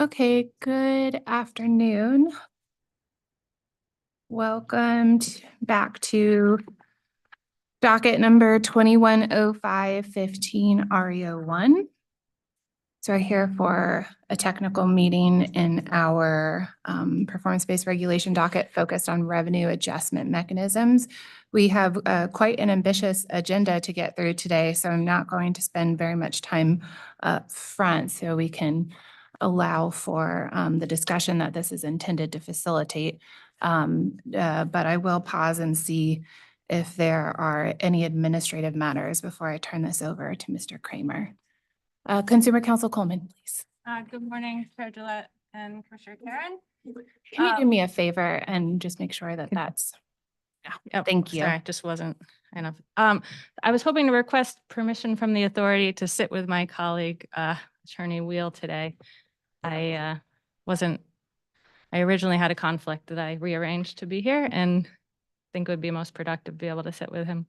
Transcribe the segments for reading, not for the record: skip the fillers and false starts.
Okay, good afternoon. Welcome back to docket number 210515 REO1. So we're here for a technical meeting in our performance-based regulation docket focused on revenue adjustment mechanisms. We have quite an ambitious agenda to get through today, so I'm not going to spend very much time up front so we can allow for the discussion that this is intended to facilitate. But I will pause and see if there are any administrative matters before I turn this over to Mr. Kramer. Consumer Counsel Coleman, please. Good morning, Chair Gillette and Commissioner Karen. Can you do me a favor and just make sure that that's, Oh, thank you. Sorry, just wasn't enough. I was hoping to request permission from the authority to sit with my colleague, Attorney Wheel today. I originally had a conflict that I rearranged to be here and think it would be most productive to be able to sit with him.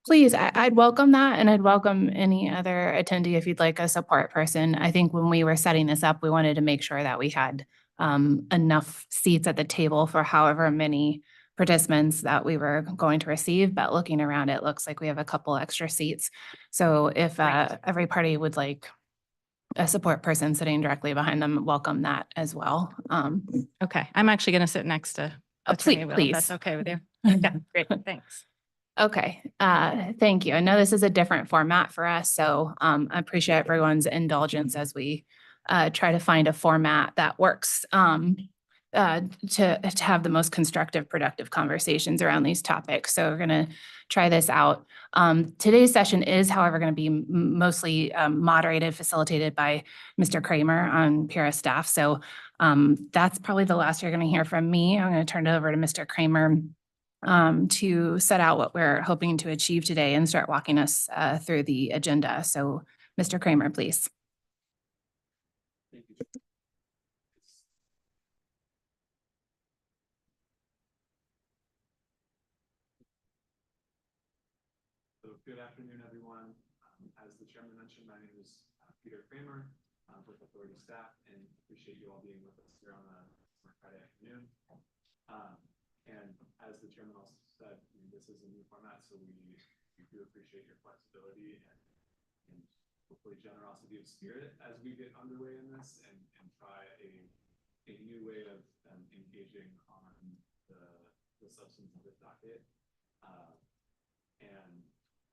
Please, I'd welcome that, and I'd welcome any other attendee if you'd like a support person. I think when we were setting this up, we wanted to make sure that we had enough seats at the table for however many participants that we were going to receive, but looking around, it looks like we have a couple extra seats. So if every party would like a support person sitting directly behind them, welcome that as well. Okay, I'm actually going to sit next to Attorney Wheel, if please. that's okay with you. Okay, great, thanks. Okay, thank you. I know this is a different format for us, so I appreciate everyone's indulgence as we try to find a format that works to have the most constructive, productive conversations around these topics. So we're going to try this out. Today's session is, however, going to be mostly moderated, facilitated by Mr. Kramer on PRA staff. So that's probably the last you're going to hear from me. I'm going to turn it over to Mr. Kramer to set out what we're hoping to achieve today and start walking us through the agenda. So, Mr. Kramer, please. Thank you. So, good afternoon, everyone. As the chairman mentioned, my name is Peter Kramer with Authority staff, and appreciate you all being with us here on a Friday afternoon. And as the chairman also said, this is a new format, so we do appreciate your flexibility and hopefully generosity of spirit as we get underway in this and try a new way of engaging on the substance of the docket. And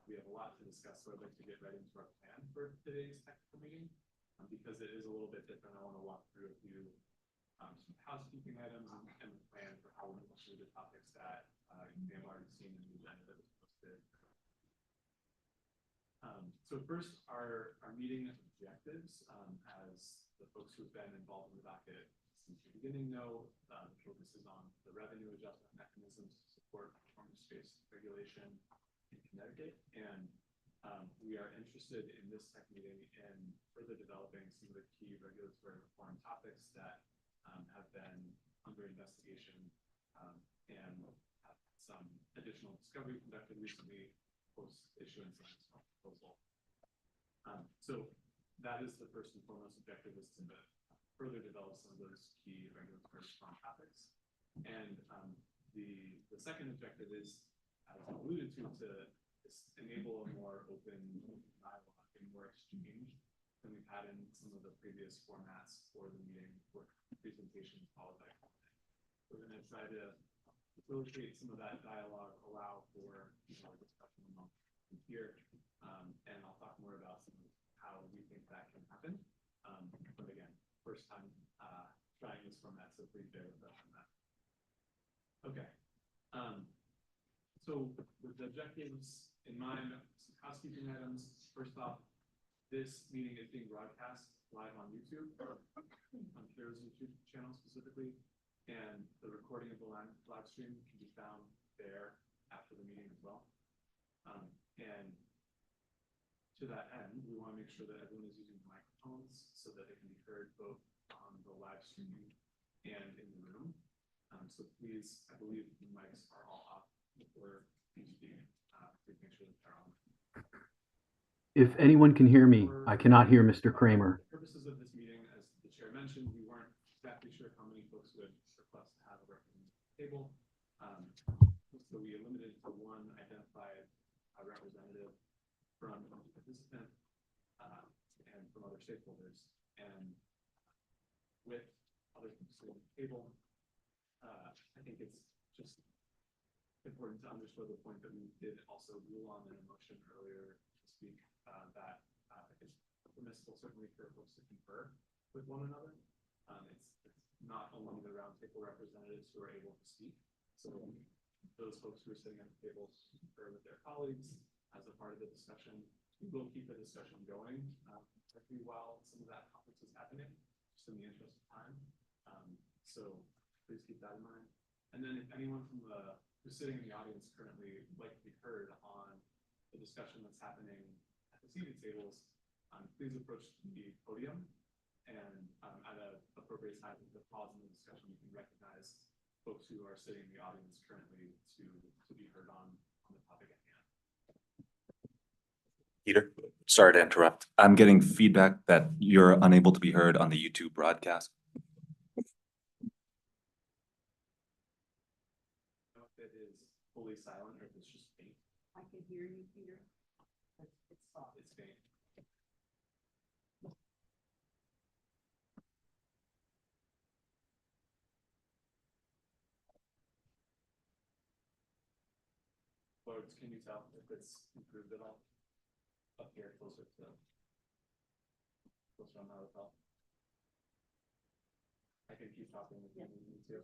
we have a lot to discuss, so I'd like to get right into our plan for today's technical meeting. Because it is a little bit different, I want to walk through a few some housekeeping items and the plan for how we're going through the topics that you may have already seen in the agenda that was posted. So first, our meeting objectives, as the folks who've been involved in the docket since the beginning know, the focus is on the revenue adjustment mechanisms to support performance-based regulation in Connecticut. And we are interested in this tech meeting in further developing some of the key regulatory reform topics that have been under investigation and have some additional discovery conducted recently post issuance of this proposal. So that is the first and foremost objective, is to further develop some of those key regulatory reform topics. And the second objective is, as I alluded to enable a more open dialogue and more exchange than we've had in some of the previous formats for the meeting, for presentations followed by comment. We're going to try to facilitate some of that dialogue, allow for discussion among here, and I'll talk more about some of how we think that can happen. But again, first time trying this format, so please bear with us on that. Okay. So with the objectives in mind, some housekeeping items. First off, this meeting is being broadcast live on YouTube, on PRA's YouTube channel specifically, and the recording of the live stream can be found there after the meeting as well. And to that end, we want to make sure that everyone is using microphones so that it can be heard both on the live stream and in the room. So please, I believe the mics are all off before each meeting. Please make sure that they're on. If anyone can hear me, I cannot hear Mr. Kramer. For purposes of this meeting, as the chair table. So we limited to one identified representative from each participant and from other stakeholders. And with other people sitting at the table, I think it's just important to underscore the point that we did also rule on in a motion earlier this week that it's permissible certainly for folks to confer with one another. It's not only the roundtable representatives who are able to speak. So those folks who are sitting at the tables confer with their colleagues as a part of the discussion. We will keep the discussion going while some of that conference is happening, just in the interest of time. So please keep that in mind. And then if anyone from who's sitting in the audience currently would like to be heard on the discussion that's happening at the seated tables, please approach the podium. And at an appropriate time, with the pause in the discussion, you can recognize folks who are sitting in the audience currently to be heard on the topic at hand. Peter, sorry to interrupt. I'm getting feedback that you're unable to be heard on the YouTube broadcast. I don't know if it is fully silent or if it's just faint. I can hear you, Peter. It's soft. It's faint. Lords, can you tell if it's improved at all? Up here, closer on the top. I can keep talking if you need to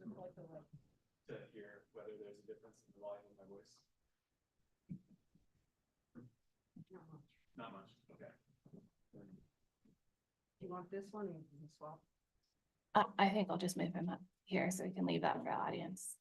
hear whether there's a difference in the volume of my voice. Not much. Not much, okay. Do you want this one or you can swap? I think I'll just move him up here so we can leave that for the audience.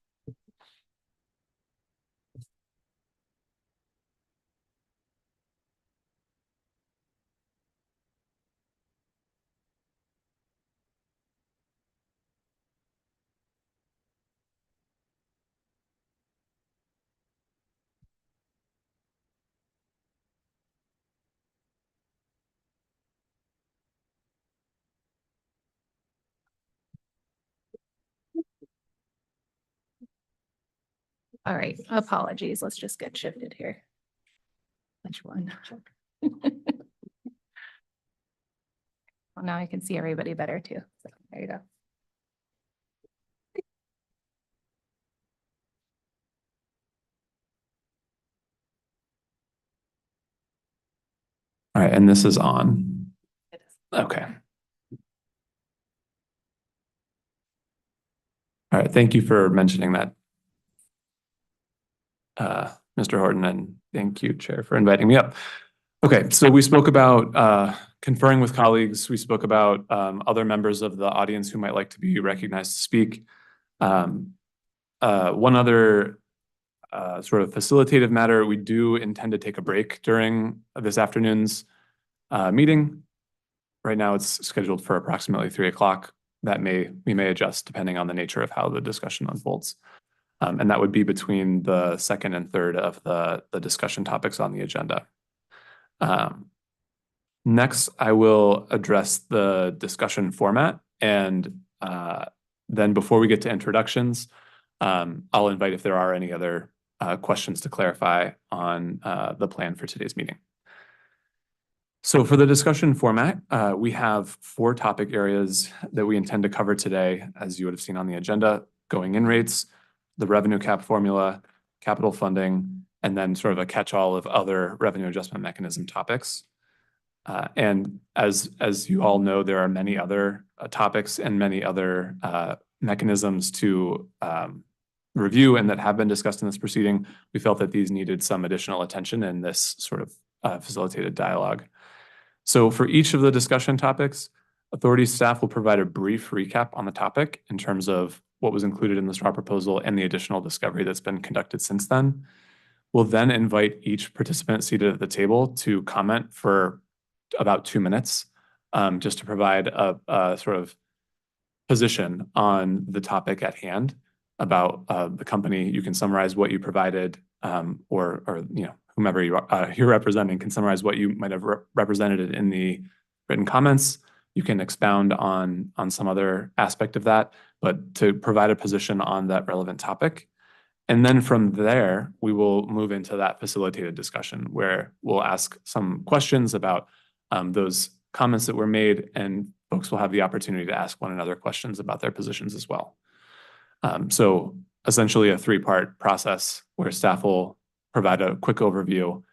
All right, apologies. Let's just get shifted here. Which one? Well, now I can see everybody better too. So there you go. All right, and this is on. It is. Okay. All right, thank you for mentioning that, Mr. Horton, and thank you, Chair, for inviting me up. Okay, so we spoke about conferring with colleagues. We spoke about other members of the audience who might like to be recognized to speak. One other sort of facilitative matter, we do intend to take a break during this afternoon's meeting. Right now, it's scheduled for approximately 3 o'clock. We may adjust depending on the nature of how the discussion unfolds. And that would be between the second and third of the discussion topics on the agenda. Next, I will address the discussion format. And then before we get to introductions, I'll invite if there are any other questions to clarify on the plan for today's meeting. So for the discussion format, we have 4 topic areas that we intend to cover today, as you would have seen on the agenda: going in rates, the revenue cap formula, capital funding, and then sort of a catch-all of other revenue adjustment mechanism topics. And as you all know, there are many other topics and many other mechanisms to review and that have been discussed in this proceeding. We felt that these needed some additional attention in this sort of facilitated dialogue. So for each of the discussion topics, authority staff will provide a brief recap on the topic in terms of what was included in the STRAW proposal and the additional discovery that's been conducted since then. We'll then invite each participant seated at the table to comment for about 2 minutes, just to provide a sort of position on the topic at hand about the company. You can summarize what you provided, or whomever you're representing can summarize what you might have represented in the written comments. You can expound on some other aspect of that, but to provide a position on that relevant topic. And then from there, we will move into that facilitated discussion where we'll ask some questions about those comments that were made, and folks will have the opportunity to ask one another questions about their positions as well. So essentially a three-part process where staff will provide a quick overview,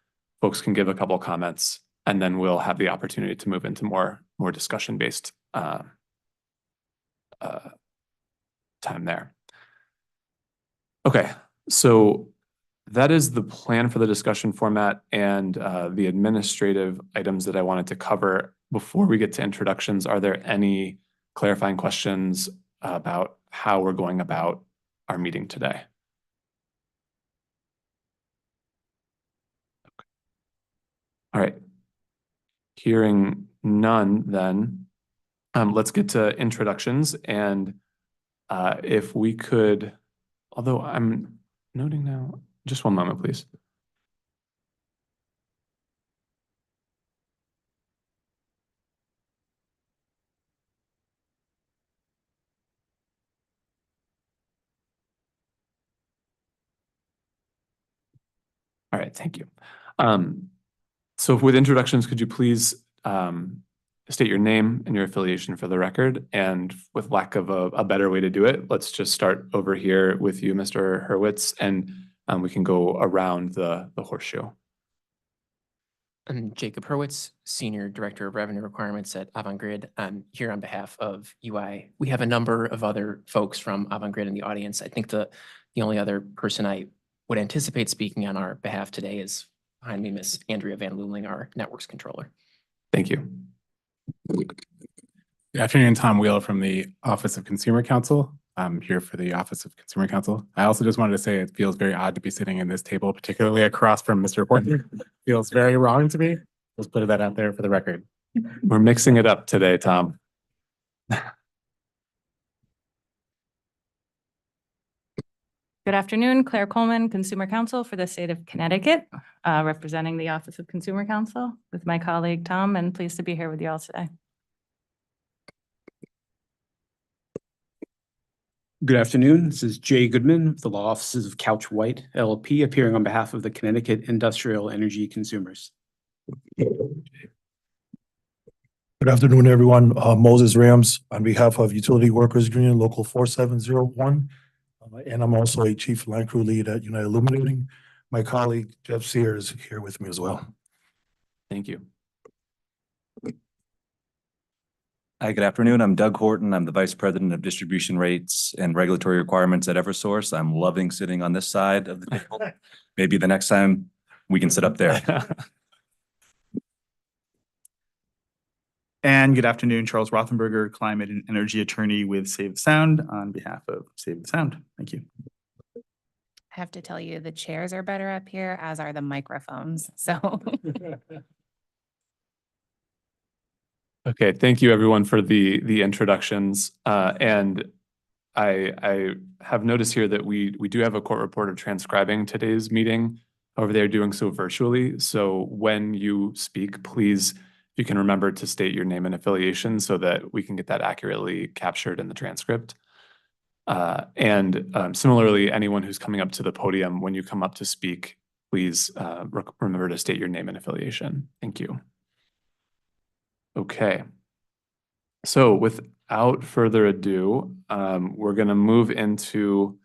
folks can give a couple comments, and then we'll have the opportunity to move into more discussion-based time there. Okay, so that is the plan for the discussion format and the administrative items that I wanted to cover. Before we get to introductions, are there any clarifying questions about how we're going about our meeting today? Okay. All right. Hearing none, then let's get to introductions. And if we could, although I'm noting now, just one moment, please. All right, thank you. So with introductions, could you please state your name and your affiliation for the record? And with lack of a better way to do it, let's just start over here with you, Mr. Hurwitz, and we can go around the horseshoe. I'm Jacob Hurwitz, Senior Director of Revenue Requirements at Avangrid. I'm here on behalf of UI. We have a number of other folks from Avangrid in the audience. I think the only other person I would anticipate speaking on our behalf today is behind me, Miss Andrea Van Loomling, our Networks Controller. Thank you. Good afternoon, Tom Wheeler from the Office of Consumer Counsel. I'm here for the Office of Consumer Counsel. I also just wanted to say it feels very odd to be sitting in this table, particularly across from Mr. Horton. Feels very wrong to me. Let's put that out there for the record. We're mixing it up today, Tom. Good afternoon, Claire Coleman, Consumer Counsel for the state of Connecticut, representing the Office of Consumer Counsel with my colleague Tom, and pleased to be here with you all today. Good afternoon. This is Jay Goodman of the Law Offices of Couch White LLP, appearing on behalf of the Connecticut Industrial Energy Consumers. Good afternoon, everyone. Moses Rams on behalf of Utility Workers Union Local 4701. And I'm also a chief line crew lead at United Illuminating. My colleague Jeff Sears is here with me as well. Thank you. Hi, good afternoon. I'm Doug Horton. I'm the Vice President of Distribution Rates and Regulatory Requirements at Eversource. I'm loving sitting on this side of the table. Maybe the next time we can sit up there. And good afternoon, Charles Rothenberger, Climate and Energy Attorney with Save the Sound on behalf of Save the Sound. Thank you. I have to tell you, the chairs are better up here, as are the microphones. So Okay, thank you everyone for the introductions. And I have noticed here that we do have a court reporter transcribing today's meeting. However, they're doing so virtually. So when you speak, please, if you can remember to state your name and affiliation so that we can get that accurately captured in the transcript. And similarly, anyone who's coming up to the podium, when you come up to speak, please remember to state your name and affiliation. Thank you. Okay. So without further ado, we're going to move into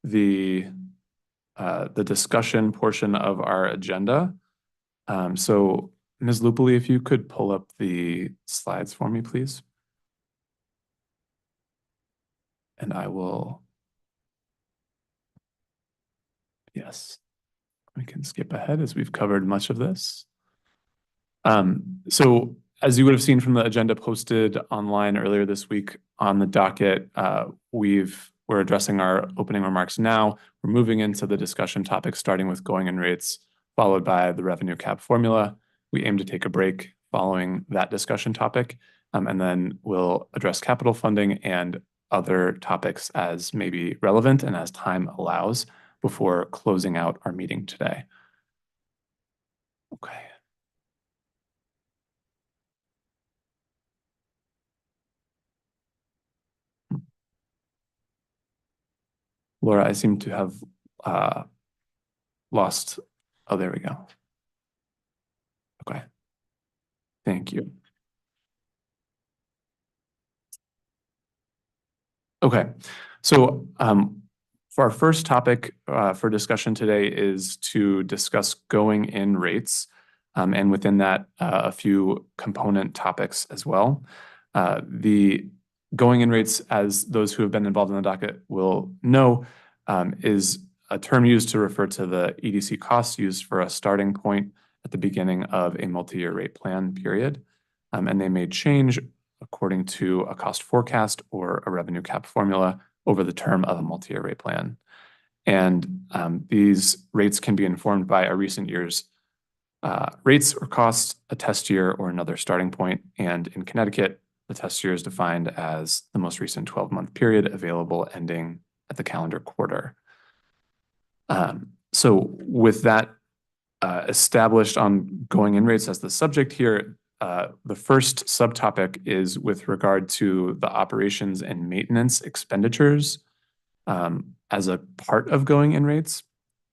the discussion portion of our agenda. So Ms. Lupoli, if you could pull up the slides for me, please. And I will, yes, we can skip ahead as we've covered much of this. So as you would have seen from the agenda posted online earlier this week on the docket, we're addressing our opening remarks now. We're moving into the discussion topic, starting with going-in rates, followed by the revenue cap formula. We aim to take a break following that discussion topic, and then we'll address capital funding and other topics as may be relevant and as time allows before closing out our meeting today. Okay. Laura, I seem to have lost, oh, there we go. Okay. Thank you. Okay, so for our first topic for discussion today is to discuss going in rates. And within that, a few component topics as well. The going in rates, as those who have been involved in the docket will know, is a term used to refer to the EDC costs used for a starting point at the beginning of a multi-year rate plan period. And they may change according to a cost forecast or a revenue cap formula over the term of a multi-year rate plan. And these rates can be informed by a recent year's rates or costs, a test year, or another starting point. And in Connecticut, the test year is defined as the most recent 12-month period available ending at the calendar quarter. So with that established on going in rates as the subject here, the first subtopic is with regard to the operations and maintenance expenditures as a part of going in rates.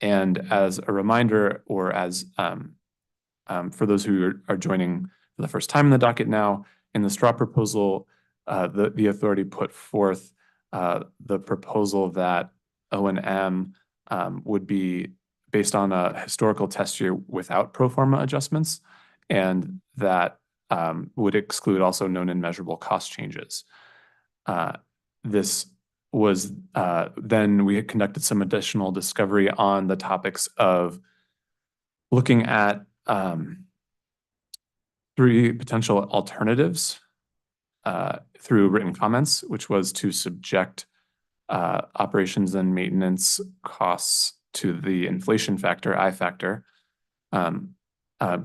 And as a reminder, or as for those who are joining for the first time in the docket now, in the straw proposal, the authority put forth the proposal that O&M would be based on a historical test year without pro forma adjustments, and that would exclude also known and measurable cost changes. This was then we had conducted some additional discovery on the topics of looking at three potential alternatives through written comments, which was to subject operations and maintenance costs to the inflation factor, I factor,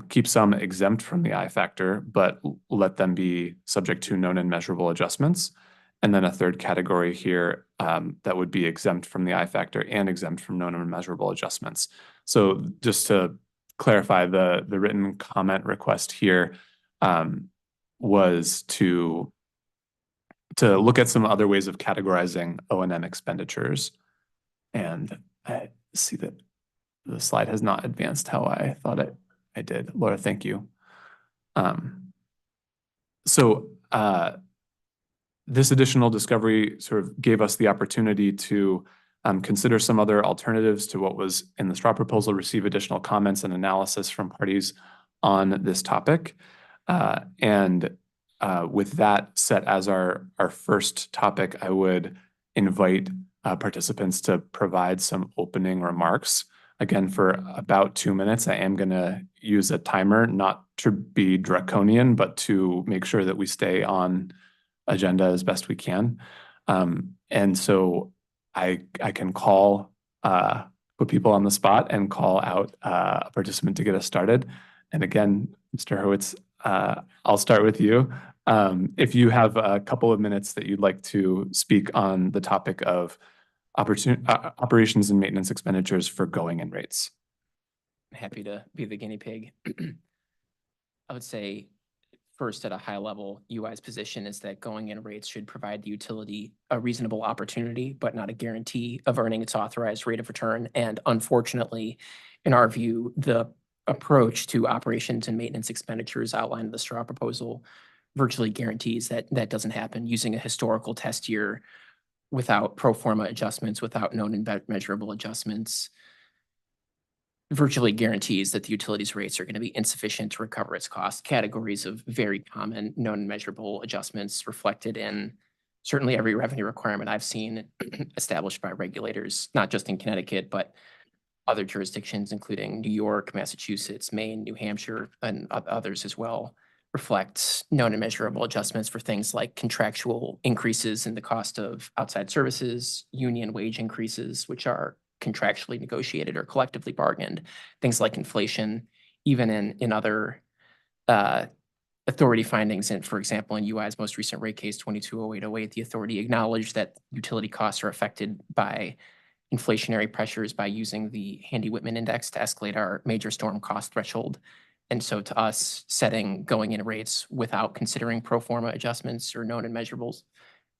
keep some exempt from the I factor, but let them be subject to known and measurable adjustments. And then a third category here that would be exempt from the I factor and exempt from known and measurable adjustments. So just to clarify, the written comment request here was to look at some other ways of categorizing O&M expenditures. And I see that the slide has not advanced how I thought I did. Laura, thank you. This additional discovery sort of gave us the opportunity to consider some other alternatives to what was in the straw proposal, receive additional comments and analysis from parties on this topic. With that set as our first topic, I would invite participants to provide some opening remarks. Again, for about 2 minutes, I am going to use a timer, not to be draconian, but to make sure that we stay on agenda as best we can. And so I can call, put people on the spot and call out a participant to get us started. And again, Mr. Hurwitz, I'll start with you. If you have a couple of minutes that you'd like to speak on the topic of operations and maintenance expenditures for going in rates. I'm happy to be the guinea pig. I would say first, at a high level, UI's position is that going in rates should provide the utility a reasonable opportunity, but not a guarantee of earning its authorized rate of return. And unfortunately, in our view, the approach to operations and maintenance expenditures outlined in the straw proposal virtually guarantees that that doesn't happen. Using a historical test year without pro forma adjustments, without known and measurable adjustments, virtually guarantees that the utilities rates are going to be insufficient to recover its cost. Categories of very common known and measurable adjustments reflected in certainly every revenue requirement I've seen established by regulators, not just in Connecticut, but other jurisdictions, including New York, Massachusetts, Maine, New Hampshire, and others as well, reflect known and measurable adjustments for things like contractual increases in the cost of outside services, union wage increases, which are contractually negotiated or collectively bargained, things like inflation, even in other authority findings. And for example, in UI's most recent rate case, 220808, the authority acknowledged that utility costs are affected by inflationary pressures by using the Handy-Whitman index to escalate our major storm cost threshold. And so to us, setting going in rates without considering pro forma adjustments or known and measurables,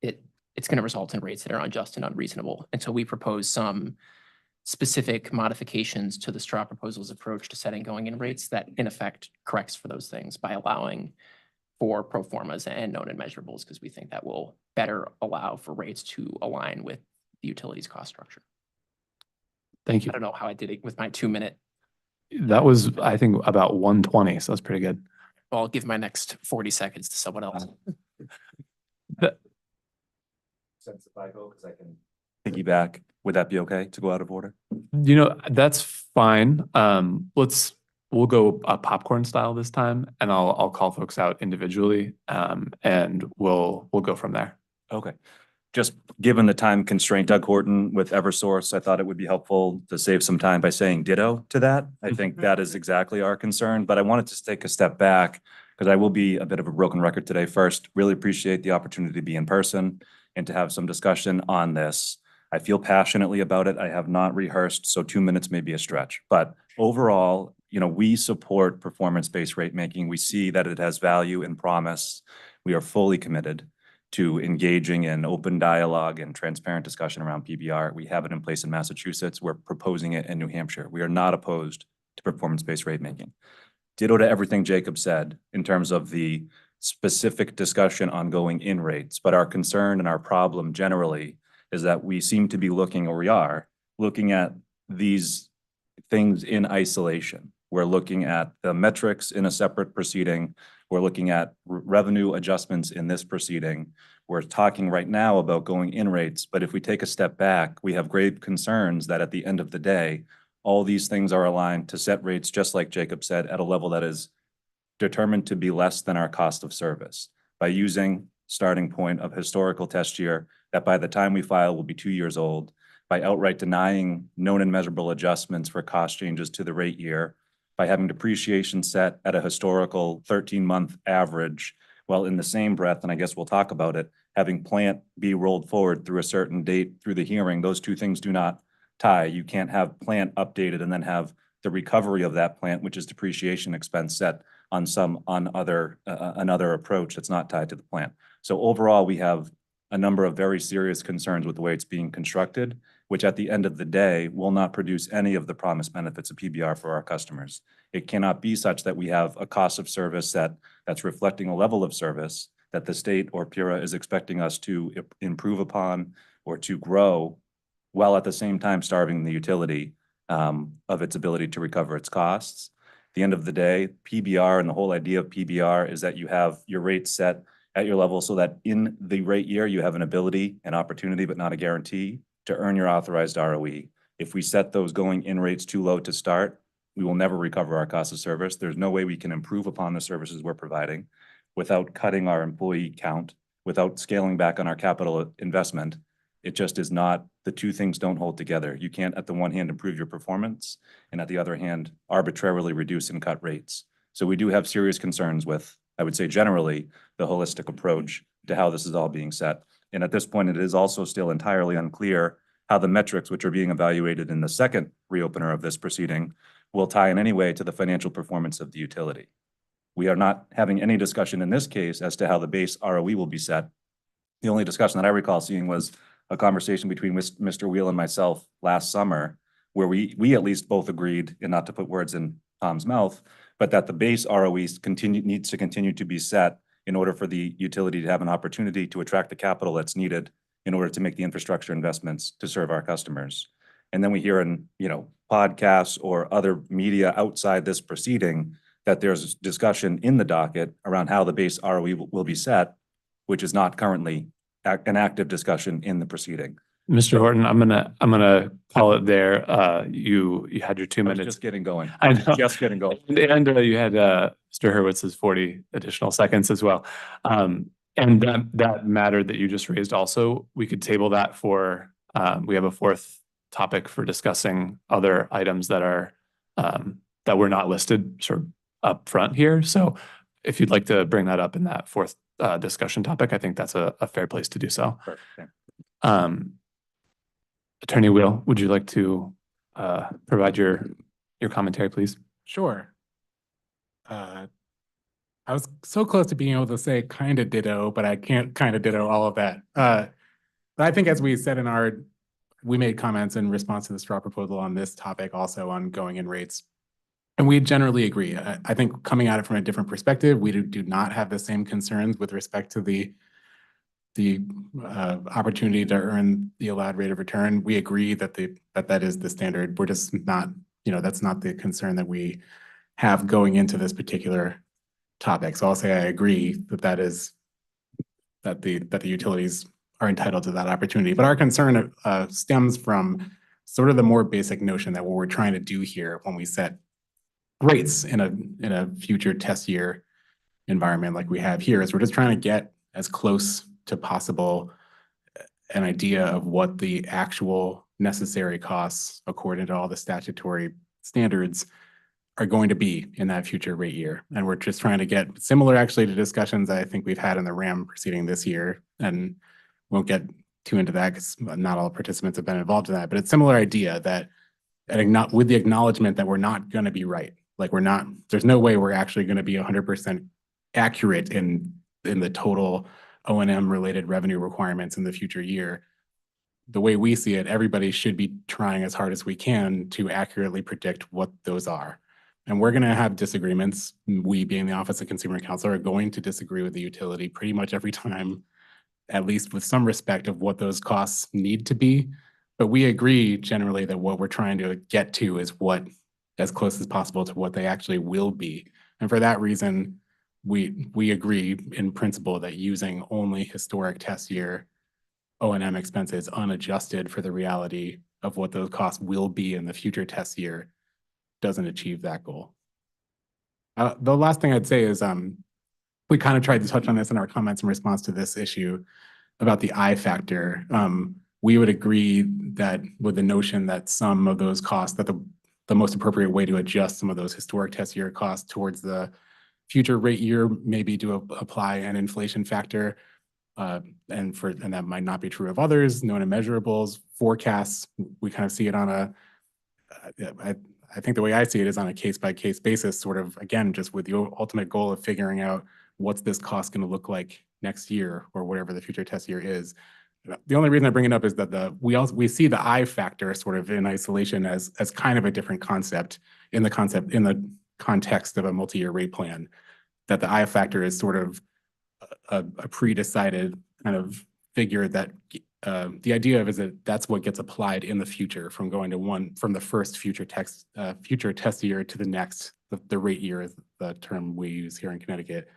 it it's going to result in rates that are unjust and unreasonable. And so we propose some specific modifications to the straw proposal's approach to setting going in rates that in effect corrects for those things by allowing for pro formas and known and measurables, because we think that will better allow for rates to align with the utilities cost structure. Thank you. I don't know how I did it with my 2-minute. That was, I think, about 120, so that's pretty good. I'll give my next 40 seconds to someone else. Since if I go, because I can piggyback, would that be okay to go out of order? That's fine. We'll go popcorn style this time, and I'll call folks out individually, and we'll go from there. Okay. Just given the time constraint, Doug Horton with Eversource, I thought it would be helpful to save some time by saying ditto to that. I think that is exactly our concern, but I wanted to take a step back because I will be a bit of a broken record today. First, really appreciate the opportunity to be in person and to have some discussion on this. I feel passionately about it. I have not rehearsed, so 2 minutes may be a stretch. But overall, we support performance-based rate making. We see that it has value and promise. We are fully committed to engaging in open dialogue and transparent discussion around PBR. We have it in place in Massachusetts. We're proposing it in New Hampshire. We are not opposed to performance-based rate making. Ditto to everything Jacob said in terms of the specific discussion on going in rates, but our concern and our problem generally is that we seem to be looking, or we are looking at these things in isolation. We're looking at the metrics in a separate proceeding. We're looking at revenue adjustments in this proceeding. We're talking right now about going in rates, but if we take a step back, we have grave concerns that at the end of the day, all these things are aligned to set rates, just like Jacob said, at a level that is determined to be less than our cost of service by using starting point of historical test year that by the time we file will be 2 years old, by outright denying known and measurable adjustments for cost changes to the rate year, by having depreciation set at a historical 13-month average, while in the same breath, and I guess we'll talk about it, having plant be rolled forward through a certain date through the hearing. Those two things do not tie. You can't have plant updated and then have the recovery of that plant, which is depreciation expense, set on another approach that's not tied to the plant. So overall, we have a number of very serious concerns with the way it's being constructed, which at the end of the day will not produce any of the promised benefits of PBR for our customers. It cannot be such that we have a cost of service that's reflecting a level of service that the state or PURA is expecting us to improve upon or to grow, while at the same time starving the utility of its ability to recover its costs. At the end of the day, PBR and the whole idea of PBR is that you have your rates set at your level so that in the rate year, you have an ability, an opportunity, but not a guarantee to earn your authorized ROE. If we set those going in rates too low to start, we will never recover our cost of service. There's no way we can improve upon the services we're providing without cutting our employee count, without scaling back on our capital investment. It just is not, the two things don't hold together. You can't, at the one hand, improve your performance, and at the other hand, arbitrarily reduce and cut rates. So we do have serious concerns with, I would say generally, the holistic approach to how this is all being set. And at this point, it is also still entirely unclear how the metrics which are being evaluated in the second reopener of this proceeding will tie in any way to the financial performance of the utility. We are not having any discussion in this case as to how the base ROE will be set. The only discussion that I recall seeing was a conversation between Mr. Wheel and myself last summer, where we at least both agreed, and not to put words in Tom's mouth, but that the base ROE needs to continue to be set in order for the utility to have an opportunity to attract the capital that's needed in order to make the infrastructure investments to serve our customers. And then we hear in, podcasts or other media outside this proceeding that there's discussion in the docket around how the base ROE will be set, which is not currently an active discussion in the proceeding. Mr. Horton, I'm gonna call it there. You had your 2 I was minutes. just getting going. I know. Just getting going. And you had Mr. Hurwitz's 40 additional seconds as well. And that matter that you just raised also, we could table that for, we have a fourth topic for discussing other items that are, that were not listed sort of up front here. So if you'd like to bring that up in that fourth discussion topic, I think that's a fair place to do so. Perfect. Attorney Wheel, would you like to provide your commentary, please? Sure. I was so close to being able to say kind of ditto, but I can't kind of ditto all of that. But I think as we said we made comments in response to the straw proposal on this topic also on going in rates. And we generally agree. I think coming at it from a different perspective, we do not have the same concerns with respect to the opportunity to earn the allowed rate of return. We agree that that is the standard. We're just not, that's not the concern that we have going into this particular topic. So I'll say I agree that the utilities are entitled to that opportunity. But our concern stems from sort of the more basic notion that what we're trying to do here when we set rates in a future test year environment like we have here is we're just trying to get as close to possible an idea of what the actual necessary costs according to all the statutory standards are going to be in that future rate year. And we're just trying to get similar actually to discussions I think we've had in the RAM proceeding this year, and won't get too into that because not all participants have been involved in that, but it's a similar idea that with the acknowledgement that we're not going to be right. Like there's no way we're actually going to be 100% accurate in the total O&M related revenue requirements in the future year. The way we see it, everybody should be trying as hard as we can to accurately predict what those are. And we're going to have disagreements. We, being the Office of Consumer Counsel, are going to disagree with the utility pretty much every time, at least with some respect of what those costs need to be. But we agree generally that what we're trying to get to is as close as possible to what they actually will be. And for that reason, we agree in principle that using only historic test year O&M expenses unadjusted for the reality of what those costs will be in the future test year doesn't achieve that goal. The last thing I'd say is we kind of tried to touch on this in our comments in response to this issue about the I factor. We would agree that with the notion that some of those costs, that the most appropriate way to adjust some of those historic test year costs towards the future rate year maybe to apply an inflation factor. And that might not be true of others. Known and measurables, forecasts, we kind of see it on I think the way I see it is on a case-by-case basis, sort of, again, just with the ultimate goal of figuring out what's this cost going to look like next year or whatever the future test year is. The only reason I bring it up is that we see the I factor sort of in isolation as kind of a different concept in the context of a multi-year rate plan, that the I factor is sort of a pre-decided kind of figure that the idea of is that that's what gets applied in the future from going to from the first future test year to the next. The rate year is the term we use here in Connecticut,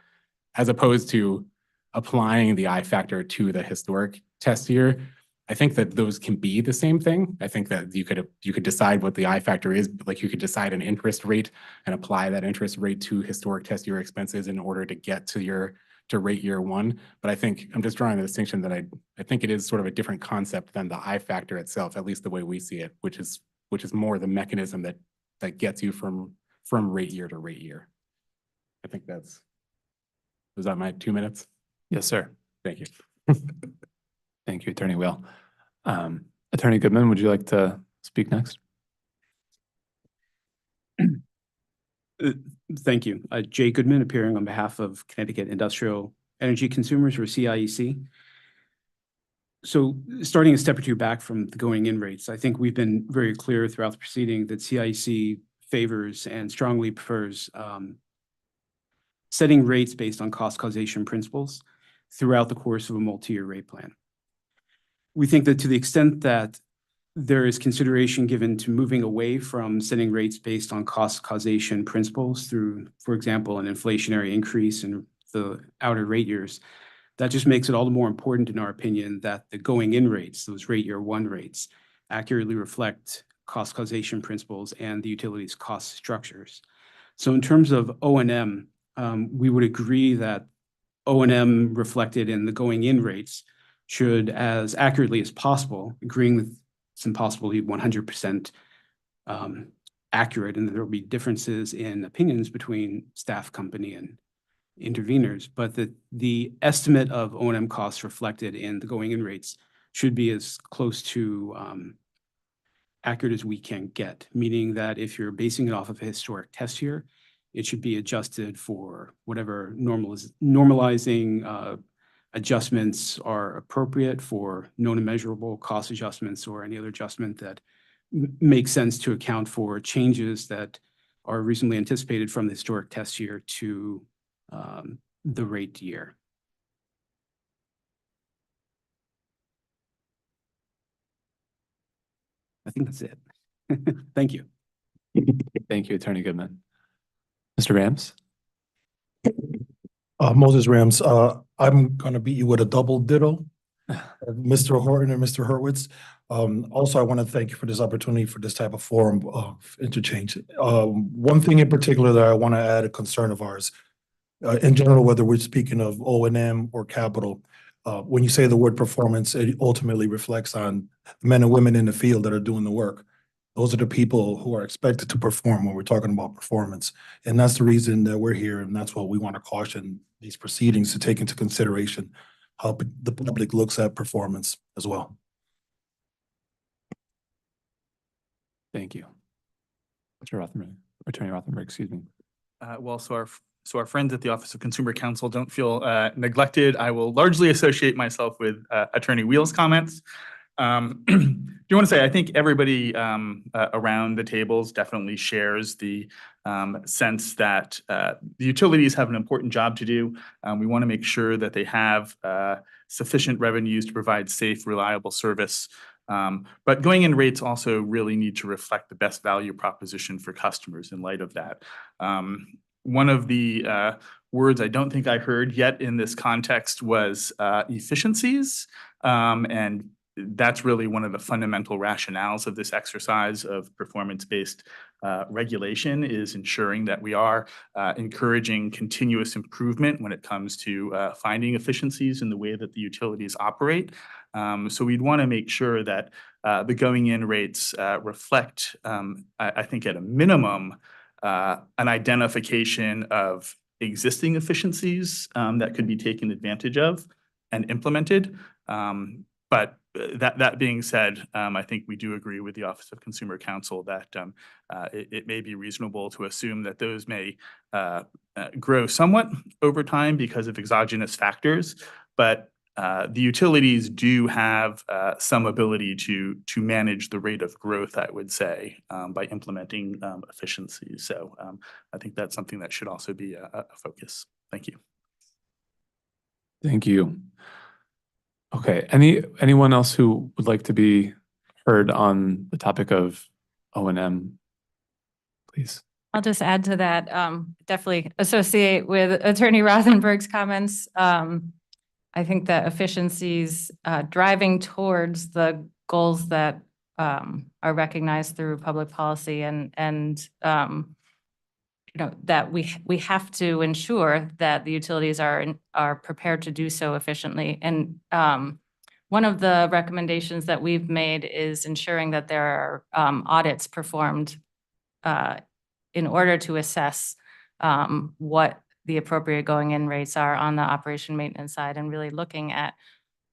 as opposed to applying the I factor to the historic test year. I think that those can be the same thing. I think that you could decide what the I factor is, like you could decide an interest rate and apply that interest rate to historic test year expenses in order to get to rate year one. But I think I'm just drawing the distinction that I think it is sort of a different concept than the I factor itself, at least the way we see it, which is more the mechanism that gets you from rate year to rate year. I think was that my 2 minutes? Yes, sir. Thank you. Thank you, Attorney Will. Attorney Goodman, would you like to speak next? Thank you. Jay Goodman, appearing on behalf of Connecticut Industrial Energy Consumers, or CIEC. So starting a step or two back from the going in rates, I think we've been very clear throughout the proceeding that CIEC favors and strongly prefers setting rates based on cost causation principles throughout the course of a multi-year rate plan. We think that to the extent that there is consideration given to moving away from setting rates based on cost causation principles through, for example, an inflationary increase in the outer rate years, that just makes it all the more important, in our opinion, that the going in rates, those rate year one rates, accurately reflect cost causation principles and the utilities cost structures. So in terms of O&M, we would agree that O&M reflected in the going in rates should, as accurately as possible, agreeing with it's impossible to be 100% accurate, and there will be differences in opinions between staff, company, and interveners, but the estimate of O&M costs reflected in the going in rates should be as close to accurate as we can get, meaning that if you're basing it off of a historic test year, it should be adjusted for whatever normalizing adjustments are appropriate for known and measurable cost adjustments or any other adjustment that makes sense to account for changes that are reasonably anticipated from the historic test year to the rate year. I think that's it. Thank you. Thank you, Attorney Goodman. Mr. Rams? Moses Rams, I'm gonna beat you with a double ditto. Mr. Horton and Mr. Hurwitz. Also, I want to thank you for this opportunity for this type of forum of interchange. One thing in particular that I want to add, a concern of ours, in general, whether we're speaking of O&M or capital, when you say the word performance, it ultimately reflects on the men and women in the field that are doing the work. Those are the people who are expected to perform when we're talking about performance. And that's the reason that we're here. And that's what we want to caution these proceedings to take into consideration how the public looks at performance as well. Thank you. Mr. Rothenberg, Attorney Rothenberg, excuse me. Well, so our friends at the Office of Consumer Counsel don't feel neglected. I will largely associate myself with Attorney Wheel's comments. Do you want to say, I think everybody around the tables definitely shares the sense that the utilities have an important job to do. We want to make sure that they have sufficient revenues to provide safe, reliable service. But going in rates also really need to reflect the best value proposition for customers in light of that. One of the words I don't think I heard yet in this context was efficiencies. And that's really one of the fundamental rationales of this exercise of performance-based regulation, is ensuring that we are encouraging continuous improvement when it comes to finding efficiencies in the way that the utilities operate. So we'd want to make sure that the going in rates reflect, I think at a minimum, an identification of existing efficiencies that could be taken advantage of and implemented. But that being said, I think we do agree with the Office of Consumer Counsel that it may be reasonable to assume that those may grow somewhat over time because of exogenous factors. But the utilities do have some ability to manage the rate of growth, I would say, by implementing efficiencies. So I think that's something that should also be a focus. Thank you. Thank you. Okay, anyone else who would like to be heard on the topic of O&M, please? I'll just add to that, definitely associate with Attorney Rothenberg's comments. I think that efficiencies driving towards the goals that are recognized through public policy and you know, that we have to ensure that the utilities are prepared to do so efficiently. And one of the recommendations that we've made is ensuring that there are audits performed in order to assess what the appropriate going in rates are on the operation maintenance side, and really looking at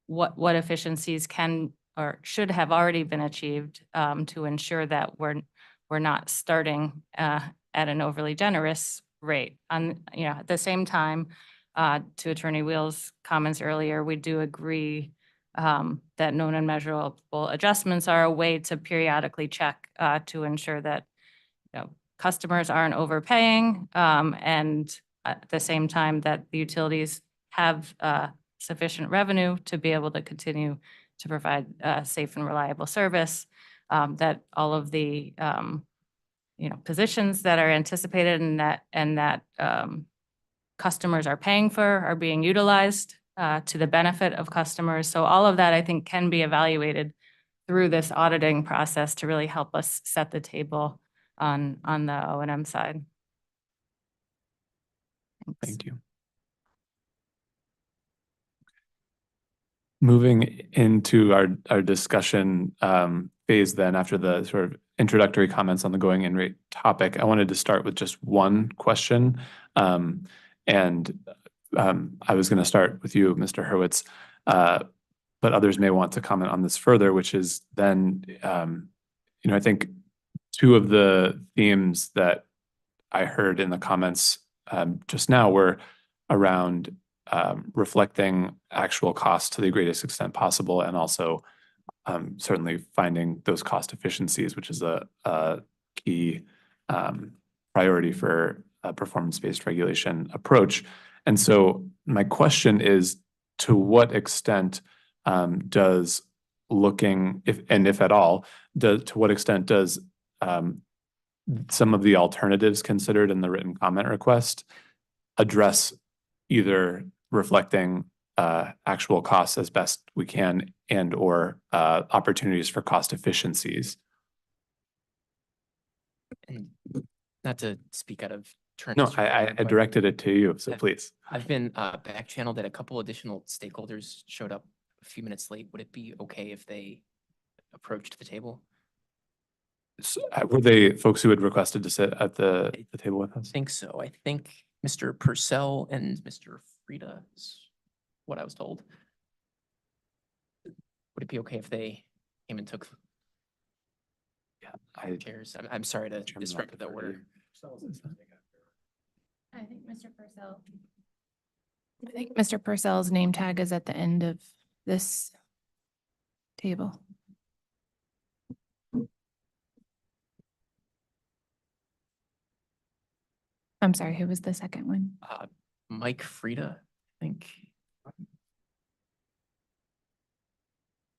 what efficiencies can or should have already been achieved to ensure that we're not starting at an overly generous rate. You know, at the same time, to Attorney Wheel's comments earlier, we do agree that known and measurable adjustments are a way to periodically check to ensure that, you know, customers aren't overpaying, and at the same time that the utilities have sufficient revenue to be able to continue to provide safe and reliable service, that all of the you know, positions that are anticipated and that customers are paying for are being utilized to the benefit of customers. So all of that, I think, can be evaluated through this auditing process to really help us set the table on the O&M side. Thanks. Thank you. Moving into our discussion phase then, after the sort of introductory comments on the going in rate topic, I wanted to start with just one question. I was going to start with you, Mr. Hurwitz, but others may want to comment on this further, which is then, you know, I think two of the themes that I heard in the comments just now were around reflecting actual costs to the greatest extent possible, and also certainly finding those cost efficiencies, which is a key priority for a performance-based regulation approach. And so my question is, to what extent does looking, if at all, to what extent does some of the alternatives considered in the written comment request address either reflecting actual costs as best we can and or opportunities for cost efficiencies? And not to speak out of turn. No, Mr. I President, but directed it to you, so I've- please. I've been back channeled that a couple additional stakeholders showed up a few minutes late. Would it be okay if they approached the table? Were they folks who had requested to sit at the table with I us? think so. I think Mr. Purcell and Mr. Frida is what I was told. Would it be okay if they came and took I chairs? I'm sorry to Chairman, disrupt I'll the defer to order. I think Mr. Purcell. I think Mr. Purcell's name tag is at the end of this table. I'm sorry, who was the second one? Mike Frida, I think.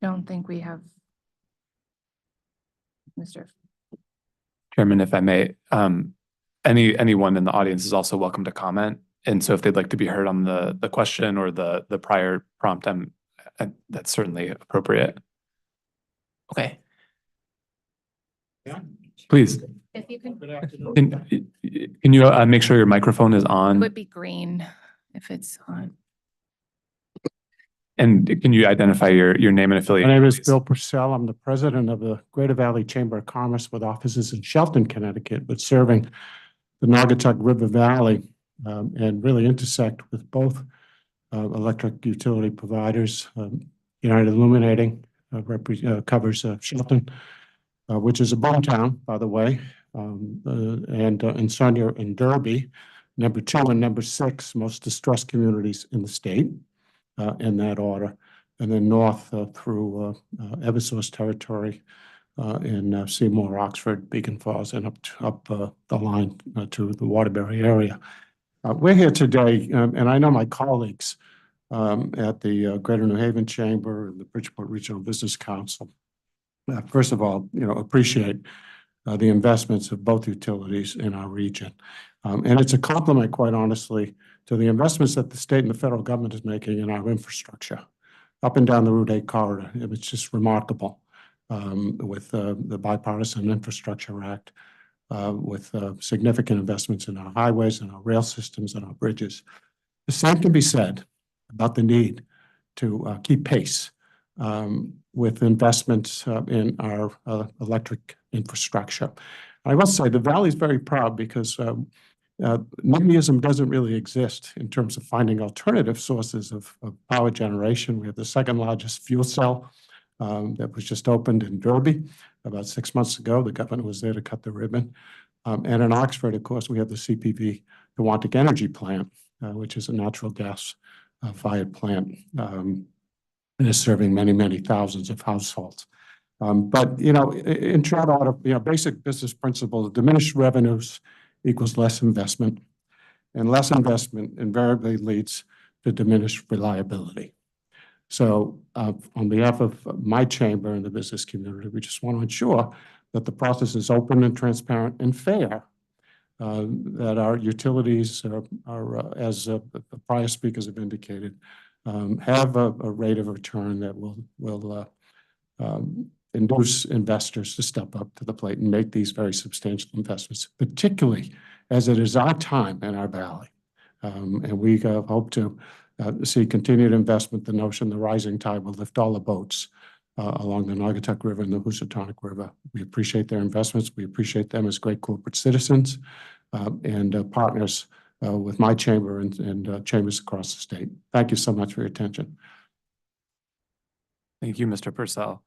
Don't think we have. Mr. Chairman, if I may, anyone in the audience is also welcome to comment. And so if they'd like to be heard on the question or the prior prompt, that's certainly appropriate. Okay. Please, If you can, can you make sure your microphone is it on? would be green if it's on. And can you identify your name and My affiliation? name is please? Bill Purcell. I'm the president of the Greater Valley Chamber of Commerce with offices in Shelton, Connecticut, but serving the Naugatuck River Valley and really intersect with both electric utility providers. United Illuminating covers Shelton, which is a bomb town, by the way, and Sonia and Derby, number 2 and number 6 most distressed communities in the state. In that order, and then north through Eversource territory in Seymour, Oxford, Beacon Falls, and up the line to the Waterbury area. We're here today, and I know my colleagues at the Greater New Haven Chamber and the Bridgeport Regional Business Council. First of all, appreciate the investments of both utilities in our region. And it's a compliment, quite honestly, to the investments that the state and the federal government is making in our infrastructure up and down the Route 8 corridor. It's just remarkable with the Bipartisan Infrastructure Act, with significant investments in our highways and our rail systems and our bridges. The same can be said about the need to keep pace with investments in our electric infrastructure. I must say the Valley is very proud because NIMBYism doesn't really exist in terms of finding alternative sources of power generation. We have the second largest fuel cell that was just opened in Derby about 6 months ago. The governor was there to cut the ribbon. And in Oxford, of course, we have the CPV, the Wantic Energy Plant, which is a natural gas fired plant and is serving many, many thousands of households. But, in short order, basic business principle, diminished revenues equals less investment, and less investment invariably leads to diminished reliability. So on behalf of my chamber and the business community, we just want to ensure that the process is open and transparent and fair, that our utilities are as the prior speakers have indicated, have a rate of return that will induce investors to step up to the plate and make these very substantial investments, particularly as it is our time in our valley. And we hope to see continued investment, the notion the rising tide will lift all the boats along the Naugatuck River and the Housatonic River. We appreciate their investments. We appreciate them as great corporate citizens and partners with my chamber and chambers across the state. Thank you so much for your attention. Thank you, Mr. Purcell.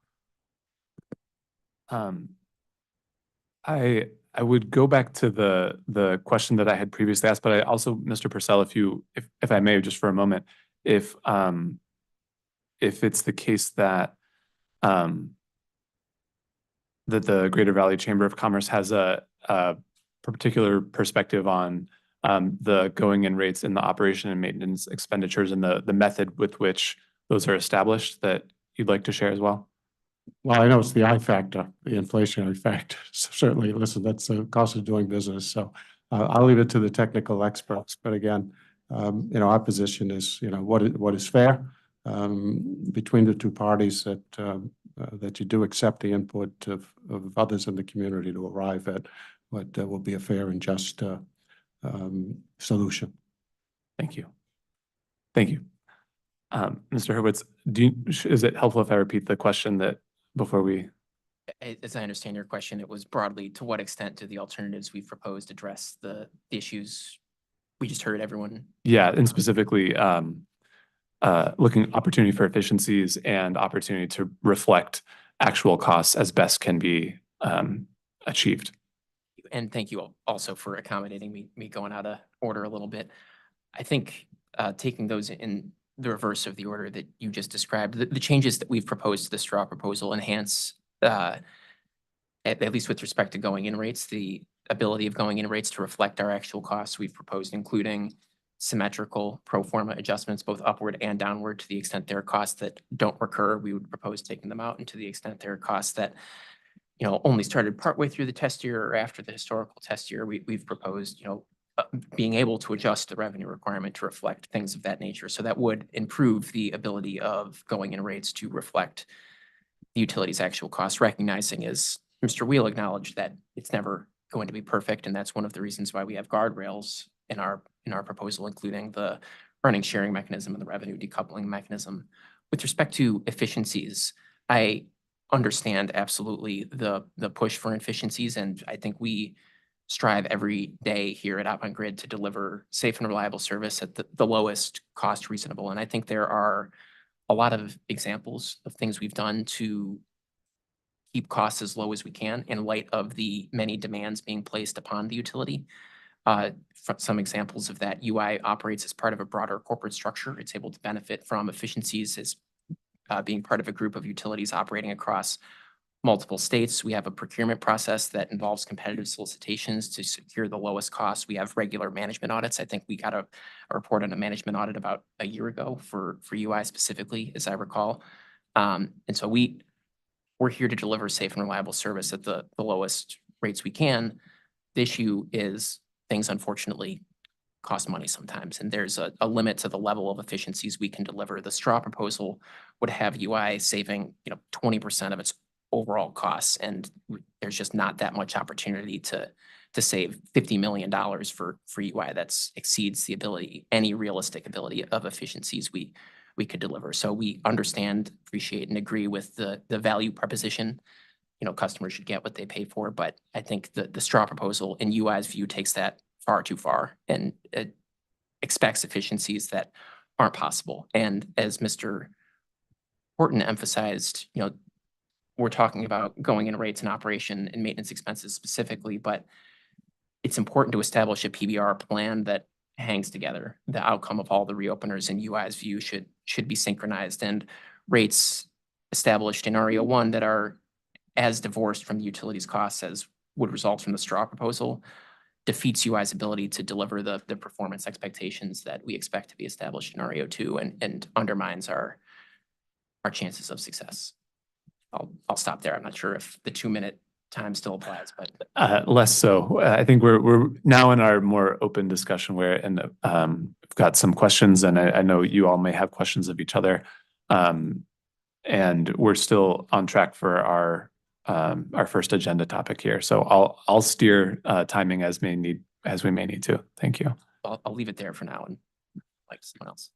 I I would go back to the question that I had previously asked, but I also, Mr. Purcell, if I may, just for a moment, if it's the case that that the Greater Valley Chamber of Commerce has a particular perspective on the going in rates and the operation and maintenance expenditures and the method with which those are established that you'd like to share as well? Well, I know it's the I factor, the inflationary factor. So certainly, listen, that's the cost of doing business. So I'll leave it to the technical experts. But again, our position is, what is fair between the two parties, that you do accept the input of others in the community to arrive at what will be a fair and just solution. Thank you. Thank you. Mr. Hurwitz, is it helpful if I repeat the question that before we? As I understand your question, it was broadly, to what extent do the alternatives we've proposed address the issues we just heard everyone? Yeah, and specifically looking opportunity for efficiencies and opportunity to reflect actual costs as best can be achieved. And thank you also for accommodating me going out of order a little bit. I think taking those in the reverse of the order that you just described, the changes that we've proposed to the straw proposal enhance, at least with respect to going in rates, the ability of going in rates to reflect our actual costs. We've proposed including symmetrical pro forma adjustments, both upward and downward. To the extent there are costs that don't recur, we would propose taking them out. And to the extent there are costs that only started partway through the test year or after the historical test year, we've proposed, being able to adjust the revenue requirement to reflect things of that nature. So that would improve the ability of going in rates to reflect the utility's actual costs, recognizing, as Mr. Wheel acknowledged, that it's never going to be perfect. And that's one of the reasons why we have guardrails in our proposal, including the earnings sharing mechanism and the revenue decoupling mechanism. With respect to efficiencies, I understand absolutely the push for efficiencies, and I think we strive every day here at Avangrid to deliver safe and reliable service at the lowest cost reasonable. And I think there are a lot of examples of things we've done to keep costs as low as we can in light of the many demands being placed upon the utility. Some examples of that: UI operates as part of a broader corporate structure. It's able to benefit from efficiencies as being part of a group of utilities operating across multiple states. We have a procurement process that involves competitive solicitations to secure the lowest cost. We have regular management audits. I think we got a report on a management audit about a year ago for UI specifically, as I recall. And so we're here to deliver safe and reliable service at the lowest rates we can. The issue is things unfortunately cost money sometimes, and there's a limit to the level of efficiencies we can deliver. The straw proposal would have UI saving 20% of its overall costs, and there's just not that much opportunity to save $50 million for UI. That exceeds the ability, any realistic ability of efficiencies we could deliver. So we understand, appreciate, and agree with the value proposition. Customers should get what they pay for, but I think the straw proposal, in UI's view, takes that far too far and it expects efficiencies that aren't possible. And as Mr. Horton emphasized, we're talking about going in rates and operation and maintenance expenses specifically, but it's important to establish a PBR plan that hangs together. The outcome of all the reopeners in UI's view should be synchronized, and rates established in REO1 that are as divorced from the utilities costs as would result from the straw proposal defeats UI's ability to deliver the performance expectations that we expect to be established in REO2 and undermines our chances of success. I'll stop there. I'm not sure if the 2-minute time still applies, but Less so. I think we're now in our more open discussion where we've got some questions, and I know you all may have questions of each other. And we're still on track for our first agenda topic here. So I'll steer timing as we may need to. Thank you. I'll leave it there for now and like someone else.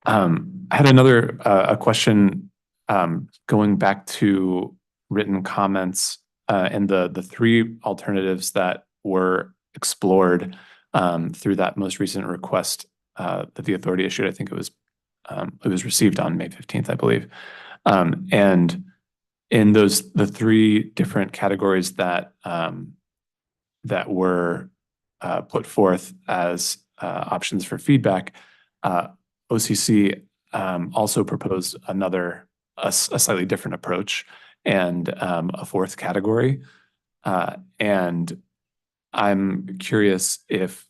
I had another a question going back to written comments and the three alternatives that were explored through that most recent request that the authority issued. I think it was received on May 15th, I believe. And in the three different categories that that were put forth as options for feedback, OCC also proposed a slightly different approach and a fourth category. And I'm curious if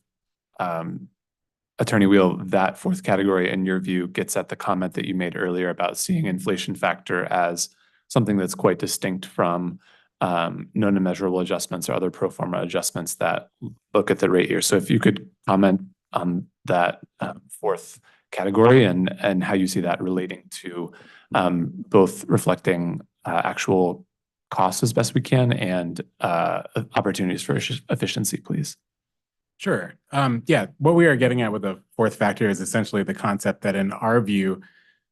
Attorney Wheel, that fourth category, in your view, gets at the comment that you made earlier about seeing inflation factor as something that's quite distinct from known and measurable adjustments or other pro forma adjustments that look at the rate year. So if you could comment on that fourth category and how you see that relating to both reflecting actual costs as best we can and opportunities for efficiency, please. Sure. Yeah, what we are getting at with the fourth factor is essentially the concept that in our view,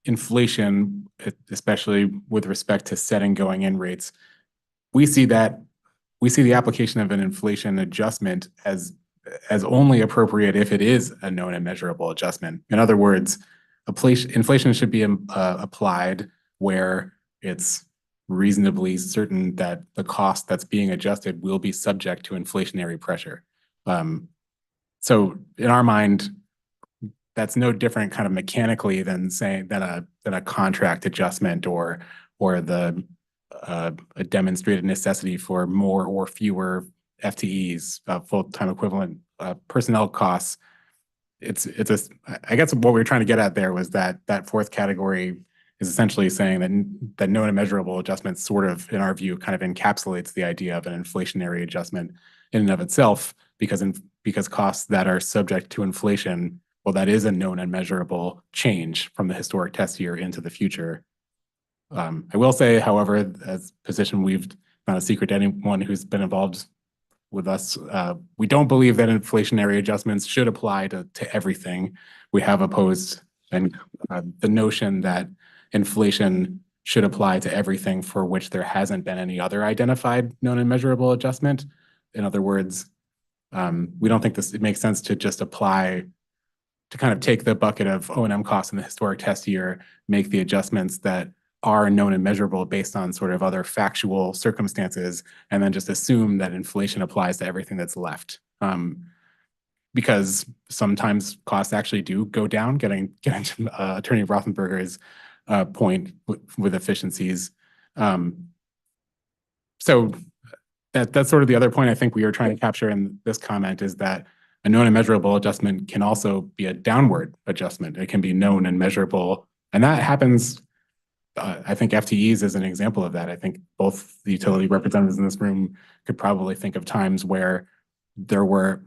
inflation, especially with respect to setting going in rates, we see the application of an inflation adjustment as only appropriate if it is a known and measurable adjustment. In other words, inflation should be applied where it's reasonably certain that the cost that's being adjusted will be subject to inflationary pressure. So in our mind, that's no different kind of mechanically than saying than a contract adjustment or the a demonstrated necessity for more or fewer FTEs, full-time equivalent personnel costs. I guess what we were trying to get at there was that fourth category is essentially saying that known and measurable adjustments sort of, in our view, kind of encapsulates the idea of an inflationary adjustment in and of itself, because costs that are subject to inflation, well, that is a known and measurable change from the historic test year into the future. I will say, however, as position, we've not a secret to anyone who's been involved with us. We don't believe that inflationary adjustments should apply to everything. We have opposed and the notion that inflation should apply to everything for which there hasn't been any other identified known and measurable adjustment. In other words, we don't think it makes sense to just apply to kind of take the bucket of O&M costs in the historic test year, make the adjustments that are known and measurable based on sort of other factual circumstances, and then just assume that inflation applies to everything that's left. Because sometimes costs actually do go down, getting to Attorney Rothenberger's point with efficiencies. So that's sort of the other point I think we are trying to capture in this comment, is that a known and measurable adjustment can also be a downward adjustment. It can be known and measurable, and that happens. I think FTEs is an example of that. I think both the utility representatives in this room could probably think of times where there was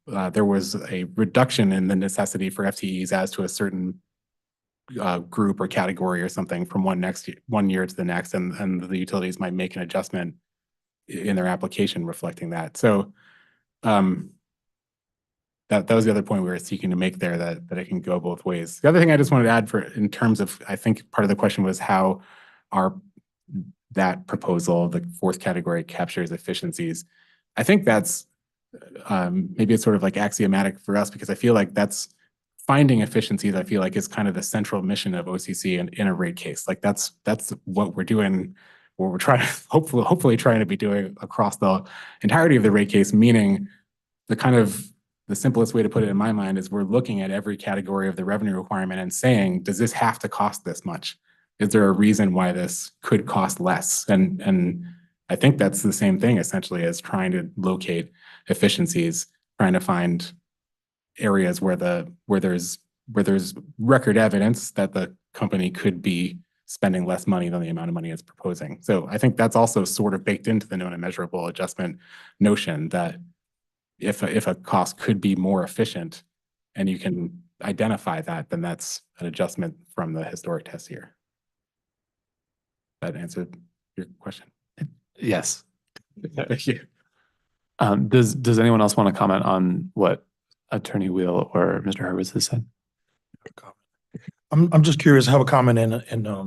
a reduction in the necessity for FTEs as to a certain group or category or something from one year to the next, and the utilities might make an adjustment in their application reflecting that. So that was the other point we were seeking to make there, that it can go both ways. The other thing I just wanted to add in terms of, I think part of the question was how that proposal, the fourth category, captures efficiencies. I think that's maybe it's sort of like axiomatic for us, because I feel like that's finding efficiencies, I feel like, is kind of the central mission of OCC in a rate case. Like that's what we're doing, what we're trying, hopefully trying to be doing across the entirety of the rate case, meaning the simplest way to put it in my mind is we're looking at every category of the revenue requirement and saying, does this have to cost this much? Is there a reason why this could cost less? And I think that's the same thing essentially as trying to locate efficiencies, trying to find areas where there's record evidence that the company could be spending less money than the amount of money it's proposing. So I think that's also sort of baked into the known and measurable adjustment notion, that if a cost could be more efficient and you can identify that, then that's an adjustment from the historic test year. That answered your question? Yes. Thank you. Does anyone else want to comment on what Attorney Wheel or Mr. Hurwitz has said? I'm just curious. I have a comment and a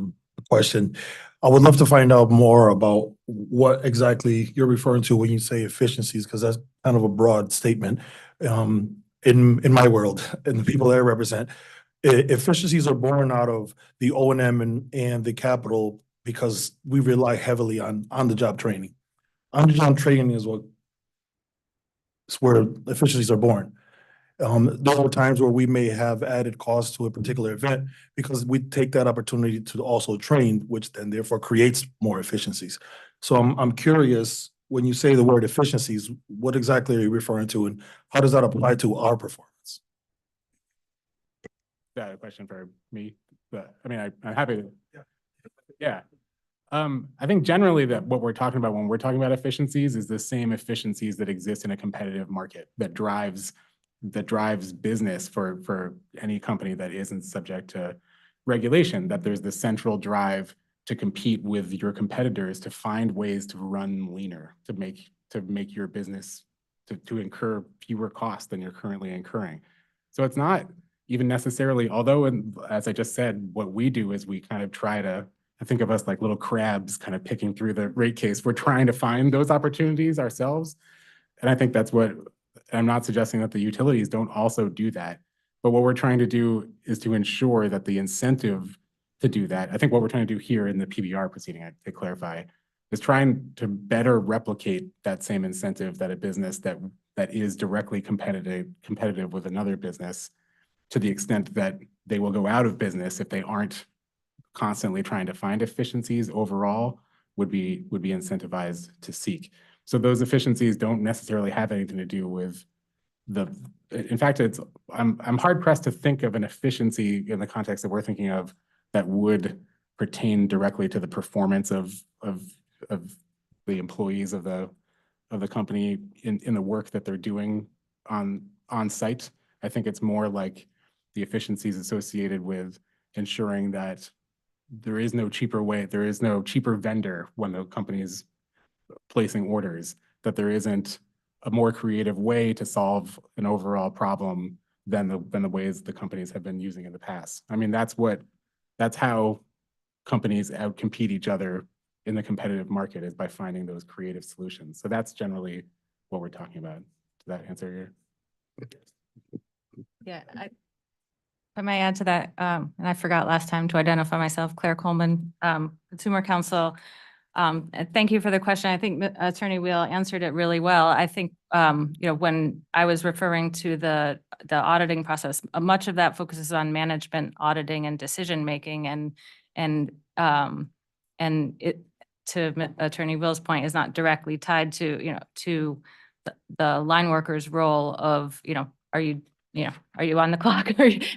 question. I would love to find out more about what exactly you're referring to when you say efficiencies, because that's kind of a broad statement. In my world and the people that I represent, efficiencies are born out of the O&M and the capital because we rely heavily on the job training. On the job training is it's where efficiencies are born. There are times where we may have added costs to a particular event because we take that opportunity to also train, which then therefore creates more efficiencies. So I'm curious, when you say the word efficiencies, what exactly are you referring to, and how does that apply to our performance? That a question for me, but I mean, I'm happy to. Yeah. I think generally that what we're talking about when we're talking about efficiencies is the same efficiencies that exist in a competitive market that drives business for any company that isn't subject to regulation, that there's the central drive to compete with your competitors, to find ways to run leaner, to make your business, to incur fewer costs than you're currently incurring. So it's not even necessarily, although, as I just said, what we do is we kind of try to, I think of us like little crabs kind of picking through the rate case. We're trying to find those opportunities ourselves. And I think that's what, I'm not suggesting that the utilities don't also do that. But what we're trying to do is to ensure that the incentive to do that, I think what we're trying to do here in the PBR proceeding, to clarify, is trying to better replicate that same incentive that a business that is directly competitive with another business, to the extent that they will go out of business if they aren't constantly trying to find efficiencies overall, would be incentivized to seek. So those efficiencies don't necessarily have anything to do with in fact, I'm hard pressed to think of an efficiency in the context that we're thinking of that would pertain directly to the performance of the employees of the company in the work that they're doing on site. I think it's more like the efficiencies associated with ensuring that there is no cheaper way, there is no cheaper vendor when the company is placing orders, that there isn't a more creative way to solve an overall problem than the ways the companies have been using in the past. I mean, that's how companies outcompete each other in the competitive market, is by finding those creative solutions. So that's generally what we're talking about. Does that answer your? Yeah, I might add to that, and I forgot last time to identify myself, Claire Coleman, Consumer Counsel. And thank you for the question. I think Attorney Wheel answered it really well. I think, when I was referring to the auditing process, much of that focuses on management auditing and decision-making, and it, to Attorney Wheel's point, is not directly tied to, to the line worker's role of, are you on the clock?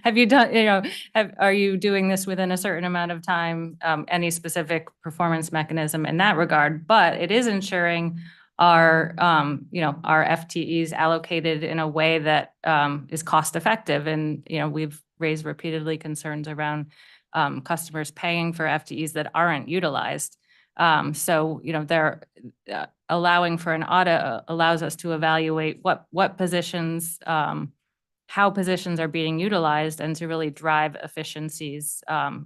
Have you done, are you doing this within a certain amount of time? Any specific performance mechanism in that regard, but it is ensuring our FTEs allocated in a way that is cost effective. And, we've raised repeatedly concerns around customers paying for FTEs that aren't utilized. So, they're allowing for an audit allows us to evaluate what positions, how positions are being utilized, and to really drive efficiencies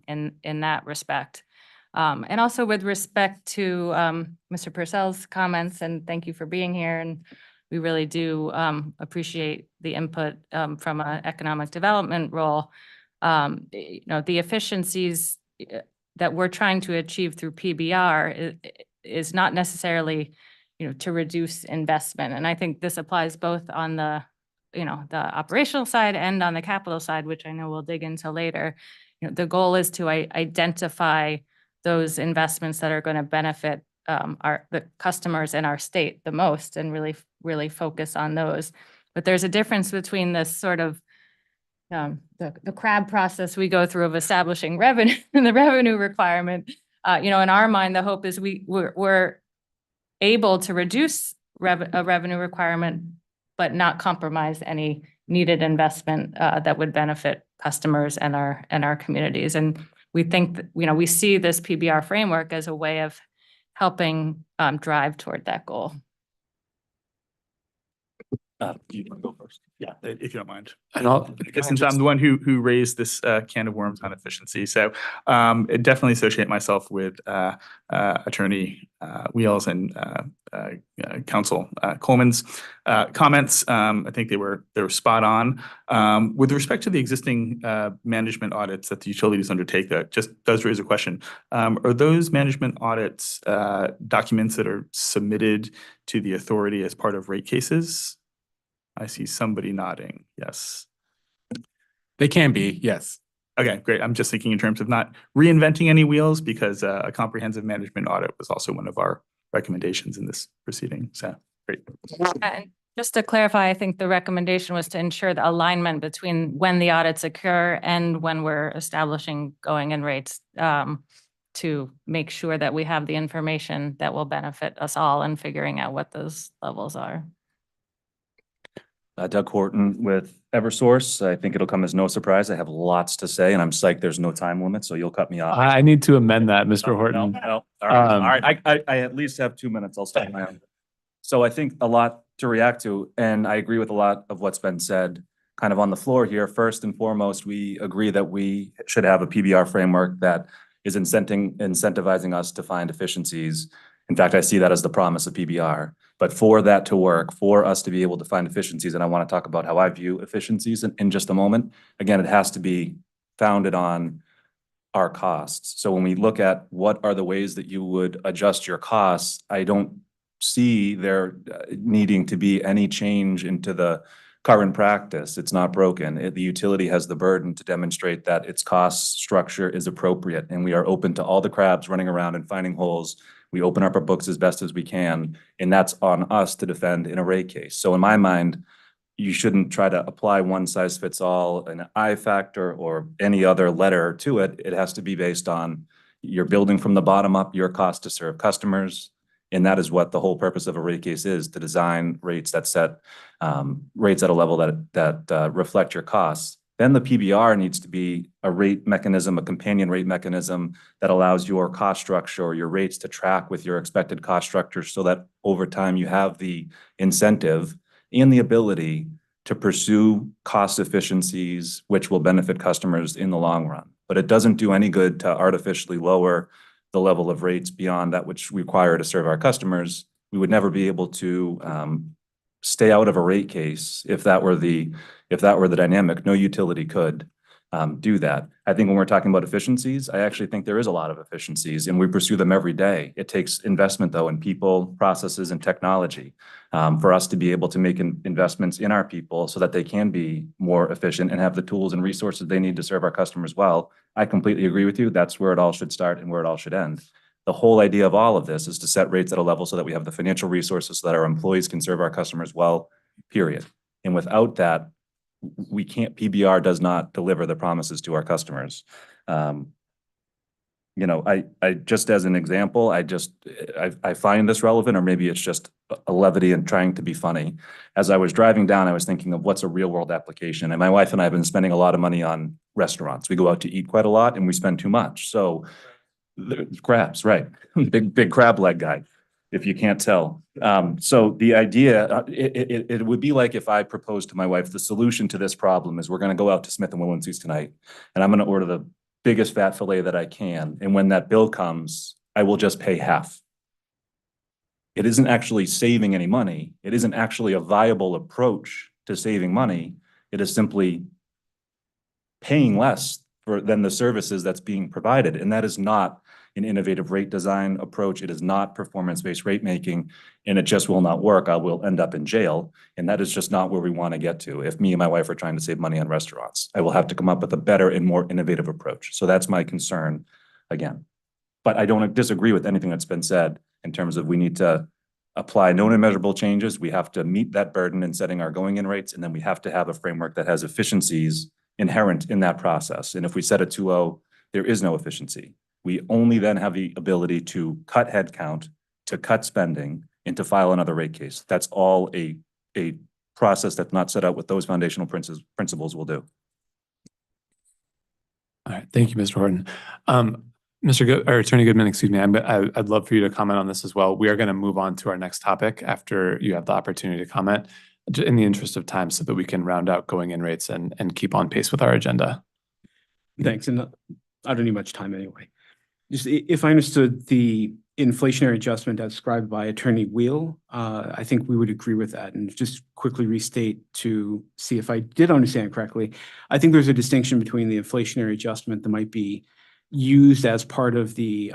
in that respect. And also with respect to Mr. Purcell's comments, and thank you for being here, and we really do appreciate the input from an economic development role. The efficiencies that we're trying to achieve through PBR is not necessarily, to reduce investment. And I think this applies both on the operational side and on the capital side, which I know we'll dig into later. The goal is to identify those investments that are going to benefit the customers in our state the most, and really focus on those. But there's a difference between this sort of the crab process we go through of establishing revenue and the revenue requirement. In our mind, the hope is we're able to reduce a revenue requirement, but not compromise any needed investment that would benefit customers and our communities. And we think that, we see this PBR framework as a way of helping drive toward that goal. You want to go first? Yeah, if you don't mind. And I'll, Since I'm the one who raised this can of worms on efficiency, so it definitely associate myself with Attorney Wheels and Counsel Coleman's comments. I think they were spot on. With respect to the existing management audits that the utilities undertake, that just does raise a question. Are those management audits documents that are submitted to the authority as part of rate cases? I see somebody nodding. Yes. They can be, yes. Okay, great. I'm just thinking in terms of not reinventing any wheels because a comprehensive management audit was also one of our recommendations in this proceeding. So great. And just to clarify, I think the recommendation was to ensure the alignment between when the audits occur and when we're establishing going in rates, to make sure that we have the information that will benefit us all in figuring out what those levels are. Doug Horton with Eversource. I think it'll come as no surprise. I have lots to say and I'm psyched there's no time limit, so you'll cut me off. I need to amend that, Mr. No, Horton. no. All right, all right. I at least have 2 minutes. I'll start my own. So I think a lot to react to, and I agree with a lot of what's been said kind of on the floor here. First and foremost, we agree that we should have a PBR framework that is incentivizing us to find efficiencies. In fact, I see that as the promise of PBR. But for that to work, for us to be able to find efficiencies, and I want to talk about how I view efficiencies in just a moment. Again, it has to be founded on our costs. So when we look at what are the ways that you would adjust your costs, I don't see there needing to be any change into the current practice. It's not broken. The utility has the burden to demonstrate that its cost structure is appropriate, and we are open to all the crabs running around and finding holes. We open up our books as best as we can, and that's on us to defend in a rate case. So in my mind, you shouldn't try to apply one size fits all, an I factor or any other letter to it. It has to be based on you're building from the bottom up your cost to serve customers. And that is what the whole purpose of a rate case is, to design rates that set rates at a level that reflect your costs. Then the PBR needs to be a rate mechanism, a companion rate mechanism that allows your cost structure or your rates to track with your expected cost structure so that over time you have the incentive and the ability to pursue cost efficiencies, which will benefit customers in the long run. But it doesn't do any good to artificially lower the level of rates beyond that which we require to serve our customers. We would never be able to stay out of a rate case if that were the dynamic. No utility could do that. I think when we're talking about efficiencies, I actually think there is a lot of efficiencies and we pursue them every day. It takes investment though in people, processes, and technology for us to be able to make investments in our people so that they can be more efficient and have the tools and resources they need to serve our customers well. I completely agree with you. That's where it all should start and where it all should end. The whole idea of all of this is to set rates at a level so that we have the financial resources so that our employees can serve our customers well, period. And without that, we can't, PBR does not deliver the promises to our customers. You know, I just as an example, I find this relevant, or maybe it's just a levity and trying to be funny. As I was driving down, I was thinking of what's a real world application. And my wife and I have been spending a lot of money on restaurants. We go out to eat quite a lot and we spend too much. So crabs, right? Big crab leg guy, if you can't tell. So the idea, it would be like if I proposed to my wife, the solution to this problem is we're going to go out to Smith & Wollenson's tonight, and I'm going to order the biggest fat fillet that I can. And when that bill comes, I will just pay half. It isn't actually saving any money. It isn't actually a viable approach to saving money. It is simply paying less than the services that's being provided. And that is not an innovative rate design approach. It is not performance-based rate making, and it just will not work. I will end up in jail. And that is just not where we want to get to. If me and my wife are trying to save money on restaurants, I will have to come up with a better and more innovative approach. So that's my concern again. But I don't disagree with anything that's been said in terms of we need to apply known and measurable changes. We have to meet that burden in setting our going in rates. And then we have to have a framework that has efficiencies inherent in that process. And if we set it too low, there is no efficiency. We only then have the ability to cut headcount, to cut spending, and to file another rate case. That's all a process that's not set out with those foundational principles will do. All right, thank you, Mr. Horton. Attorney Goodman, excuse me, I'd love for you to comment on this as well. We are going to move on to our next topic after you have the opportunity to comment. in the interest of time so that we can round out going in rates and keep on pace with our agenda. Thanks, and I don't need much time anyway. Just if I understood the inflationary adjustment as described by Attorney Wheel, I think we would agree with that. And just quickly restate to see if I did understand correctly. I think there's a distinction between the inflationary adjustment that might be used as part of the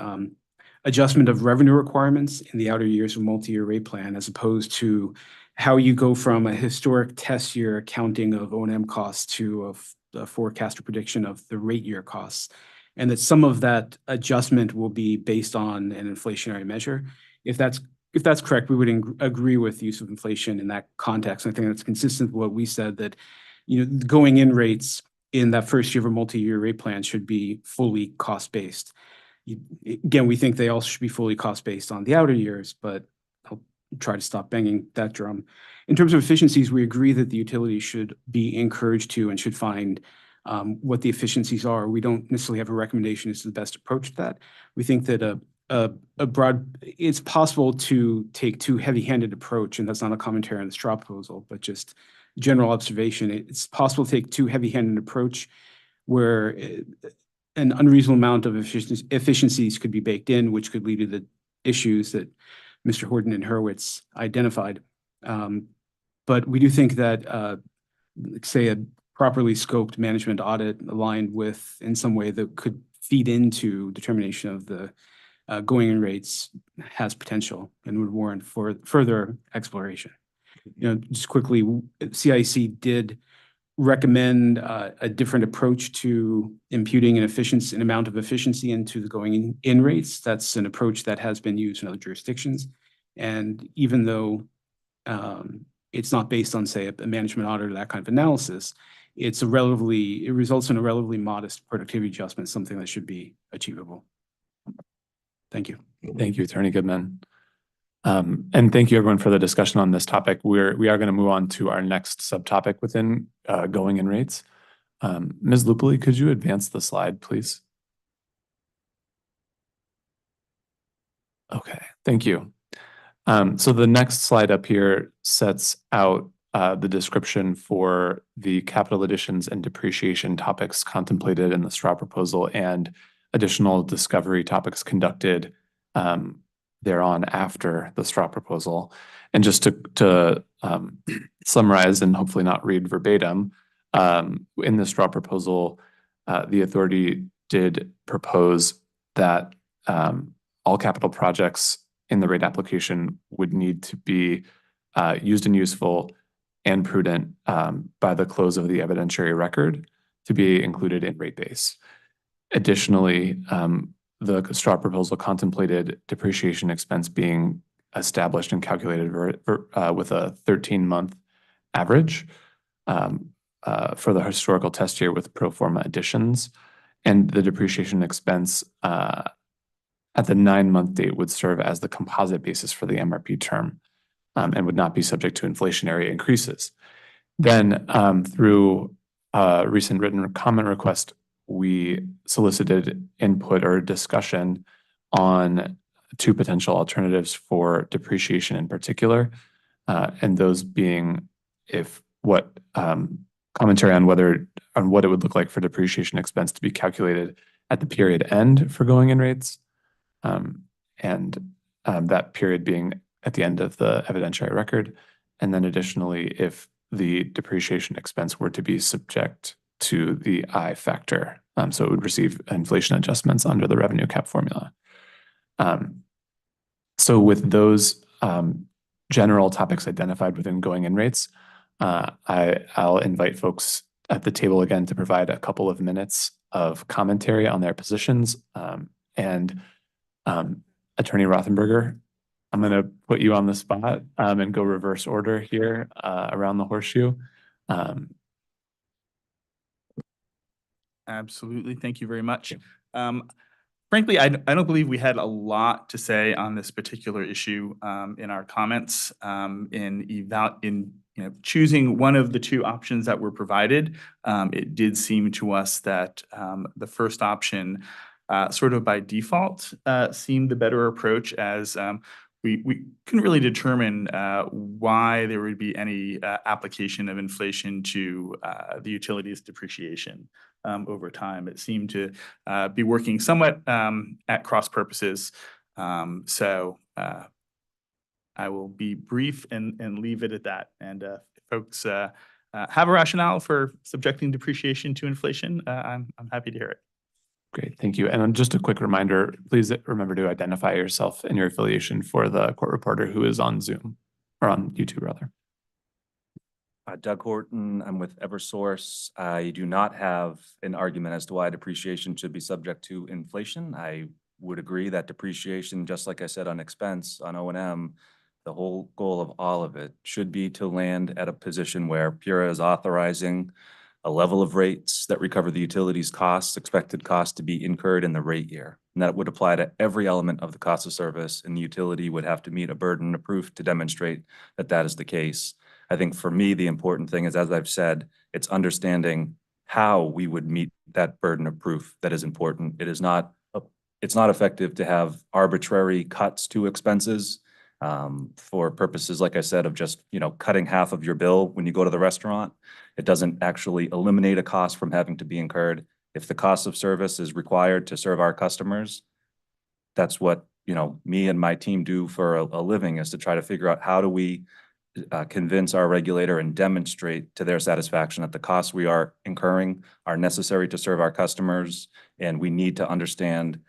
adjustment of revenue requirements in the outer years of multi-year rate plan, as opposed to how you go from a historic test year accounting of O&M costs to a forecast or prediction of the rate year costs. And that some of that adjustment will be based on an inflationary measure. If that's correct, we would agree with the use of inflation in that context. I think that's consistent with what we said, that going in rates in that first year of a multi-year rate plan should be fully cost-based. Again, we think they also should be fully cost-based on the outer years, but I'll try to stop banging that drum. In terms of efficiencies, we agree that the utility should be encouraged to and should find what the efficiencies are. We don't necessarily have a recommendation as to the best approach to that. We think that it's possible to take too heavy-handed approach, and that's not a commentary on the straw proposal, but just general observation. It's possible to take too heavy-handed approach where an unreasonable amount of efficiencies could be baked in, which could lead to the issues that Mr. Horton and Hurwitz identified. But we do think that, say, a properly scoped management audit aligned with, in some way that could feed into determination of the going in rates has potential and would warrant for further exploration. Just quickly, CIC did recommend a different approach to imputing an amount of efficiency into the going in rates. That's an approach that has been used in other jurisdictions. And even though it's not based on, say, a management audit or that kind of analysis, it results in a relatively modest productivity adjustment, something that should be achievable. Thank you. Thank you, Attorney Goodman. And thank you everyone for the discussion on this topic. We are going to move on to our next subtopic within going in rates. Ms. Lupoli, could you advance the slide, please? Okay, thank you. So the next slide up here sets out the description for the capital additions and depreciation topics contemplated in the straw proposal and additional discovery topics conducted thereon after the straw proposal. And just to summarize and hopefully not read verbatim, in the straw proposal, the authority did propose that all capital projects in the rate application would need to be used and useful and prudent by the close of the evidentiary record to be included in rate base. Additionally, the straw proposal contemplated depreciation expense being established and calculated with a 13-month average for the historical test year with pro forma additions. And the depreciation expense at the 9-month date would serve as the composite basis for the MRP term and would not be subject to inflationary increases. Then through a recent written comment request, we solicited input or discussion on 2 potential alternatives for depreciation in particular, and those being commentary on what it would look like for depreciation expense to be calculated at the period end for going in rates, and that period being at the end of the evidentiary record, and then additionally if the depreciation expense were to be subject to the I factor. So it would receive inflation adjustments under the revenue cap formula. So with those general topics identified within going in rates, I'll invite folks at the table again to provide a couple of minutes of commentary on their positions. And Attorney Rothenberger, I'm going to put you on the spot and go reverse order here around the horseshoe. Absolutely. Thank you very much. Frankly, I don't believe we had a lot to say on this particular issue in our comments. In choosing one of the 2 options that were provided, it did seem to us that the first option sort of by default seemed the better approach, as we couldn't really determine why there would be any application of inflation to the utilities depreciation over time. It seemed to be working somewhat at cross purposes. So I will be brief and leave it at that. And if folks have a rationale for subjecting depreciation to inflation, I'm happy to hear it. Great, thank you. And then just a quick reminder, please remember to identify yourself and your affiliation for the court reporter who is on Zoom, or on YouTube rather. Doug Horton, I'm with Eversource. I do not have an argument as to why depreciation should be subject to inflation. I would agree that depreciation, just like I said on expense, on O&M, the whole goal of all of it should be to land at a position where PURA is authorizing a level of rates that recover the utilities costs, expected costs to be incurred in the rate year. And that would apply to every element of the cost of service, and the utility would have to meet a burden of proof to demonstrate that that is the case. I think for me, the important thing is, as I've said, it's understanding how we would meet that burden of proof that is important. It's not effective to have arbitrary cuts to expenses for purposes, like I said, of just, cutting half of your bill when you go to the restaurant. It doesn't actually eliminate a cost from having to be incurred. If the cost of service is required to serve our customers, that's what, me and my team do for a living, is to try to figure out how do we convince our regulator and demonstrate to their satisfaction that the costs we are incurring are necessary to serve our customers. And we need to understand,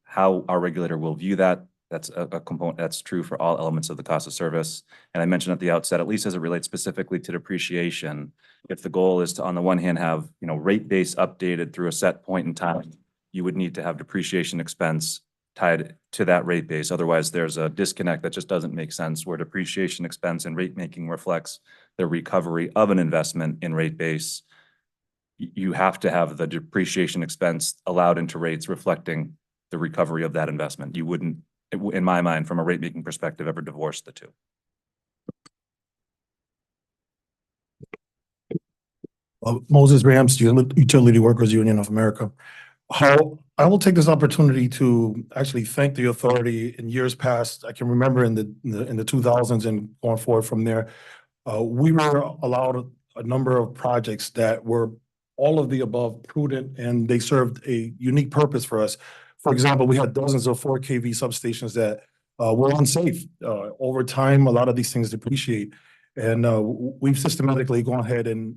how our regulator will view that. That's a component that's true for all elements of the cost of service. And I mentioned at the outset, at least as it relates specifically to depreciation, if the goal is to, on the one hand, have, rate base updated through a set point in time, you would need to have depreciation expense tied to that rate base. Otherwise, there's a disconnect that just doesn't make sense, where depreciation expense and rate making reflects the recovery of an investment in rate base. You have to have the depreciation expense allowed into rates reflecting the recovery of that investment. You wouldn't, in my mind, from a rate making perspective, ever divorce the two. Moses Rams, Utility Workers Union of America. I will take this opportunity to actually thank the authority. In years past, I can remember in the 2000s and going forward from there, we were allowed a number of projects that were all of the above prudent, and they served a unique purpose for us. For example, we had dozens of 4 kV substations that were unsafe. Over time, a lot of these things depreciate, and we've systematically gone ahead and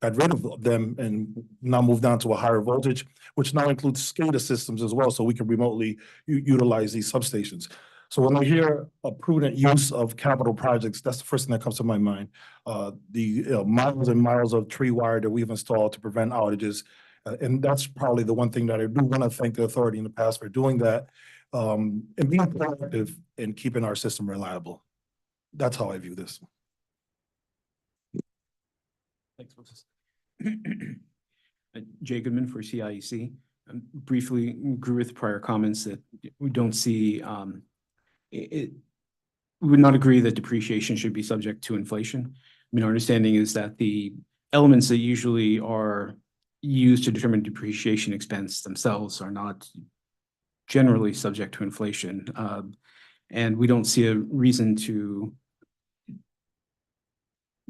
got rid of them and now moved on to a higher voltage, which now includes SCADA systems as well, so we can remotely utilize these substations. So when I hear a prudent use of capital projects, that's the first thing that comes to my mind. The miles and miles of tree wire that we've installed to prevent outages. And that's probably the one thing that I do want to thank the authority in the past for doing that, and being proactive in keeping our system reliable. That's how I view this. Thanks, Moses. Jay Goodman for CIEC. Briefly agree with prior comments that we don't see we would not agree that depreciation should be subject to inflation. I mean, our understanding is that the elements that usually are used to determine depreciation expense themselves are not generally subject to inflation. And we don't see a reason to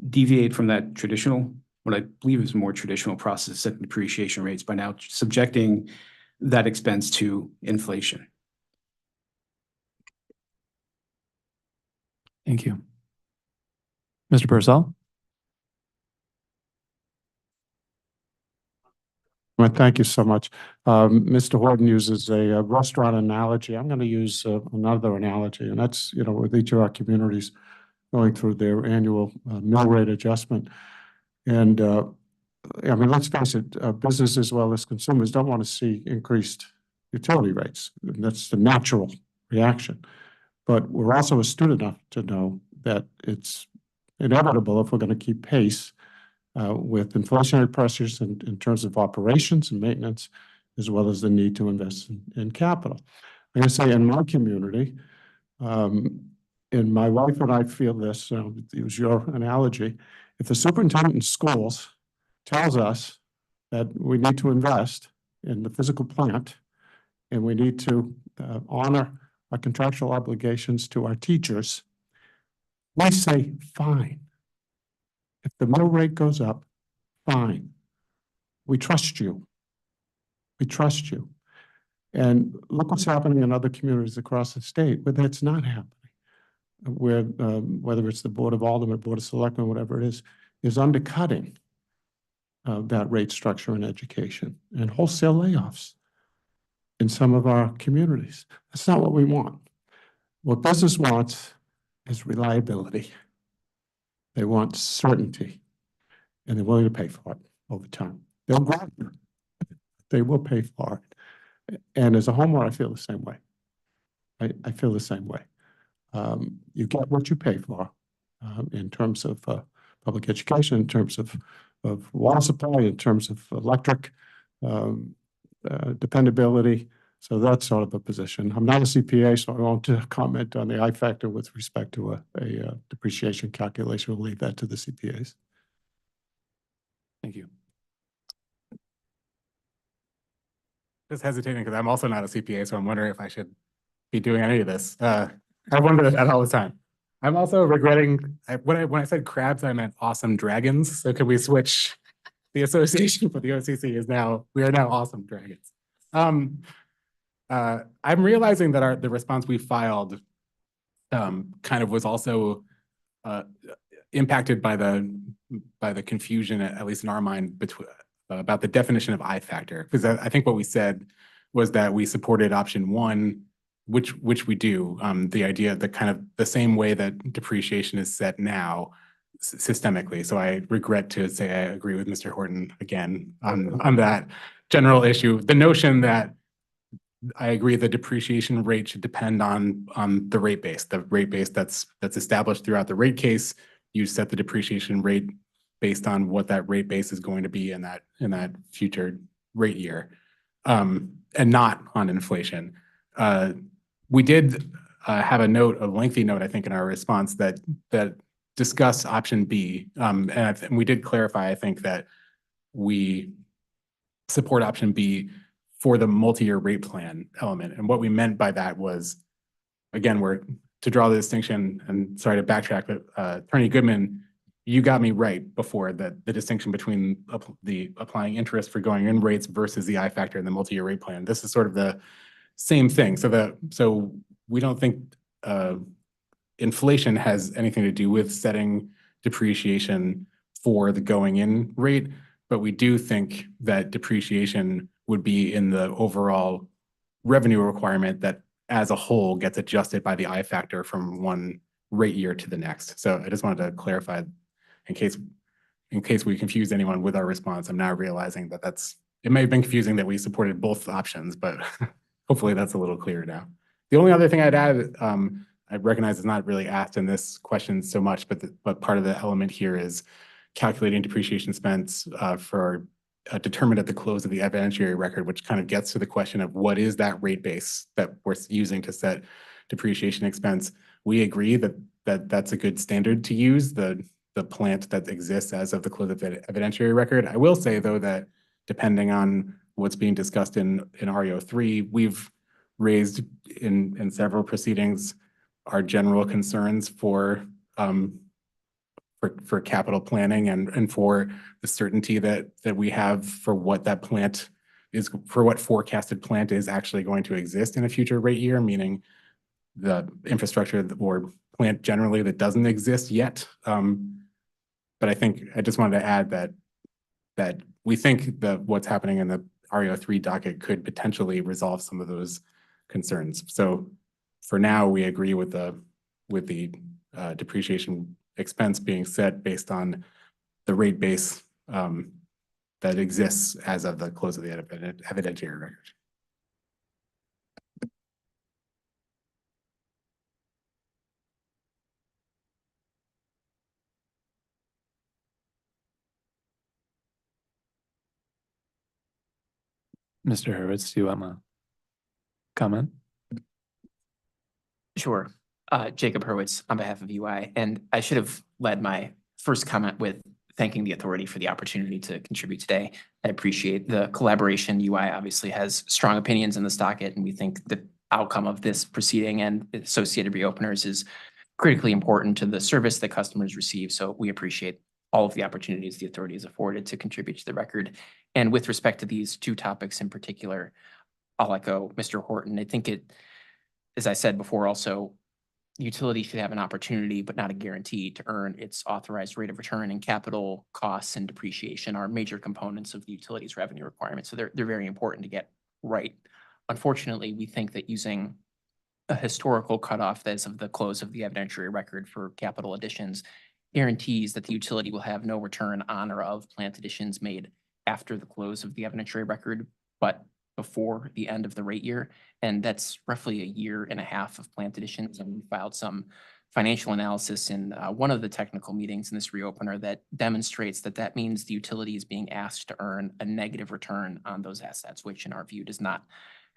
deviate from that traditional, what I believe is a more traditional process, setting depreciation rates by now subjecting that expense to inflation. Thank you. Mr. Purcell? Well, thank you so much. Mr. Horton uses a restaurant analogy. I'm going to use another analogy, and that's, with each of our communities going through their annual mill rate adjustment. And I mean, let's face it, businesses as well as consumers don't want to see increased utility rates. That's the natural reaction. But we're also astute enough to know that it's inevitable if we're going to keep pace with inflationary pressures in terms of operations and maintenance, as well as the need to invest in capital. I'm going to say in my community, and my wife and I feel this, use your analogy, if the superintendent in schools tells us that we need to invest in the physical plant and we need to honor our contractual obligations to our teachers, we say, fine. If the mill rate goes up, fine. We trust you. We trust you. And look what's happening in other communities across the state where that's not happening. Where, whether it's the Board of Aldermen, Board of Selectmen, whatever it is undercutting that rate structure in education and wholesale layoffs in some of our communities. That's not what we want. What business wants is reliability. They want certainty, and they're willing to pay for it over time. They'll grow. They will pay for it. And as a homeowner, I feel the same way. I feel the same way. You get what you pay for in terms of public education, in terms of water supply, in terms of electric dependability. So that's sort of a position. I'm not a CPA, so I won't comment on the I factor with respect to a depreciation calculation. We'll leave that to the CPAs. Thank you. Just hesitating because I'm also not a CPA, so I'm wondering if I should be doing any of this. I wonder that all the time. I'm also regretting, when I said crabs, I meant awesome dragons. So could we switch? The association for the OCC is now, we are now awesome dragons. I'm realizing that the response we filed kind of was also impacted by the confusion, at least in our mind, between about the definition of I factor. Because I think what we said was that we supported option one, which we do. The idea that kind of the same way that depreciation is set now systemically. So I regret to say I agree with Mr. Horton again on that general issue. The notion that I agree the depreciation rate should depend on the rate base that's established throughout the rate case. You set the depreciation rate based on what that rate base is going to be in that future rate year, and not on inflation. We did have a lengthy note, I think, in our response that discussed option B, and we did clarify, I think, that we support option B for the multi-year rate plan element. And what we meant by that was, again, to draw the distinction, and sorry to backtrack, but Attorney Goodman, you got me right before that the distinction between the applying interest for going in rates versus the I factor in the multi-year rate plan. This is sort of the same thing. So we don't think inflation has anything to do with setting depreciation for the going in rate, but we do think that depreciation would be in the overall revenue requirement that as a whole gets adjusted by the I factor from one rate year to the next. So I just wanted to clarify in case we confused anyone with our response. I'm now realizing that it may have been confusing that we supported both options, but hopefully that's a little clearer now. The only other thing I'd add, I recognize it's not really asked in this question so much, but part of the element here is calculating depreciation expense determined at the close of the evidentiary record, which kind of gets to the question of what is that rate base that we're using to set depreciation expense. We agree that that's a good standard to use, the plant that exists as of the close of the evidentiary record. I will say, though, that depending on what's being discussed in REO3, we've raised in several proceedings our general concerns for capital planning and for the certainty that we have for what that plant is, for what forecasted plant is actually going to exist in a future rate year, meaning the infrastructure or plant generally that doesn't exist yet. But I think I just wanted to add that we think that what's happening in the REO3 docket could potentially resolve some of those concerns. So for now, we agree with the depreciation expense being set based on the rate base that exists as of the close of the evidentiary record. Mr. Hurwitz, do you want to comment? Sure. Jacob Hurwitz on behalf of UI. And I should have led my first comment with thanking the authority for the opportunity to contribute today. I appreciate the collaboration. UI obviously has strong opinions in this docket, and we think that outcome of this proceeding and associated reopeners is critically important to the service that customers receive. So we appreciate all of the opportunities the authority is afforded to contribute to the record. And with respect to these two topics in particular, I'll echo Mr. Horton. I think it, as I said before, also, utility should have an opportunity, but not a guarantee, to earn its authorized rate of return, and capital costs and depreciation are major components of the utility's revenue requirements. So they're very important to get right. Unfortunately, we think that using a historical cutoff as of the close of the evidentiary record for capital additions guarantees that the utility will have no return on or of plant additions made after the close of the evidentiary record, but before the end of the rate year. And that's roughly a year and a half of plant additions. And we filed some financial analysis in one of the technical meetings in this reopener that demonstrates that that means the utility is being asked to earn a negative return on those assets, which in our view does not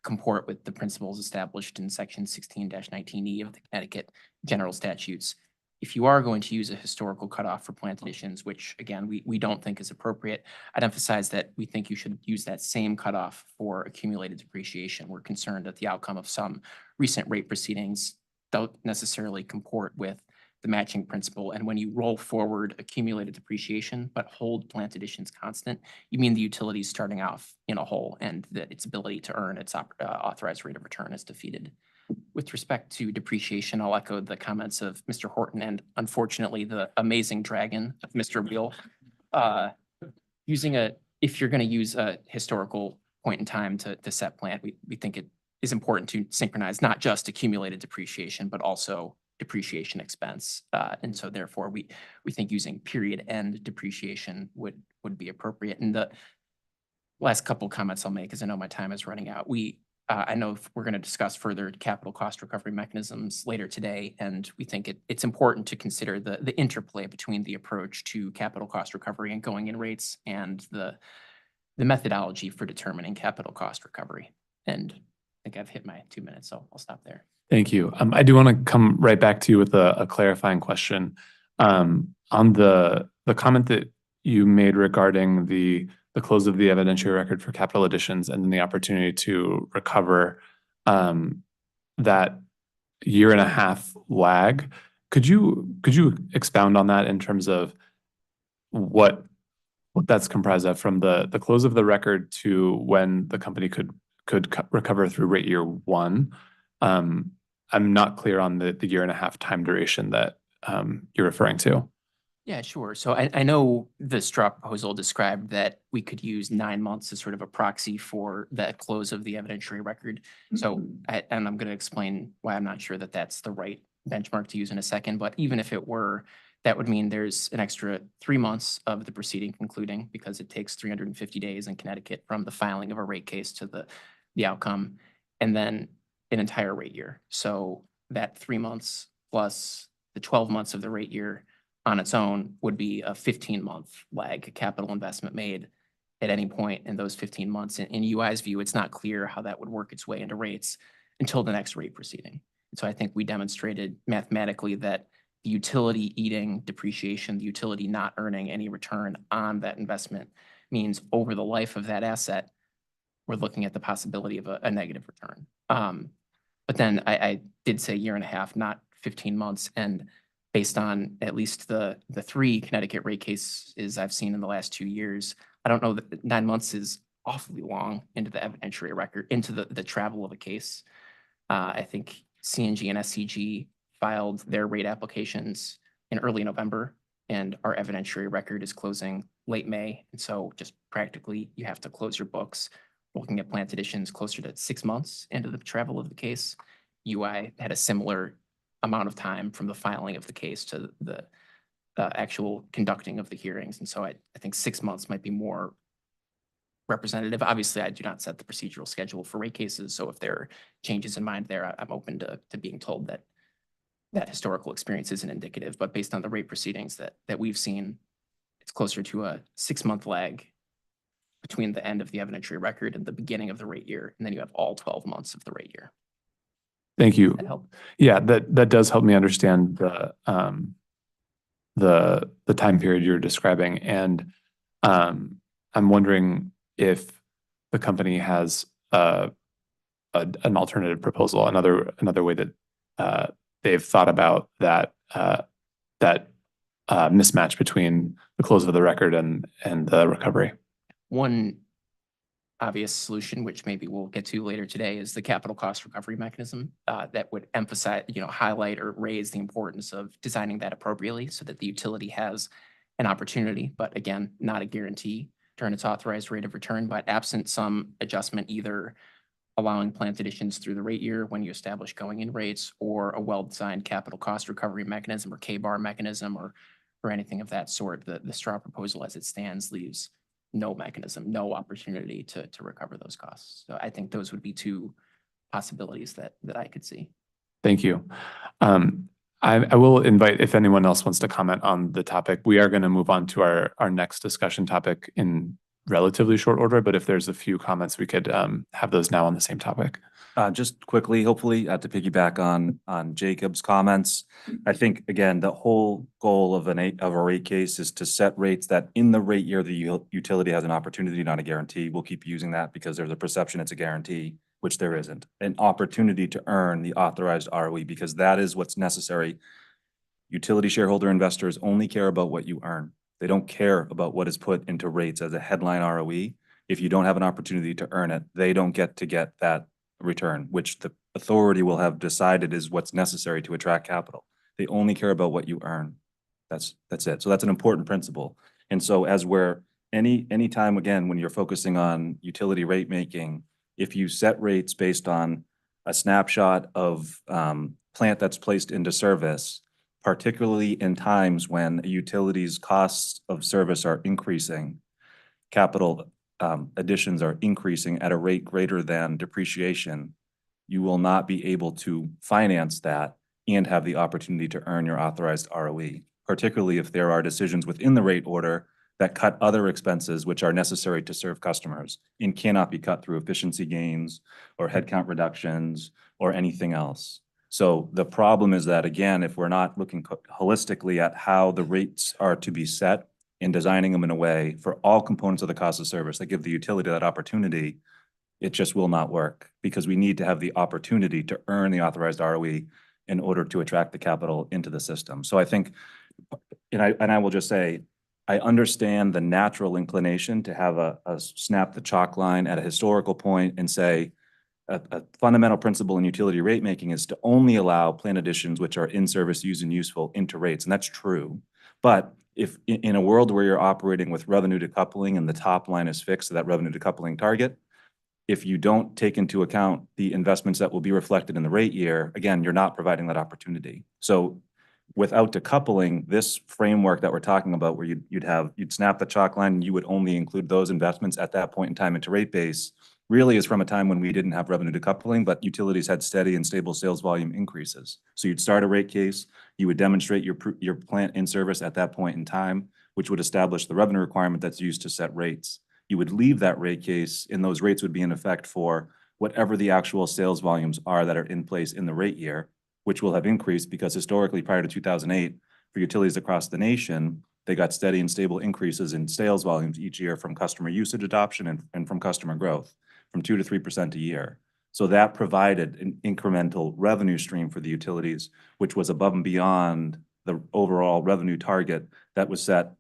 comport with the principles established in section 16-19E of the Connecticut General Statutes. If you are going to use a historical cutoff for plant additions, which again, we don't think is appropriate, I'd emphasize that we think you should use that same cutoff for accumulated depreciation. We're concerned that the outcome of some recent rate proceedings don't necessarily comport with the matching principle. And when you roll forward accumulated depreciation, but hold plant additions constant, you mean the utility is starting off in a hole and that its ability to earn its authorized rate of return is defeated. With respect to depreciation, I'll echo the comments of Mr. Horton and unfortunately the amazing dragon of Mr. Wheel. If you're going to use a historical point in time to set plant, we think it is important to synchronize not just accumulated depreciation, but also depreciation expense. And so therefore we think using period end depreciation would be appropriate. And the last couple comments I'll make, as I know my time is running out, I know we're going to discuss further capital cost recovery mechanisms later today, and we think it's important to consider the interplay between the approach to capital cost recovery and going in rates and the methodology for determining capital cost recovery. And I think I've hit my 2 minutes, so I'll stop there. Thank you. I do want to come right back to you with a clarifying question. On the comment that you made regarding the close of the evidentiary record for capital additions and then the opportunity to recover that year and a half lag. Could you expound on that in terms of what that's comprised of, from the close of the record to when the company could recover through rate year one? I'm not clear on the year and a half time duration that you're referring to. Yeah, sure. So I know the straw proposal described that we could use 9 months as sort of a proxy for the close of the evidentiary record. So, and I'm going to explain why I'm not sure that that's the right benchmark to use in a second, but even if it were, that would mean there's an extra 3 months of the proceeding concluding, because it takes 350 days in Connecticut from the filing of a rate case to the outcome, and then an entire rate year. So that 3 months plus the 12 months of the rate year on its own would be a 15-month lag, a capital investment made at any point in those 15 months. In UI's view, it's not clear how that would work its way into rates until the next rate proceeding. And so I think we demonstrated mathematically that the utility eating depreciation, the utility not earning any return on that investment, means over the life of that asset, we're looking at the possibility of a negative return. But then I did say year and a half, not 15 months. And based on at least the 3 Connecticut rate cases I've seen in the last 2 years, I don't know that 9 months is awfully long into the evidentiary record, into the travel of a case. I think CNG and SCG filed their rate applications in early November, and our evidentiary record is closing late May. And so just practically, you have to close your books. We're looking at plant additions closer to 6 months into the travel of the case. UI had a similar amount of time from the filing of the case to the actual conducting of the hearings. And so I think 6 months might be more representative. Obviously, I do not set the procedural schedule for rate cases. So if there are changes in mind there, I'm open to being told that historical experience isn't indicative. But based on the rate proceedings that we've seen, it's closer to a 6-month lag between the end of the evidentiary record and the beginning of the rate year. And then you have all 12 months of the rate year. Thank you. That help? Yeah, that does help me understand the time period you're describing. And I'm wondering if the company has a an alternative proposal, another way that they've thought about that mismatch between the close of the record and the recovery. One obvious solution, which maybe we'll get to later today, is the capital cost recovery mechanism that would emphasize, highlight or raise the importance of designing that appropriately so that the utility has an opportunity, but again, not a guarantee, to earn its authorized rate of return, but absent some adjustment, either allowing plant additions through the rate year when you establish going in rates, or a well-designed capital cost recovery mechanism or K-bar mechanism or anything of that sort. The straw proposal as it stands leaves no mechanism, no opportunity to recover those costs. So I think those would be two possibilities that I could see. Thank you. I will invite if anyone else wants to comment on the topic. We are going to move on to our next discussion topic in relatively short order, but if there's a few comments, we could have those now on the same topic. Just quickly, hopefully, to piggyback on Jacob's comments, I think, again, the whole goal of a rate case is to set rates that in the rate year, the utility has an opportunity, not a guarantee. We'll keep using that because there's a perception it's a guarantee, which there isn't. An opportunity to earn the authorized ROE, because that is what's necessary. Utility shareholder investors only care about what you earn. They don't care about what is put into rates as a headline ROE. If you don't have an opportunity to earn it, they don't get that return, which the authority will have decided is what's necessary to attract capital. They only care about what you earn. That's it. So that's an important principle. And so as any time, again, when you're focusing on utility rate making, if you set rates based on a snapshot of plant that's placed into service, particularly in times when a utility's costs of service are increasing, capital additions are increasing at a rate greater than depreciation, you will not be able to finance that and have the opportunity to earn your authorized ROE, particularly if there are decisions within the rate order that cut other expenses which are necessary to serve customers and cannot be cut through efficiency gains or headcount reductions or anything else. So the problem is that, again, if we're not looking holistically at how the rates are to be set and designing them in a way for all components of the cost of service that give the utility that opportunity, it just will not work, because we need to have the opportunity to earn the authorized ROE in order to attract the capital into the system. So I think, and I will just say, I understand the natural inclination to have a snap the chalk line at a historical point and say a fundamental principle in utility rate making is to only allow plant additions which are in service, used, and useful into rates, and that's true. But if in a world where you're operating with revenue decoupling and the top line is fixed to that revenue decoupling target, if you don't take into account the investments that will be reflected in the rate year, again, you're not providing that opportunity. So without decoupling, this framework that we're talking about, where you'd snap the chalk line and you would only include those investments at that point in time into rate base, really is from a time when we didn't have revenue decoupling, but utilities had steady and stable sales volume increases. So you'd start a rate case, you would demonstrate your plant in service at that point in time, which would establish the revenue requirement that's used to set rates. You would leave that rate case, and those rates would be in effect for whatever the actual sales volumes are that are in place in the rate year, which will have increased because historically, prior to 2008, for utilities across the nation, they got steady and stable increases in sales volumes each year from customer usage adoption and from customer growth, from 2 to 3% a year. So that provided an incremental revenue stream for the utilities, which was above and beyond the overall revenue target that was set,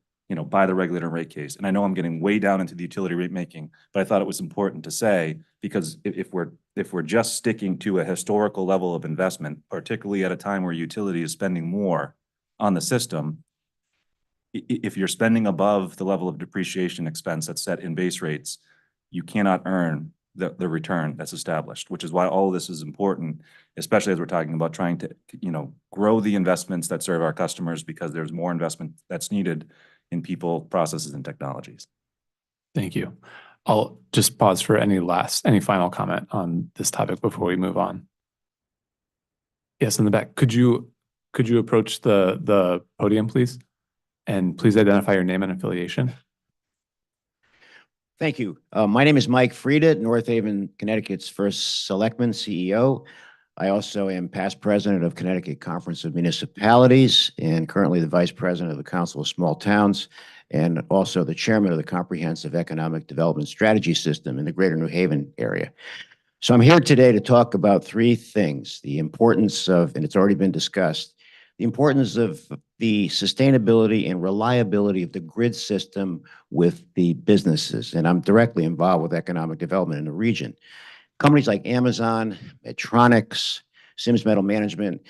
by the regulator rate case. And I know I'm getting way down into the utility rate making, but I thought it was important to say, because if we're just sticking to a historical level of investment, particularly at a time where utility is spending more on the system, if you're spending above the level of depreciation expense that's set in base rates, you cannot earn the return that's established, which is why all of this is important, especially as we're talking about trying to, grow the investments that serve our customers, because there's more investment that's needed in people, processes, and technologies. Thank you. I'll just pause for any final comment on this topic before we move on. Yes, in the back. Could you approach the podium, please? And please identify your name and affiliation. Thank you. My name is Mike Frieda, North Haven, Connecticut's first selectman, CEO. I also am past president of Connecticut Conference of Municipalities and currently the vice president of the Council of Small Towns, and also the chairman of the Comprehensive Economic Development Strategy System in the Greater New Haven area. So I'm here today to talk about three things: the importance of, and it's already been discussed, the importance of the sustainability and reliability of the grid system with the businesses. And I'm directly involved with economic development in the region. Companies like Amazon, Medtronic, Sims Metal Management,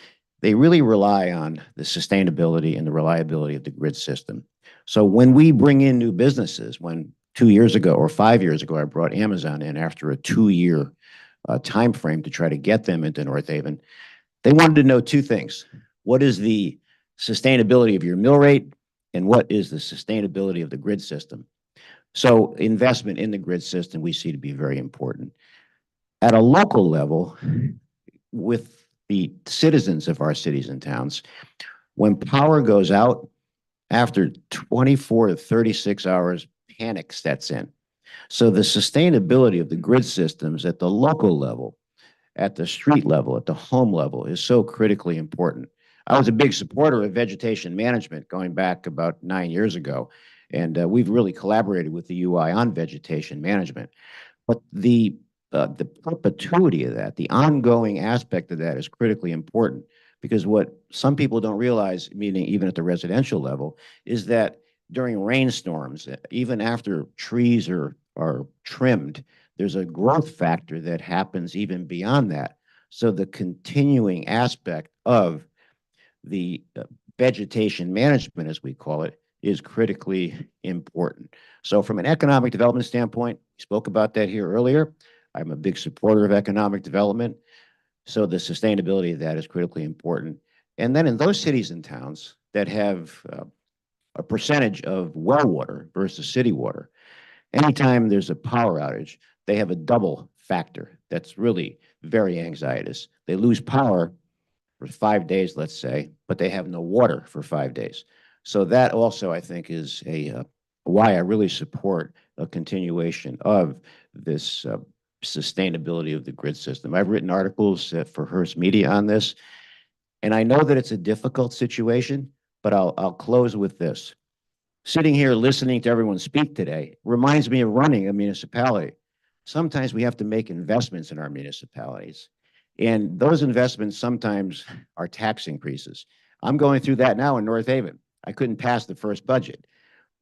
they really rely on the sustainability and the reliability of the grid system. So when we bring in new businesses, when 2 years ago or 5 years ago, I brought Amazon in after a 2-year time frame to try to get them into North Haven, they wanted to know two things. What is the sustainability of your mill rate, and what is the sustainability of the grid system? So investment in the grid system we see to be very important. At a local level, with the citizens of our cities and towns, when power goes out, after 24 to 36 hours, panic sets in. So the sustainability of the grid systems at the local level, at the street level, at the home level is so critically important. I was a big supporter of vegetation management going back about 9 years ago, and we've really collaborated with the UI on vegetation management. But the perpetuity of that, the ongoing aspect of that is critically important, because what some people don't realize, meaning even at the residential level, is that during rainstorms, even after trees are trimmed, there's a growth factor that happens even beyond that. So the continuing aspect of the vegetation management, as we call it, is critically important. So from an economic development standpoint, we spoke about that here earlier. I'm a big supporter of economic development. So the sustainability of that is critically important. And then in those cities and towns that have a percentage of well water versus city water, anytime there's a power outage, they have a double factor that's really very anxietous. They lose power for 5 days, let's say, but they have no water for 5 days. So that also, I think, is why I really support a continuation of this sustainability of the grid system. I've written articles for Hearst Media on this, and I know that it's a difficult situation, but I'll close with this. Sitting here listening to everyone speak today reminds me of running a municipality. Sometimes we have to make investments in our municipalities, and those investments sometimes are tax increases. I'm going through that now in North Haven. I couldn't pass the first budget,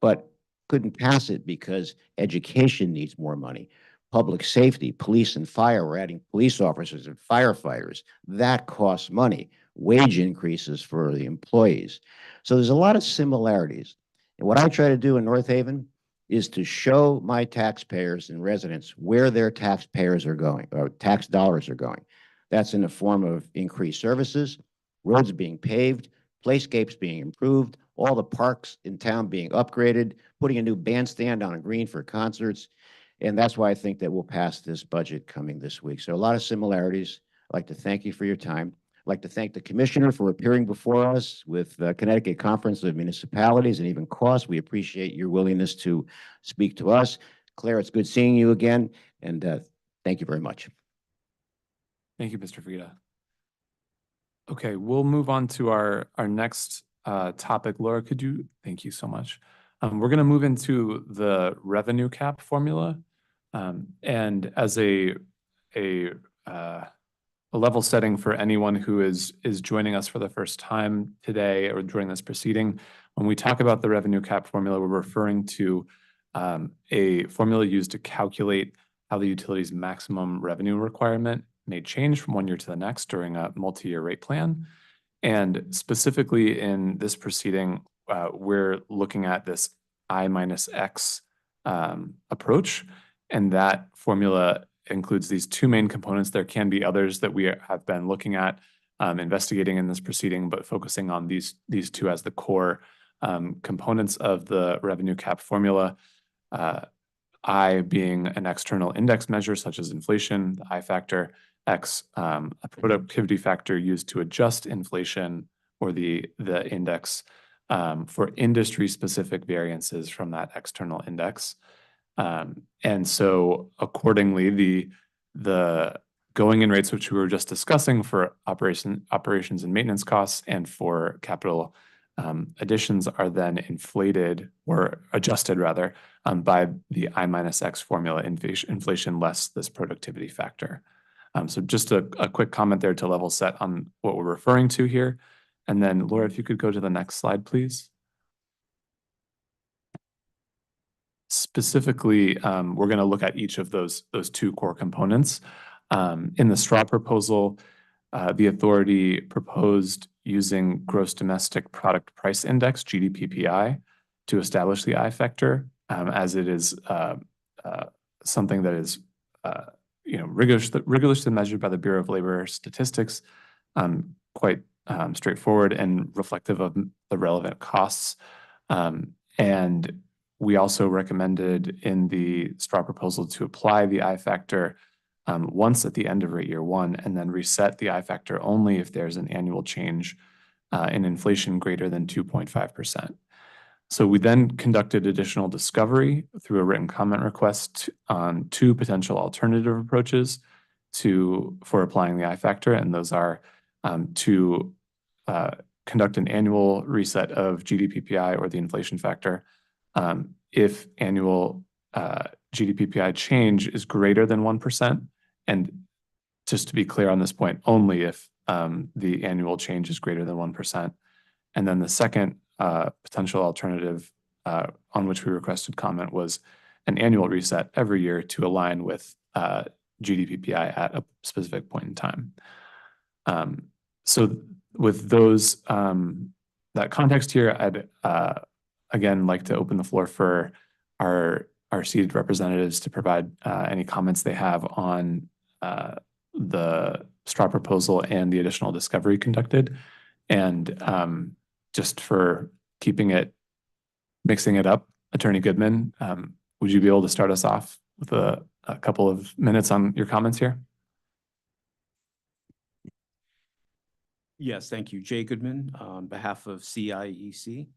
but couldn't pass it because education needs more money. Public safety, police and fire, we're adding police officers and firefighters. That costs money. Wage increases for the employees. So there's a lot of similarities. And what I try to do in North Haven is to show my taxpayers and residents where their taxpayers are going, or tax dollars are going. That's in the form of increased services, roads being paved, playscapes being improved, all the parks in town being upgraded, putting a new bandstand on a green for concerts. And that's why I think that we'll pass this budget coming this week. So a lot of similarities. I'd like to thank you for your time. I'd like to thank the commissioner for appearing before us with the Connecticut Conference of Municipalities and even costs. We appreciate your willingness to speak to us. Claire, it's good seeing you again, and thank you very much. Thank you, Mr. Frida. Okay, we'll move on to our next topic. Laura, could you, thank you so much. We're going to move into the revenue cap formula. And as a level setting for anyone who is joining us for the first time today or during this proceeding, when we talk about the revenue cap formula, we're referring to a formula used to calculate how the utility's maximum revenue requirement may change from one year to the next during a multi-year rate plan. And specifically in this proceeding, we're looking at this I minus X approach, and that formula includes these two main components. There can be others that we have been looking at, investigating in this proceeding, but focusing on these two as the core components of the revenue cap formula. I being an external index measure such as inflation, the I factor, X, a productivity factor used to adjust inflation or the index for industry-specific variances from that external index. And so accordingly, the going-in rates, which we were just discussing for operations and maintenance costs and for capital additions, are then inflated or adjusted rather by the I minus X formula, inflation less this productivity factor. So just a quick comment there to level set on what we're referring to here. And then Laura, if you could go to the next slide, please. Specifically, we're going to look at each of those two core components. In the straw proposal, the authority proposed using gross domestic product price index, GDPPI, to establish the I factor, as it is something that is rigorously measured by the Bureau of Labor Statistics, quite straightforward and reflective of the relevant costs. And we also recommended in the straw proposal to apply the I factor once at the end of rate year one, and then reset the I factor only if there's an annual change in inflation greater than 2.5%. So we then conducted additional discovery through a written comment request on two potential alternative approaches for applying the I factor, and those are to conduct an annual reset of GDPPI or the inflation factor if annual GDPPI change is greater than 1%, and just to be clear on this point, only if the annual change is greater than 1%. And then the second potential alternative on which we requested comment was an annual reset every year to align with GDPPI at a specific point in time. So with those that context here, I'd again like to open the floor for our seated representatives to provide any comments they have on the straw proposal and the additional discovery conducted. And just for mixing it up, Attorney Goodman, would you be able to start us off with a couple of minutes on your comments here? Yes, thank you. Jay Goodman on behalf of CIEC.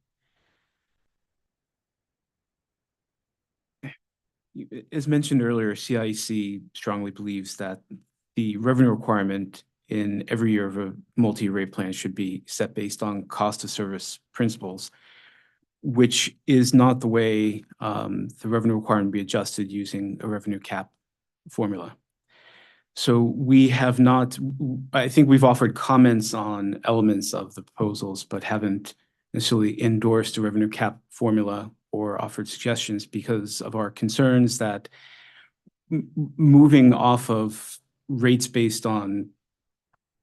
As mentioned earlier, CIEC strongly believes that the revenue requirement in every year of a multi-year rate plan should be set based on cost of service principles, which is not the way the revenue requirement be adjusted using a revenue cap formula. So we have not, I think we've offered comments on elements of the proposals, but haven't necessarily endorsed a revenue cap formula or offered suggestions because of our concerns that moving off of rates based on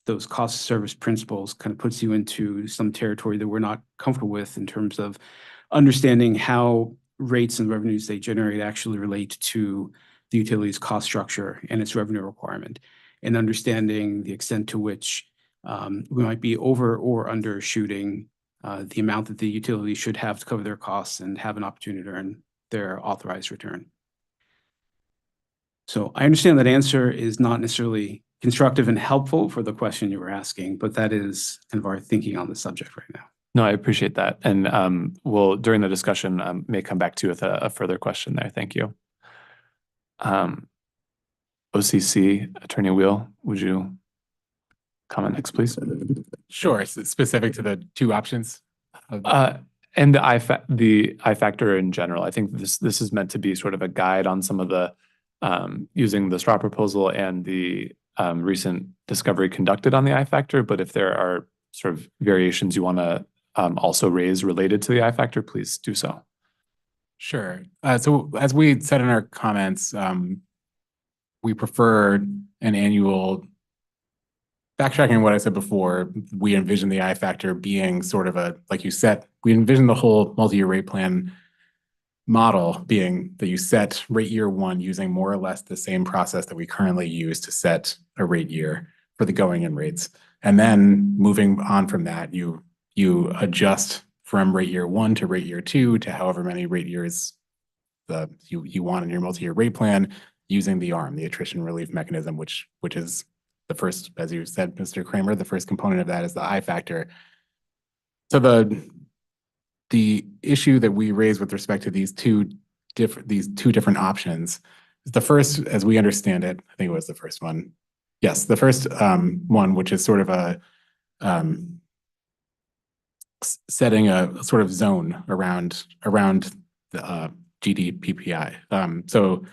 those cost of service principles kind of puts you into some territory that we're not comfortable with in terms of understanding how rates and revenues they generate actually relate to the utility's cost structure and its revenue requirement, and understanding the extent to which we might be over or undershooting the amount that the utility should have to cover their costs and have an opportunity to earn their authorized return. So I understand that answer is not necessarily constructive and helpful for the question you were asking, but that is kind of our thinking on the subject right now. No, I appreciate that. And we'll, during the discussion, may come back to you with a further question there. Thank you. OCC, Attorney Wheel, would you comment next, please? Sure. It's specific to the two options. And the I factor in general. I think this is meant to be sort of a guide on some of the using the straw proposal and the recent discovery conducted on the I factor. But if there are sort of variations you want to also raise related to the I factor, please do so. Sure. So as we said in our comments, we prefer an annual, backtracking what I said before, we envision the I factor being sort of a, like you said, we envision the whole multi-year rate plan model being that you set rate year one using more or less the same process that we currently use to set a rate year for the going in rates. And then moving on from that, you adjust from rate year one to rate year two to however many rate years you want in your multi-year rate plan using the ARM, the attrition relief mechanism, which is the first, as you said, Mr. Kramer, the first component of that is the I factor. So the issue that we raise with respect to these two different options is the first, as we understand it, I think it was the first one. Yes, the first one, which is sort of a setting a sort of zone around the GDPPI. So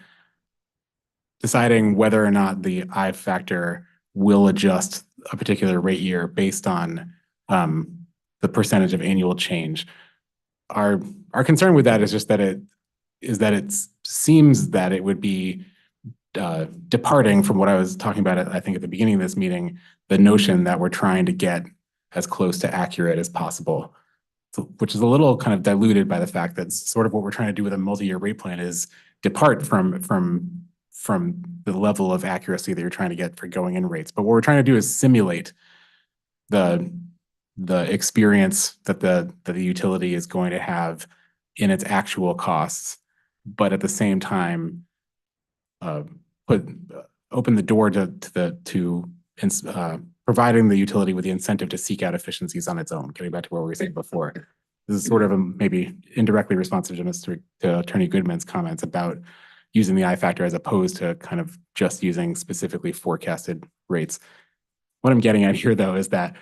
deciding whether or not the I factor will adjust a particular rate year based on the percentage of annual change. Our concern with that is just that it seems that it would be departing from what I was talking about, I think at the beginning of this meeting, the notion that we're trying to get as close to accurate as possible. So, which is a little kind of diluted by the fact that sort of what we're trying to do with a multi-year rate plan is depart from the level of accuracy that you're trying to get for going in rates. But what we're trying to do is simulate the experience that the utility is going to have in its actual costs, but at the same time, open the door to providing the utility with the incentive to seek out efficiencies on its own, getting back to what we were saying before. This is sort of a maybe indirectly responsive to Attorney Goodman's comments about using the I factor as opposed to kind of just using specifically forecasted rates. What I'm getting at here, though, is that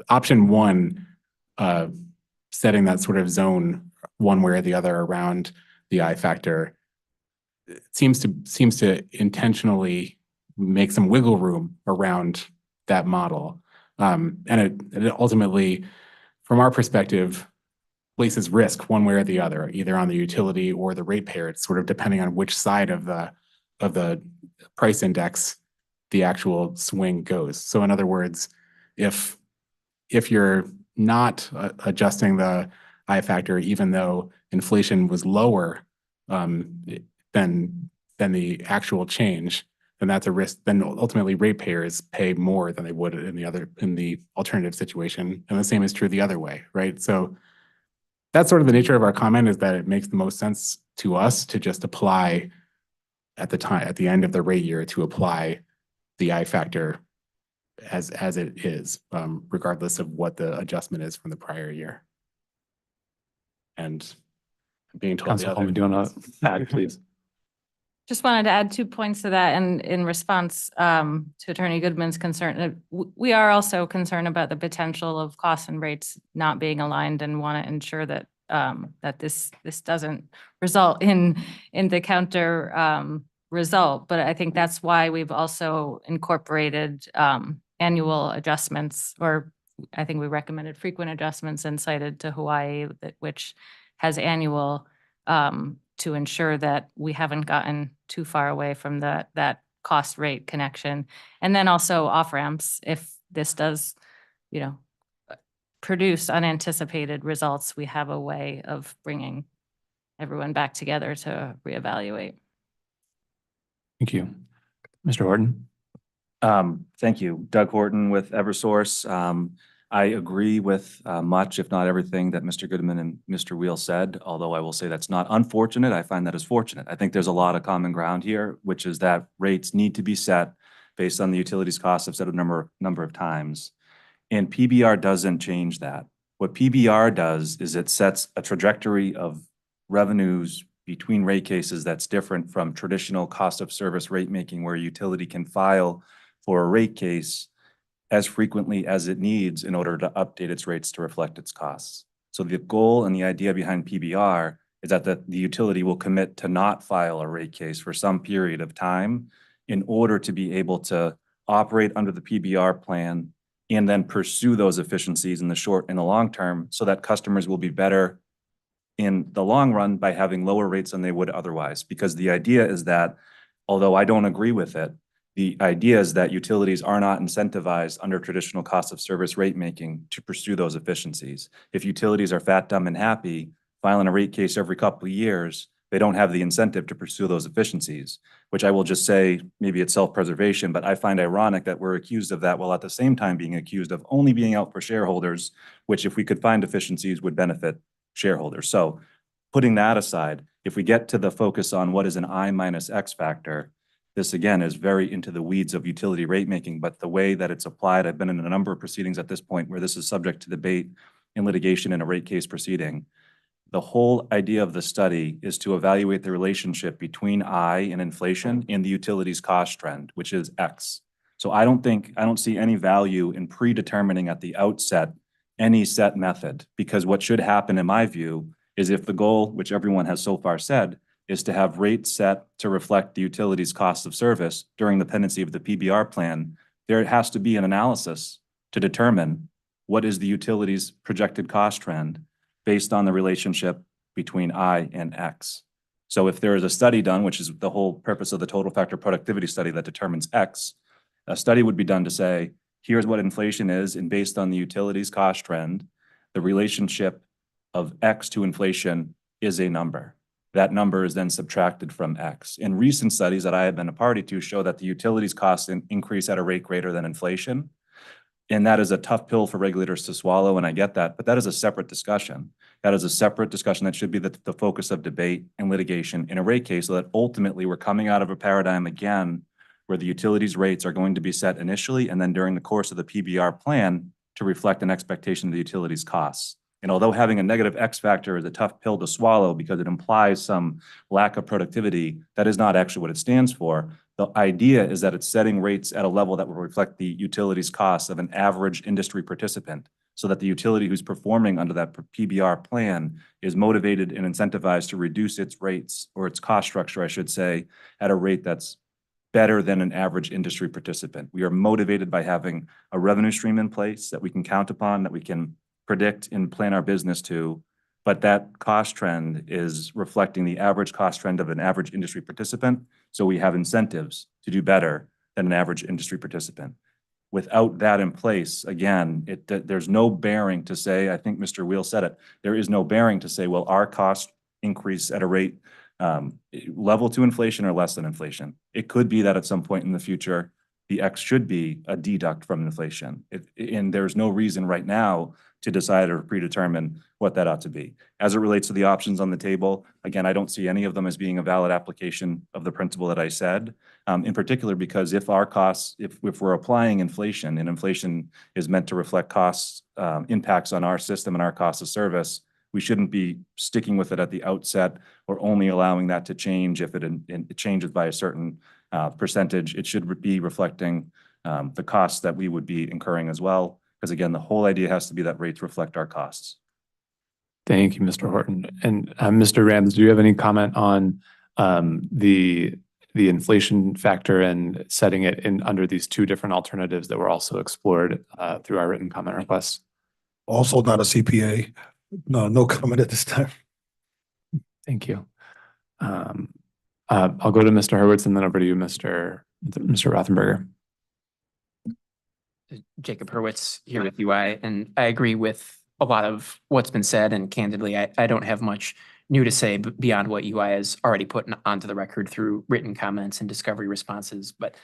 option one, setting that sort of zone one way or the other around the I factor, seems to intentionally make some wiggle room around that model. And it ultimately, from our perspective, places risk one way or the other, either on the utility or the ratepayer. It's sort of depending on which side of the price index the actual swing goes. So in other words, if you're not adjusting the I factor, even though inflation was lower than the actual change, then that's a risk. Then ultimately ratepayers pay more than they would in the alternative situation. And the same is true the other way, right? So that's sort of the nature of our comment, is that it makes the most sense to us to just apply at the end of the rate year, to apply the I factor as it is, regardless of what the adjustment is from the prior year. And being told the other. Councilwoman, do you want to add, please? Just wanted to add 2 points to that, and in response to Attorney Goodman's concern, we are also concerned about the potential of costs and rates not being aligned, and want to ensure that that this doesn't result in the counter result. But I think that's why we've also incorporated annual adjustments, or I think we recommended frequent adjustments, and cited to Hawaii, which has annual, to ensure that we haven't gotten too far away from that cost rate connection. And then also off ramps, if this does, produce unanticipated results, we have a way of bringing everyone back together to reevaluate. Thank you. Mr. Horton? Thank you. Doug Horton with Eversource. I agree with much, if not everything, that Mr. Goodman and Mr. Wheel said, although I will say that's not unfortunate. I find that is fortunate. I think there's a lot of common ground here, which is that rates need to be set based on the utilities costs. I've said a number of times. And PBR doesn't change that. What PBR does is it sets a trajectory of revenues between rate cases that's different from traditional cost of service rate making, where a utility can file for a rate case as frequently as it needs in order to update its rates to reflect its costs. So the goal and the idea behind PBR is that the utility will commit to not file a rate case for some period of time in order to be able to operate under the PBR plan and then pursue those efficiencies in the short and the long term, so that customers will be better in the long run by having lower rates than they would otherwise. Because the idea is that, although I don't agree with it, the idea is that utilities are not incentivized under traditional cost of service rate making to pursue those efficiencies. If utilities are fat, dumb, and happy, filing a rate case every couple of years, they don't have the incentive to pursue those efficiencies, which I will just say, maybe it's self-preservation, but I find ironic that we're accused of that while at the same time being accused of only being out for shareholders, which if we could find efficiencies would benefit shareholders. So putting that aside, if we get to the focus on what is an I minus X factor, this again is very into the weeds of utility rate making, but the way that it's applied, I've been in a number of proceedings at this point where this is subject to debate and litigation in a rate case proceeding. The whole idea of the study is to evaluate the relationship between I and inflation and the utilities cost trend, which is X. So I don't see any value in predetermining at the outset any set method, because what should happen in my view is if the goal, which everyone has so far said, is to have rates set to reflect the utilities cost of service during the pendency of the PBR plan. There has to be an analysis to determine what is the utilities projected cost trend based on the relationship between I and X. So if there is a study done, which is the whole purpose of the total factor productivity study that determines X, a study would be done to say, here's what inflation is, and based on the utilities cost trend, the relationship of X to inflation is a number. That number is then subtracted from X. In recent studies that I have been a party to show that the utilities costs increase at a rate greater than inflation. And that is a tough pill for regulators to swallow, and I get that, but that is a separate discussion. That is a separate discussion that should be the focus of debate and litigation in a rate case, so that ultimately we're coming out of a paradigm again where the utilities rates are going to be set initially and then during the course of the PBR plan to reflect an expectation of the utilities costs. And although having a negative X factor is a tough pill to swallow because it implies some lack of productivity, that is not actually what it stands for. The idea is that it's setting rates at a level that will reflect the utilities costs of an average industry participant, so that the utility who's performing under that PBR plan is motivated and incentivized to reduce its rates, or its cost structure, I should say, at a rate that's better than an average industry participant. We are motivated by having a revenue stream in place that we can count upon, that we can predict and plan our business to, but that cost trend is reflecting the average cost trend of an average industry participant. So we have incentives to do better than an average industry participant. Without that in place, again, there's no bearing to say, I think Mr. Wheel said it, there is no bearing to say, well, our costs increase at a rate level to inflation or less than inflation. It could be that at some point in the future, the X should be a deduct from inflation. And there's no reason right now to decide or predetermine what that ought to be. As it relates to the options on the table, again, I don't see any of them as being a valid application of the principle that I said, in particular because if our costs, if we're applying inflation and inflation is meant to reflect costs, impacts on our system and our cost of service, we shouldn't be sticking with it at the outset or only allowing that to change if it changes by a certain percentage. It should be reflecting the costs that we would be incurring as well. Because again, the whole idea has to be that rates reflect our costs. Thank you, Mr. Horton. And Mr. Rams, do you have any comment on the inflation factor and setting it in under these two different alternatives that were also explored through our written comment requests? Also not a CPA. No comment at this time. Thank you. I'll go to Mr. Hurwitz and then over to you, Mr. Rothenberger. Jacob Hurwitz here with UI, and I agree with a lot of what's been said, and candidly, I don't have much new to say beyond what UI has already put onto the record through written comments and discovery responses. But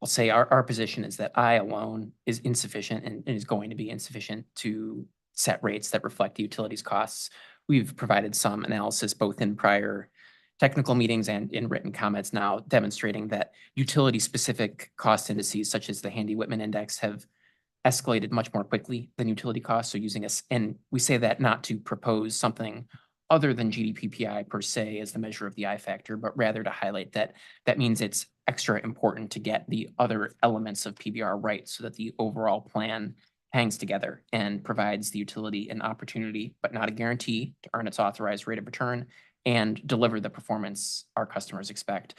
I'll say our position is that I alone is insufficient and is going to be insufficient to set rates that reflect the utilities costs. We've provided some analysis both in prior technical meetings and in written comments now demonstrating that utility-specific cost indices such as the Handy-Whitman Index have escalated much more quickly than utility costs. So using us, and we say that not to propose something other than GDPPI per se as the measure of the I factor, but rather to highlight that that means it's extra important to get the other elements of PBR right so that the overall plan hangs together and provides the utility an opportunity, but not a guarantee, to earn its authorized rate of return and deliver the performance our customers expect.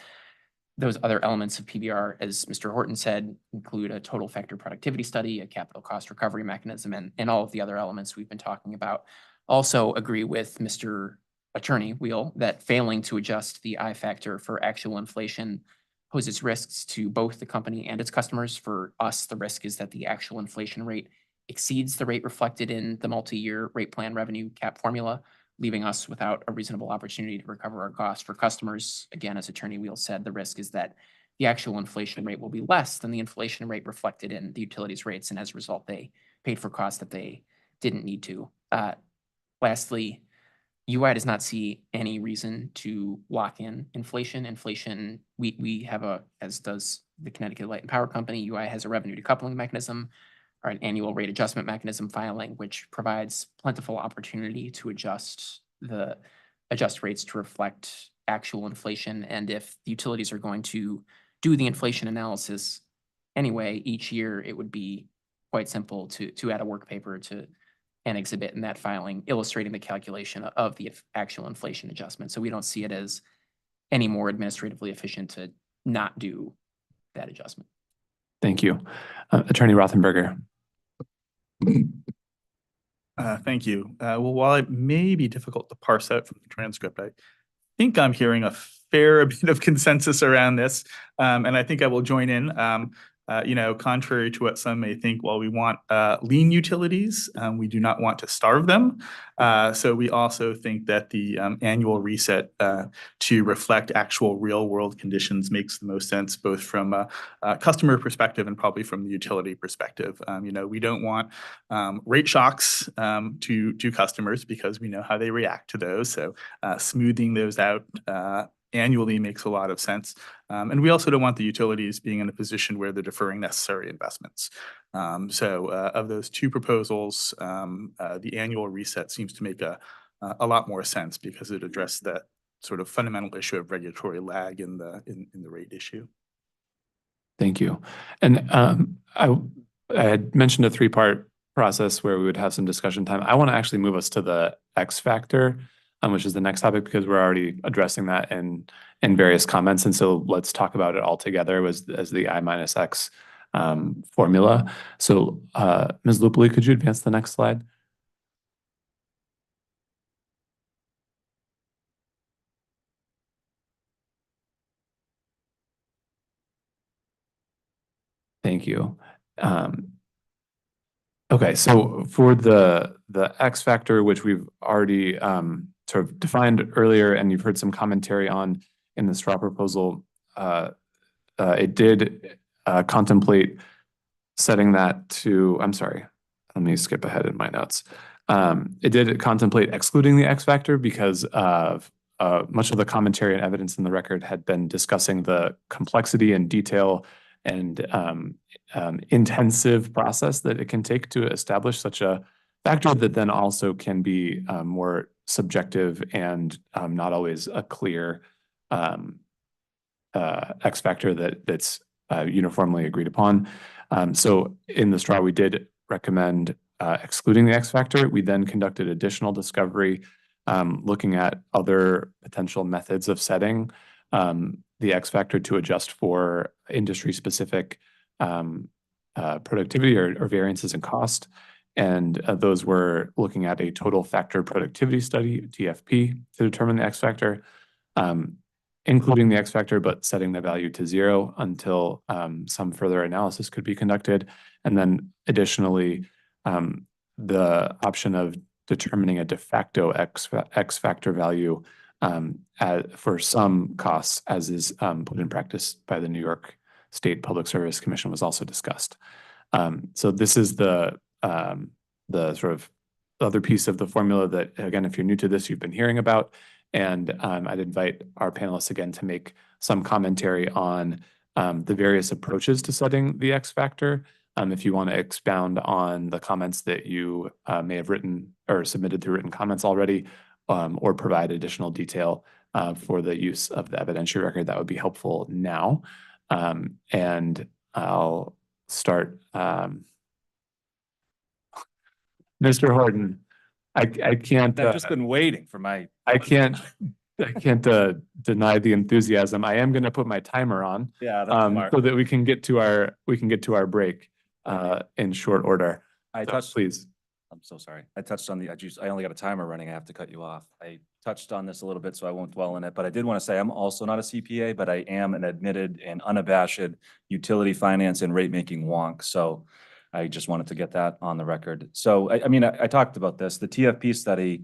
Those other elements of PBR, as Mr. Horton said, include a total factor productivity study, a capital cost recovery mechanism, and all of the other elements we've been talking about. Also agree with Mr. Attorney Wheel that failing to adjust the I factor for actual inflation poses risks to both the company and its customers. For us, the risk is that the actual inflation rate exceeds the rate reflected in the multi-year rate plan revenue cap formula, leaving us without a reasonable opportunity to recover our costs. For customers, again, as Attorney Wheel said, the risk is that the actual inflation rate will be less than the inflation rate reflected in the utilities rates, and as a result, they paid for costs that they didn't need to. Lastly, UI does not see any reason to lock in inflation. Inflation, we have as does the Connecticut Light and Power Company, UI has a revenue decoupling mechanism or an annual rate adjustment mechanism filing, which provides plentiful opportunity to adjust rates to reflect actual inflation. And if the utilities are going to do the inflation analysis anyway, each year, it would be quite simple to add a work paper to an exhibit in that filing illustrating the calculation of the actual inflation adjustment. So we don't see it as any more administratively efficient to not do that adjustment. Thank you. Attorney Rothenberger. Thank you. Well, while it may be difficult to parse out from the transcript, I think I'm hearing a fair bit of consensus around this, and I think I will join in. Contrary to what some may think, while we want lean utilities, we do not want to starve them. So we also think that the annual reset to reflect actual real world conditions makes the most sense, both from a customer perspective and probably from the utility perspective. We don't want rate shocks to customers because we know how they react to those. So smoothing those out annually makes a lot of sense. And we also don't want the utilities being in a position where they're deferring necessary investments. Of those two proposals, the annual reset seems to make a lot more sense because it addressed that sort of fundamental issue of regulatory lag in the rate issue. Thank you. And I had mentioned a three-part process where we would have some discussion time. I want to actually move us to the X factor, which is the next topic, because we're already addressing that in various comments. And so let's talk about it all together as the I minus X formula. So Ms. Lupoli, could you advance the next slide? Thank you. Okay, so for the X factor, which we've already sort of defined earlier, and you've heard some commentary on in the straw proposal, it did contemplate setting that to, I'm sorry, let me skip ahead in my notes. It did contemplate excluding the X factor because of much of the commentary and evidence in the record had been discussing the complexity and detail and intensive process that it can take to establish such a factor that then also can be more subjective and not always a clear X factor that's uniformly agreed upon. So in the straw, we did recommend excluding the X factor. We then conducted additional discovery looking at other potential methods of setting the X factor to adjust for industry-specific productivity or variances in cost. And those were looking at a total factor productivity study, TFP, to determine the X factor, including the X factor, but setting the value to 0 until some further analysis could be conducted. And then additionally, the option of determining a de facto X factor value for some costs, as is put in practice by the New York State Public Service Commission, was also discussed. So this is the sort of other piece of the formula that, again, if you're new to this, you've been hearing about. And I'd invite our panelists again to make some commentary on the various approaches to setting the X factor. If you want to expound on the comments that you may have written or submitted through written comments already, or provide additional detail for the use of the evidentiary record, that would be helpful now. And I'll start. Mr. Horton, I can't. I've just been waiting for my. I can't deny the enthusiasm. I am going to put my timer on. Yeah, that's smart. So that we can get to our break in short order. Please. I'm so sorry. I touched on I only got a timer running. I have to cut you off. I touched on this a little bit, so I won't dwell on it, but I did want to say I'm also not a CPA, but I am an admitted and unabashed utility finance and rate making wonk. So I just wanted to get that on the record. So, I talked about this. The TFP study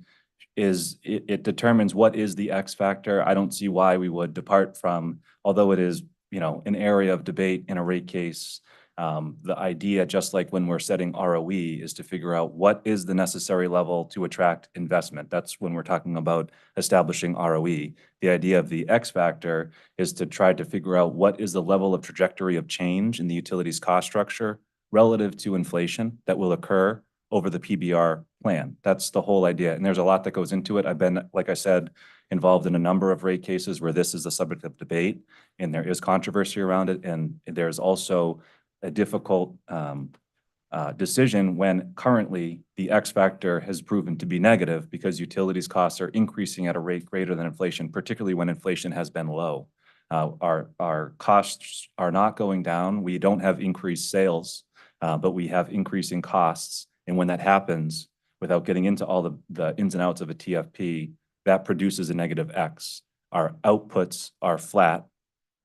it determines what is the X factor. I don't see why we would depart from, although it is, an area of debate in a rate case. The idea, just like when we're setting ROE, is to figure out what is the necessary level to attract investment. That's when we're talking about establishing ROE. The idea of the X factor is to try to figure out what is the level of trajectory of change in the utilities cost structure relative to inflation that will occur over the PBR plan. That's the whole idea. And there's a lot that goes into it. I've been, like I said, involved in a number of rate cases where this is the subject of debate, and there is controversy around it. And there's also a difficult decision when currently the X factor has proven to be negative because utilities costs are increasing at a rate greater than inflation, particularly when inflation has been low. Our costs are not going down. We don't have increased sales, but we have increasing costs. And when that happens, without getting into all the ins and outs of a TFP, that produces a negative X. Our outputs are flat.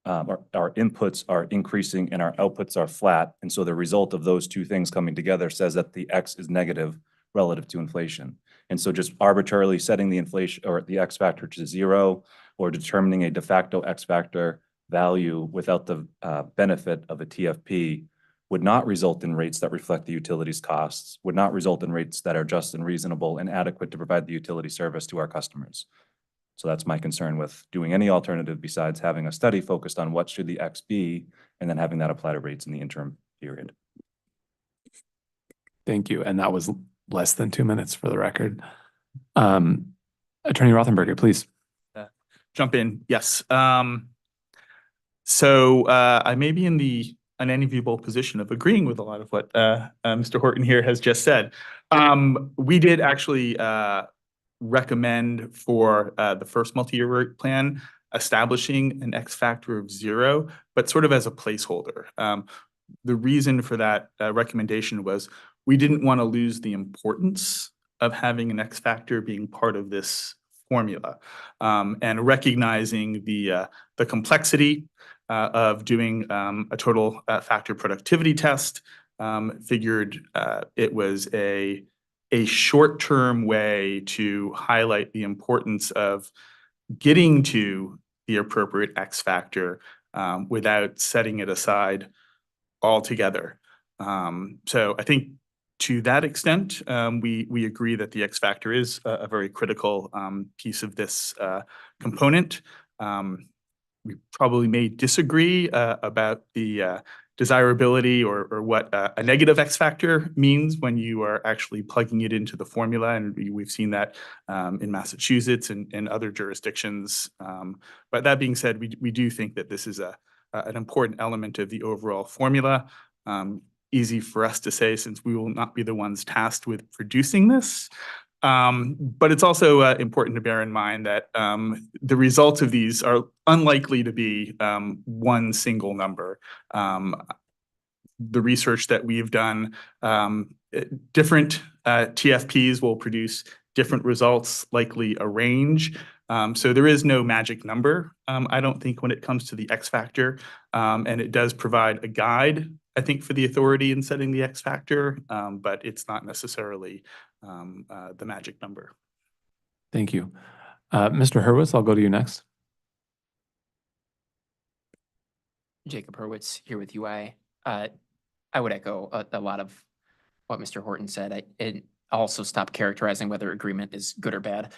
Our inputs are increasing and our outputs are flat. And so the result of those two things coming together says that the X is negative relative to inflation. And so just arbitrarily setting the inflation or the X factor to 0 or determining a de facto X factor value without the benefit of a TFP would not result in rates that reflect the utilities costs, would not result in rates that are just and reasonable and adequate to provide the utility service to our customers. So that's my concern with doing any alternative besides having a study focused on what should the X be and then having that apply to rates in the interim period. Thank you. And that was less than 2 minutes for the record. Attorney Rothenberger, please. Jump in. Yes. So I may be in the unenviable position of agreeing with a lot of what Mr. Horton here has just said. We did actually recommend for the first multi-year rate plan establishing an X factor of 0, but sort of as a placeholder. The reason for that recommendation was we didn't want to lose the importance of having an X factor being part of this formula, and recognizing the complexity of doing a total factor productivity test. Figured it was a short-term way to highlight the importance of getting to the appropriate X factor without setting it aside altogether. So I think to that extent, we agree that the X factor is a very critical piece of this component. We probably may disagree about the desirability or what a negative X factor means when you are actually plugging it into the formula. And we've seen that in Massachusetts and other jurisdictions. But that being said, we do think that this is an important element of the overall formula. Easy for us to say since we will not be the ones tasked with producing this. But it's also important to bear in mind that the results of these are unlikely to be one single number. The research that we've done, different TFPs will produce different results, likely a range. So there is no magic number, I don't think, when it comes to the X factor. And it does provide a guide, I think, for the authority in setting the X factor, but it's not necessarily the magic number. Thank you. Mr. Hurwitz, I'll go to you next. Jacob Hurwitz here with UI. I would echo a lot of what Mr. Horton said. And also stop characterizing whether agreement is good or bad.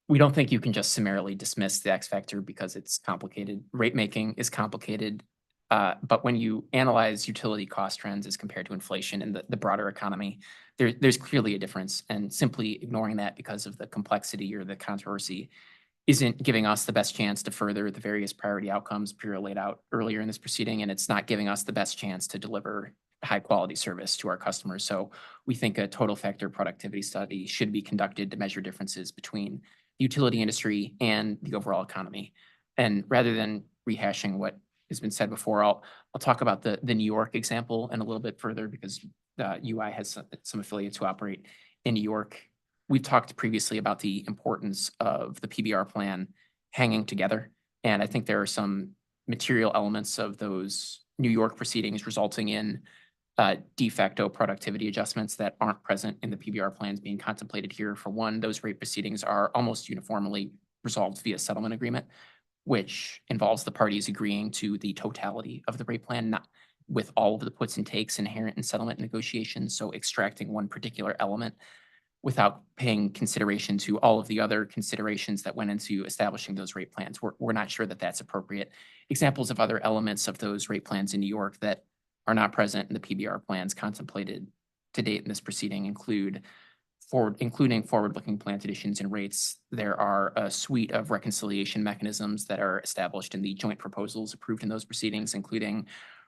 We don't think you can just summarily dismiss the X factor because it's complicated. Rate making is complicated. But when you analyze utility cost trends as compared to inflation in the broader economy, there's clearly a difference. And simply ignoring that because of the complexity or the controversy isn't giving us the best chance to further the various priority outcomes Pira laid out earlier in this proceeding. And it's not giving us the best chance to deliver high quality service to our customers. So we think a total factor productivity study should be conducted to measure differences between the utility industry and the overall economy. And rather than rehashing what has been said before, I'll talk about the New York example and a little bit further because UI has some affiliates who operate in New York. We've talked previously about the importance of the PBR plan hanging together. And I think there are some material elements of those New York proceedings resulting in de facto productivity adjustments that aren't present in the PBR plans being contemplated here. For one, those rate proceedings are almost uniformly resolved via settlement agreement, which involves the parties agreeing to the totality of the rate plan, not with all of the puts and takes inherent in settlement negotiations. So extracting one particular element without paying consideration to all of the other considerations that went into establishing those rate plans. We're not sure that that's appropriate. Examples of other elements of those rate plans in New York that are not present in the PBR plans contemplated to date in this proceeding including forward-looking plant additions and rates. There are a suite of reconciliation mechanisms that are established in the joint proposals approved in those proceedings, including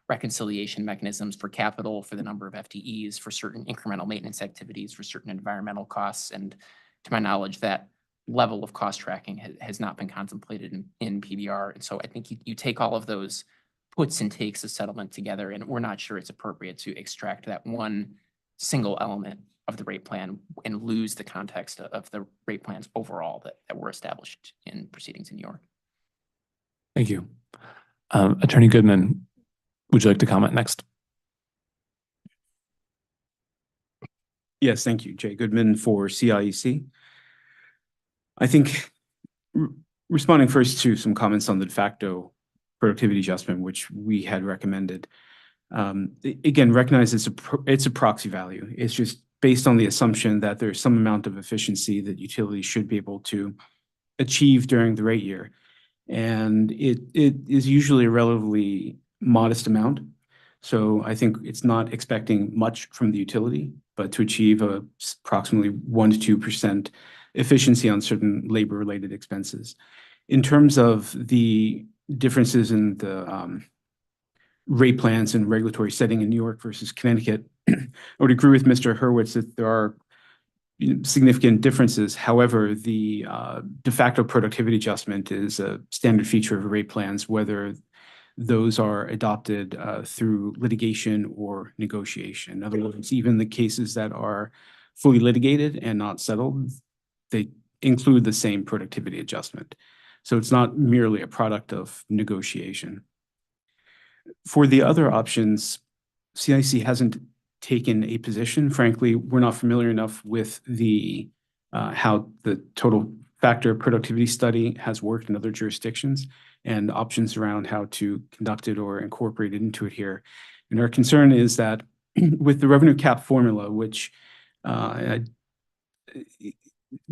reconciliation mechanisms for capital, for the number of FTEs, for certain incremental maintenance activities, for certain environmental costs. And to my knowledge, that level of cost tracking has not been contemplated in PBR. And so I think you take all of those puts and takes of settlement together, and we're not sure it's appropriate to extract that one single element of the rate plan and lose the context of the rate plans overall that were established in proceedings in New York. Thank you. Attorney Goodman, would you like to comment next? Yes, thank you. Jay Goodman for CIEC. I think responding first to some comments on the de facto productivity adjustment, which we had recommended. Again, recognize it's a proxy value. It's just based on the assumption that there's some amount of efficiency that utilities should be able to achieve during the rate year. And it is usually a relatively modest amount. So I think it's not expecting much from the utility, but to achieve approximately 1 to 2% efficiency on certain labor-related expenses. In terms of the differences in the rate plans and regulatory setting in New York versus Connecticut, I would agree with Mr. Hurwitz that there are significant differences. However, the de facto productivity adjustment is a standard feature of rate plans, whether those are adopted through litigation or negotiation. In other words, even the cases that are fully litigated and not settled, they include the same productivity adjustment. So it's not merely a product of negotiation. For the other options, CIC hasn't taken a position. Frankly, we're not familiar enough with the how the total factor productivity study has worked in other jurisdictions and options around how to conduct it or incorporate it into it here. And our concern is that with the revenue cap formula, which I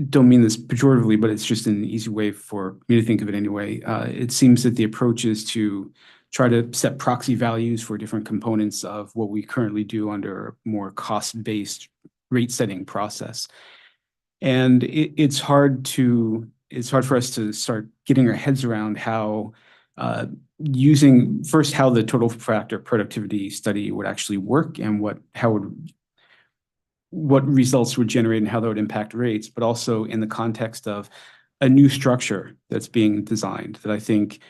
don't mean this pejoratively, but it's just an easy way for me to think of it anyway. It seems that the approach is to try to set proxy values for different components of what we currently do under a more cost-based rate setting process. And it's hard for us to start getting our heads around how using first how the total factor productivity study would actually work and what results would generate and how that would impact rates, but also in the context of a new structure that's being designed that I think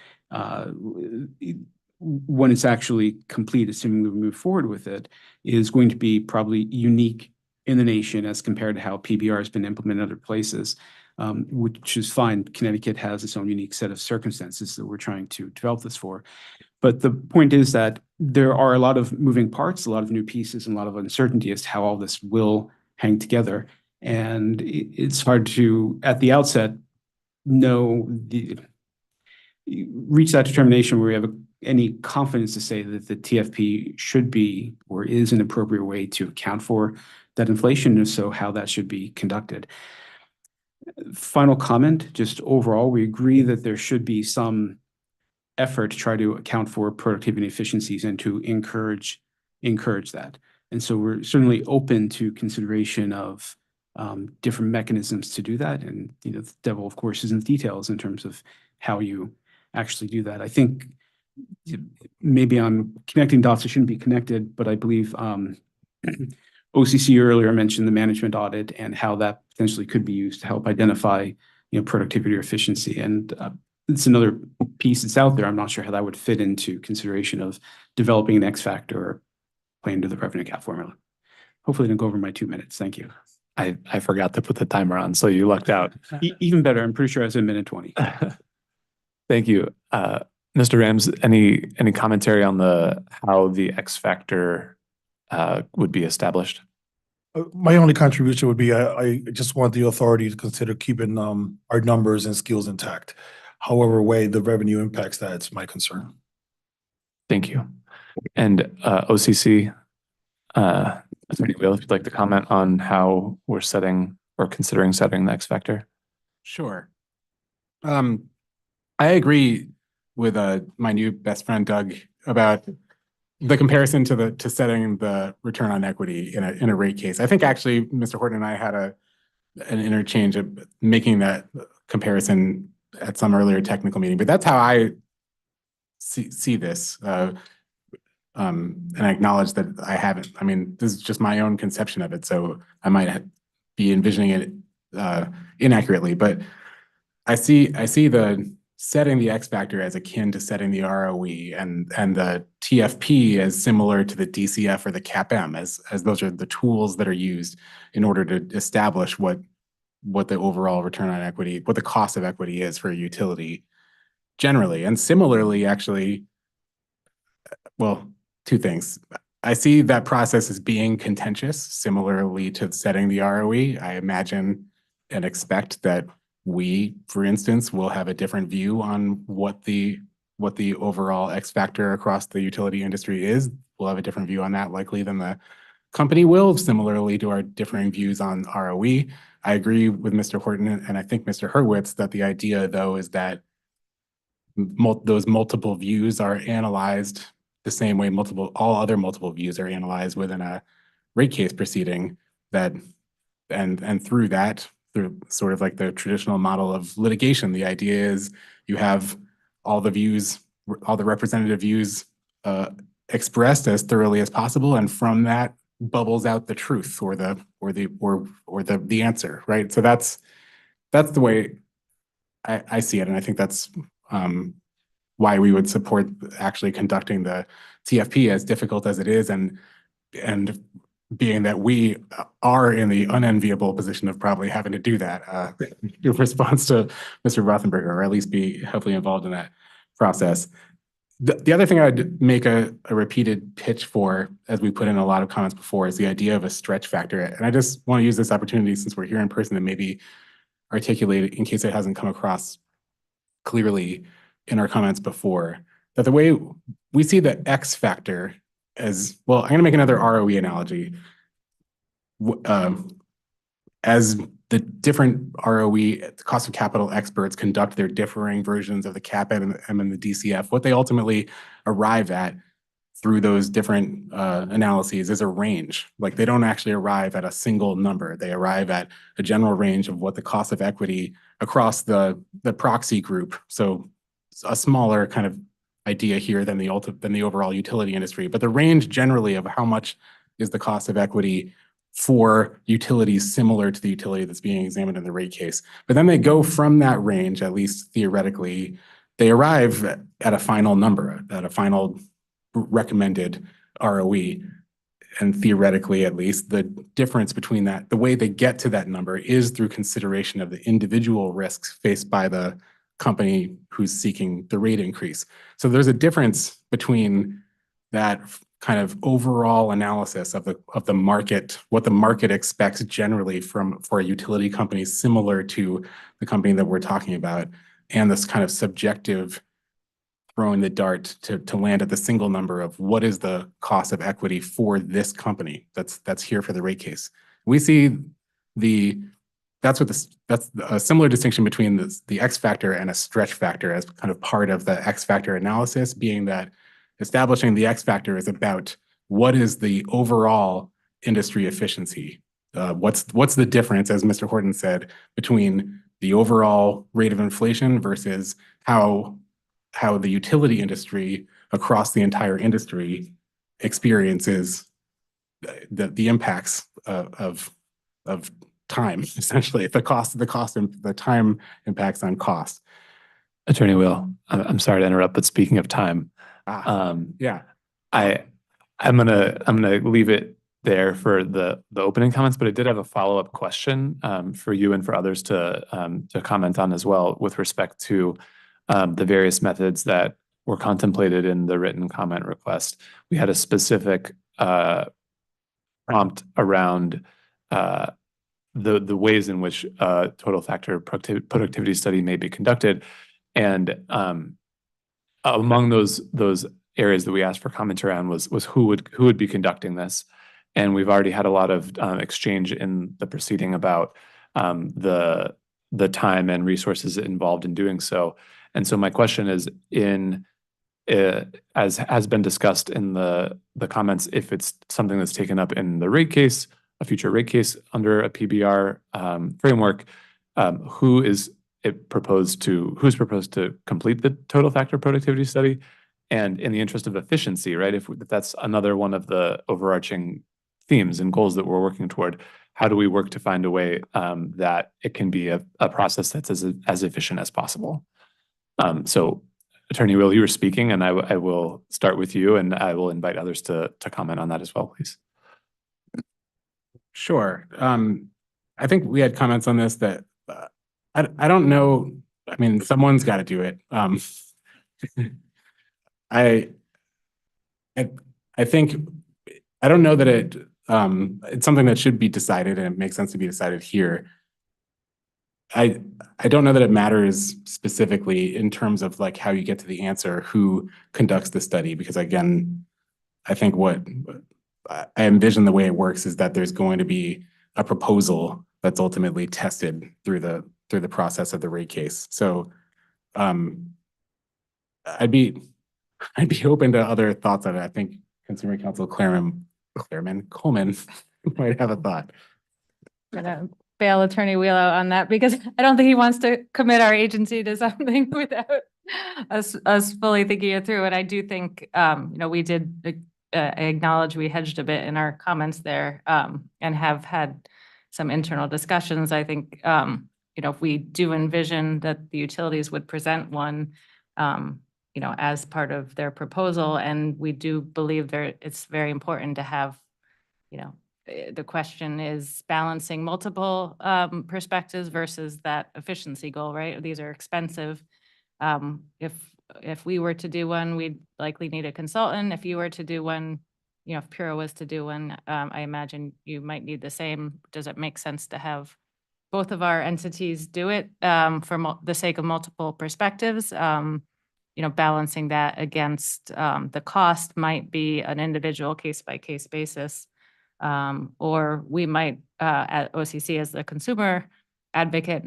when it's actually complete, assuming we move forward with it, is going to be probably unique in the nation as compared to how PBR has been implemented in other places, which is fine. Connecticut has its own unique set of circumstances that we're trying to develop this for. But the point is that there are a lot of moving parts, a lot of new pieces, and a lot of uncertainty as to how all this will hang together. And it's hard to, at the outset, reach that determination where we have any confidence to say that the TFP should be or is an appropriate way to account for that inflation, and so how that should be conducted. Final comment, just overall, we agree that there should be some effort to try to account for productivity and efficiencies and to encourage that. And so we're certainly open to consideration of different mechanisms to do that. And the devil, of course, is in the details in terms of how you actually do that. I think maybe I'm connecting dots that shouldn't be connected, but I believe OCC earlier mentioned the management audit and how that potentially could be used to help identify productivity or efficiency. And it's another piece that's out there. I'm not sure how that would fit into consideration of developing an X factor or playing to the revenue cap formula. Hopefully I didn't go over my 2 minutes. Thank you. I forgot to put the timer on, so you lucked out. Even better. I'm pretty sure I was 1:20. Thank you. Mr. Rams, any commentary on how the X factor would be established? My only contribution would be I just want the authority to consider keeping our numbers and skills intact. However way the revenue impacts that, it's my concern. Thank you. And OCC, Attorney Wheel, if you'd like to comment on how we're setting or considering setting the X factor. Sure. I agree with my new best friend Doug about the comparison to setting the return on equity in a rate case. I think actually Mr. Horton and I had an interchange of making that comparison at some earlier technical meeting, but that's how I see this. And I acknowledge that I haven't, I mean, this is just my own conception of it, so I might be envisioning it inaccurately, but I see the setting the X factor as akin to setting the ROE and the TFP as similar to the DCF or the CAPM as those are the tools that are used in order to establish what the overall return on equity, what the cost of equity is for a utility generally. And similarly, actually, well, two things. I see that process as being contentious, similarly to setting the ROE. I imagine and expect that we, for instance, will have a different view on what the overall X factor across the utility industry is. We'll have a different view on that likely than the company will, similarly to our differing views on ROE. I agree with Mr. Horton and I think Mr. Hurwitz that the idea though is that those multiple views are analyzed the same way all other multiple views are analyzed within a rate case proceeding that, and through that, through sort of like the traditional model of litigation, the idea is you have all the views, all the representative views expressed as thoroughly as possible, and from that bubbles out the truth or the answer, right? So that's the way I see it, and I think that's why we would support actually conducting the TFP as difficult as it is, and being that we are in the unenviable position of probably having to do that in response to Mr. Rothenberger, or at least be heavily involved in that process. The other thing I'd make a repeated pitch for, as we put in a lot of comments before, is the idea of a stretch factor. And I just want to use this opportunity, since we're here in person, to maybe articulate it in case it hasn't come across clearly in our comments before, that the way we see the X factor as, well, I'm going to make another ROE analogy. As the different ROE, cost of capital experts conduct their differing versions of the CAPM and the DCF, what they ultimately arrive at through those different analyses is a range. Like, they don't actually arrive at a single number. They arrive at a general range of what the cost of equity across the proxy group. So a smaller kind of idea here than the overall utility industry, but the range generally of how much is the cost of equity for utilities similar to the utility that's being examined in the rate case. But then they go from that range, at least theoretically, they arrive at a final number, at a final recommended ROE. And theoretically, at least, the difference between that, the way they get to that number is through consideration of the individual risks faced by the company who's seeking the rate increase. So there's a difference between that kind of overall analysis of the market, what the market expects generally for a utility company similar to the company that we're talking about, and this kind of subjective throwing the dart to land at the single number of what is the cost of equity for this company that's here for the rate case. We see that's a similar distinction between the X factor and a stretch factor as kind of part of the X factor analysis, being that establishing the X factor is about what is the overall industry efficiency. What's the difference, as Mr. Horton said, between the overall rate of inflation versus how the utility industry across the entire industry experiences the impacts of time, essentially, the time impacts on cost. Attorney Wheel, I'm sorry to interrupt, but speaking of time, Yeah. I'm gonna leave it there for the opening comments, but I did have a follow-up question for you and for others to comment on as well with respect to the various methods that were contemplated in the written comment request. We had a specific prompt around the ways in which total factor productivity study may be conducted, and among those areas that we asked for comments around was who would be conducting this. And we've already had a lot of exchange in the proceeding about the time and resources involved in doing so. And so my question is, as has been discussed in the comments, if it's something that's taken up in the rate case, a future rate case under a PBR framework, who's proposed to complete the total factor productivity study? And in the interest of efficiency, right, if that's another one of the overarching themes and goals that we're working toward, how do we work to find a way that it can be a process that's as efficient as possible? So Attorney Will, you were speaking, and I will start with you, and I will invite others to comment on that as well, please. Sure. I think we had comments on this that I don't know. I mean, someone's got to do it. I think I don't know that it's something that should be decided, and it makes sense to be decided here. I don't know that it matters specifically in terms of like how you get to the answer, who conducts the study, because again, I think what I envision the way it works is that there's going to be a proposal that's ultimately tested through the process of the rate case. So I'd be open to other thoughts on it. I think Consumer Counsel Coleman might have a thought. I'm gonna bail Attorney Wheelo on that because I don't think he wants to commit our agency to something without us fully thinking it through. And I do think, we did acknowledge we hedged a bit in our comments there and have had some internal discussions. I think, if we do envision that the utilities would present one, as part of their proposal, and we do believe it's very important to have, the question is balancing multiple perspectives versus that efficiency goal, right? These are expensive. If we were to do one, we'd likely need a consultant. If you were to do one, if Pura was to do one, I imagine you might need the same. Does it make sense to have both of our entities do it for the sake of multiple perspectives? Balancing that against the cost might be an individual case-by-case basis. Or we might, at OCC as the consumer advocate,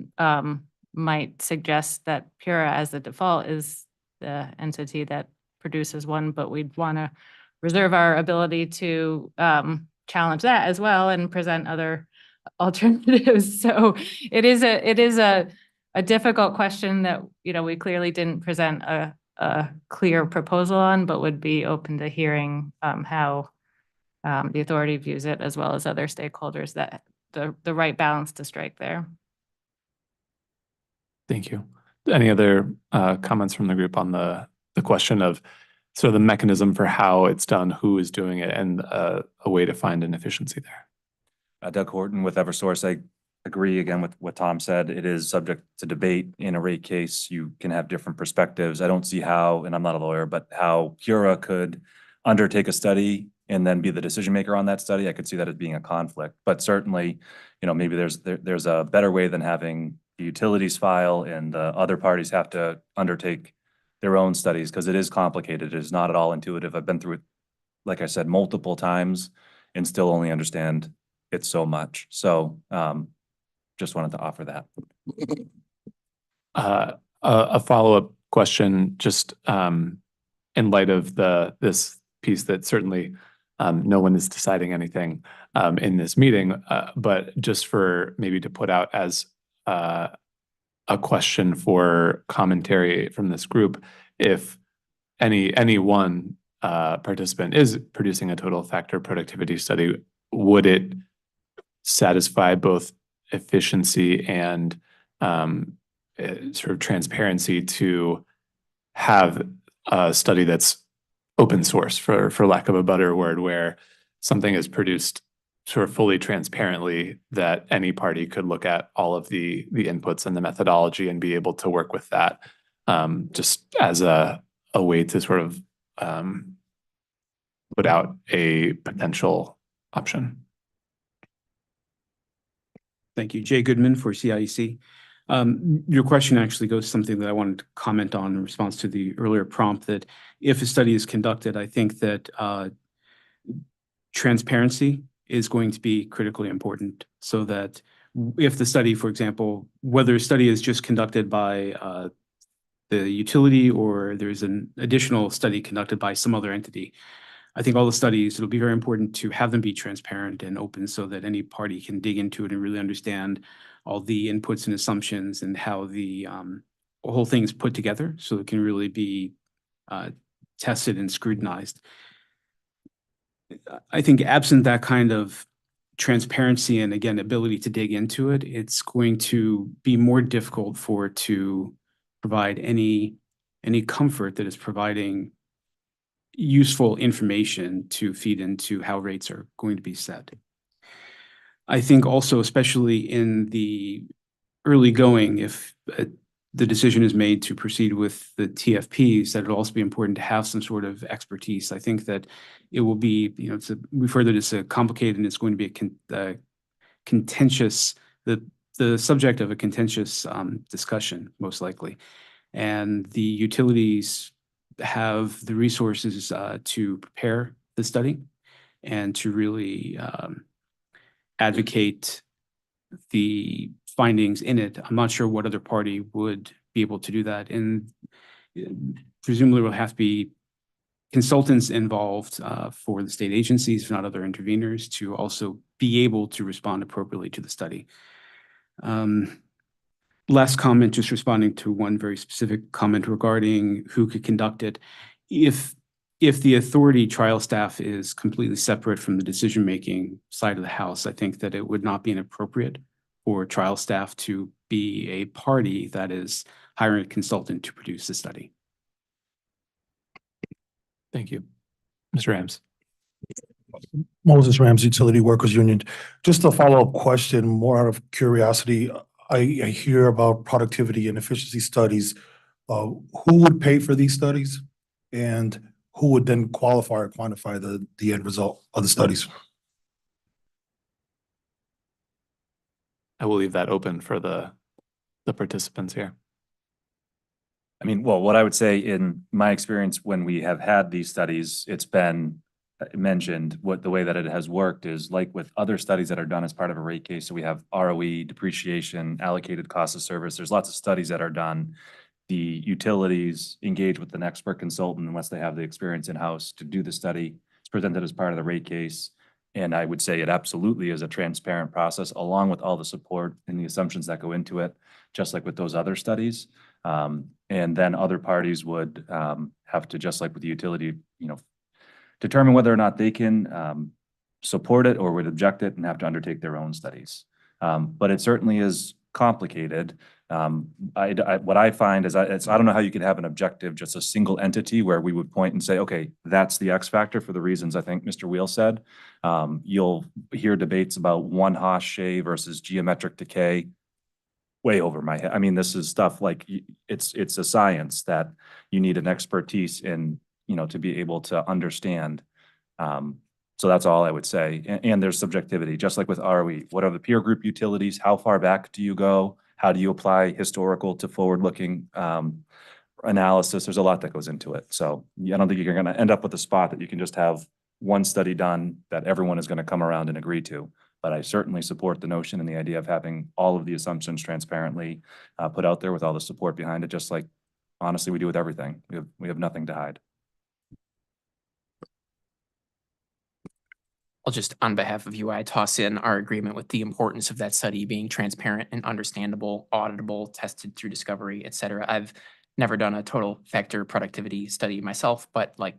might suggest that Pura as the default is the entity that produces one, but we'd want to reserve our ability to challenge that as well and present other alternatives. So it is a difficult question that, we clearly didn't present a clear proposal on, but would be open to hearing how the authority views it, as well as other stakeholders, that the right balance to strike there. Thank you. Any other comments from the group on the question of sort of the mechanism for how it's done, who is doing it, and a way to find an efficiency there? Doug Horton with Eversource. I agree again with what Tom said. It is subject to debate in a rate case. You can have different perspectives. I don't see how, and I'm not a lawyer, but how Pura could undertake a study and then be the decision maker on that study. I could see that as being a conflict, but certainly, maybe there's a better way than having the utilities file and the other parties have to undertake their own studies, because it is complicated. It is not at all intuitive. I've been through it, like I said, multiple times and still only understand it so much. So just wanted to offer that. A follow-up question, just in light of this piece that certainly no one is deciding anything in this meeting, but just for maybe to put out as a question for commentary from this group, if any one participant is producing a total factor productivity study, would it satisfy both efficiency and sort of transparency to have a study that's open source, for lack of a better word, where something is produced sort of fully transparently, that any party could look at all of the inputs and the methodology and be able to work with that, just as a way to sort of put out a potential option? Thank you. Jay Goodman for CIEC. Your question actually goes to something that I wanted to comment on in response to the earlier prompt, that if a study is conducted, I think that transparency is going to be critically important, so that if the study, for example, whether a study is just conducted by the utility or there's an additional study conducted by some other entity, I think all the studies, it'll be very important to have them be transparent and open so that any party can dig into it and really understand all the inputs and assumptions and how the whole thing is put together, so it can really be tested and scrutinized. I think absent that kind of transparency and again, ability to dig into it, it's going to be more difficult for it to provide any comfort that it's providing useful information to feed into how rates are going to be set. I think also, especially in the early going, if the decision is made to proceed with the TFPs, that it'll also be important to have some sort of expertise. I think that it will be, we've heard that it's a complicated and it's going to be a contentious, the subject of a contentious discussion, most likely. And the utilities have the resources to prepare the study and to really advocate the findings in it. I'm not sure what other party would be able to do that. And presumably will have to be consultants involved for the state agencies, if not other interveners, to also be able to respond appropriately to the study. Last comment, just responding to one very specific comment regarding who could conduct it. If the authority trial staff is completely separate from the decision-making side of the house, I think that it would not be inappropriate for trial staff to be a party that is hiring a consultant to produce the study. Thank you. Mr. Rams. Moses Rams, Utility Workers Union. Just a follow-up question, more out of curiosity. I hear about productivity and efficiency studies. Who would pay for these studies? And who would then qualify or quantify the end result of the studies? I will leave that open for the participants here. I mean, well, what I would say in my experience, when we have had these studies, it's been mentioned what the way that it has worked is like with other studies that are done as part of a rate case. So we have ROE, depreciation, allocated cost of service. There's lots of studies that are done. The utilities engage with an expert consultant unless they have the experience in-house to do the study. It's presented as part of the rate case. And I would say it absolutely is a transparent process along with all the support and the assumptions that go into it, just like with those other studies. And then other parties would have to, just like with the utility, determine whether or not they can support it or would object it and have to undertake their own studies. But it certainly is complicated. What I find is I don't know how you can have an objective, just a single entity where we would point and say, okay, that's the X factor for the reasons I think Mr. Wheel said. You'll hear debates about one-Haas-Shea versus geometric decay. Way over my head. I mean, this is stuff like it's a science that you need an expertise in, to be able to understand. So that's all I would say. And there's subjectivity, just like with ROE. What are the peer group utilities? How far back do you go? How do you apply historical to forward-looking analysis? There's a lot that goes into it. So I don't think you're going to end up with a spot that you can just have one study done that everyone is going to come around and agree to. But I certainly support the notion and the idea of having all of the assumptions transparently put out there with all the support behind it, just like honestly we do with everything. We have nothing to hide. I'll just, on behalf of UI, toss in our agreement with the importance of that study being transparent and understandable, auditable, tested through discovery, et cetera. I've never done a total factor productivity study myself, but like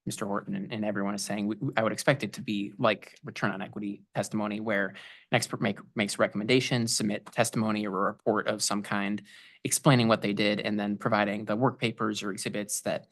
Mr. Horton and everyone is saying, I would expect it to be like return on equity testimony where an expert makes recommendations, submit testimony or a report of some kind, explaining what they did, and then providing the work papers or exhibits that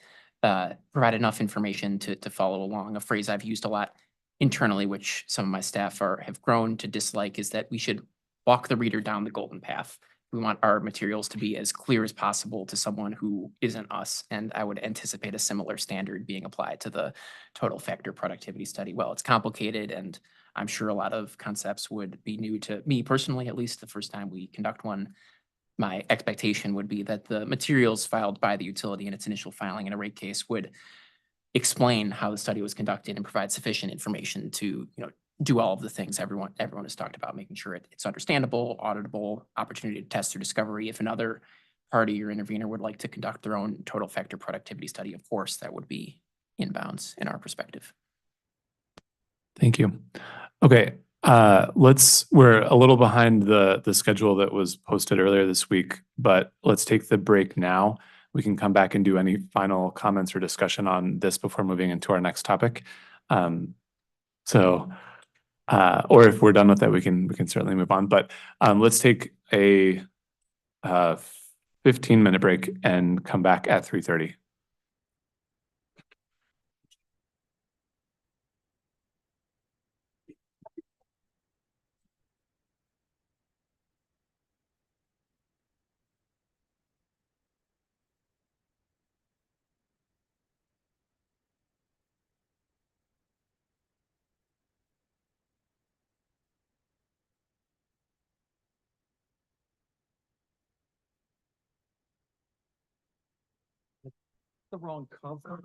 provide enough information to follow along. A phrase I've used a lot internally, which some of my staff have grown to dislike, is that we should walk the reader down the golden path. We want our materials to be as clear as possible to someone who isn't us. And I would anticipate a similar standard being applied to the total factor productivity study. Well, it's complicated, and I'm sure a lot of concepts would be new to me personally, at least the first time we conduct one. My expectation would be that the materials filed by the utility in its initial filing in a rate case would explain how the study was conducted and provide sufficient information to, do all of the things everyone has talked about, making sure it's understandable, auditable, opportunity to test or discovery. If another party or intervener would like to conduct their own total factor productivity study, of course, that would be in bounds in our perspective. Thank you. Okay, we're a little behind the schedule that was posted earlier this week, but let's take the break now. we can come back and do any final comments or discussion on this before moving into our next topic. So, or if we're done with that, we can certainly move on, but let's take a 15-minute break and come back at 3:30. The wrong cover.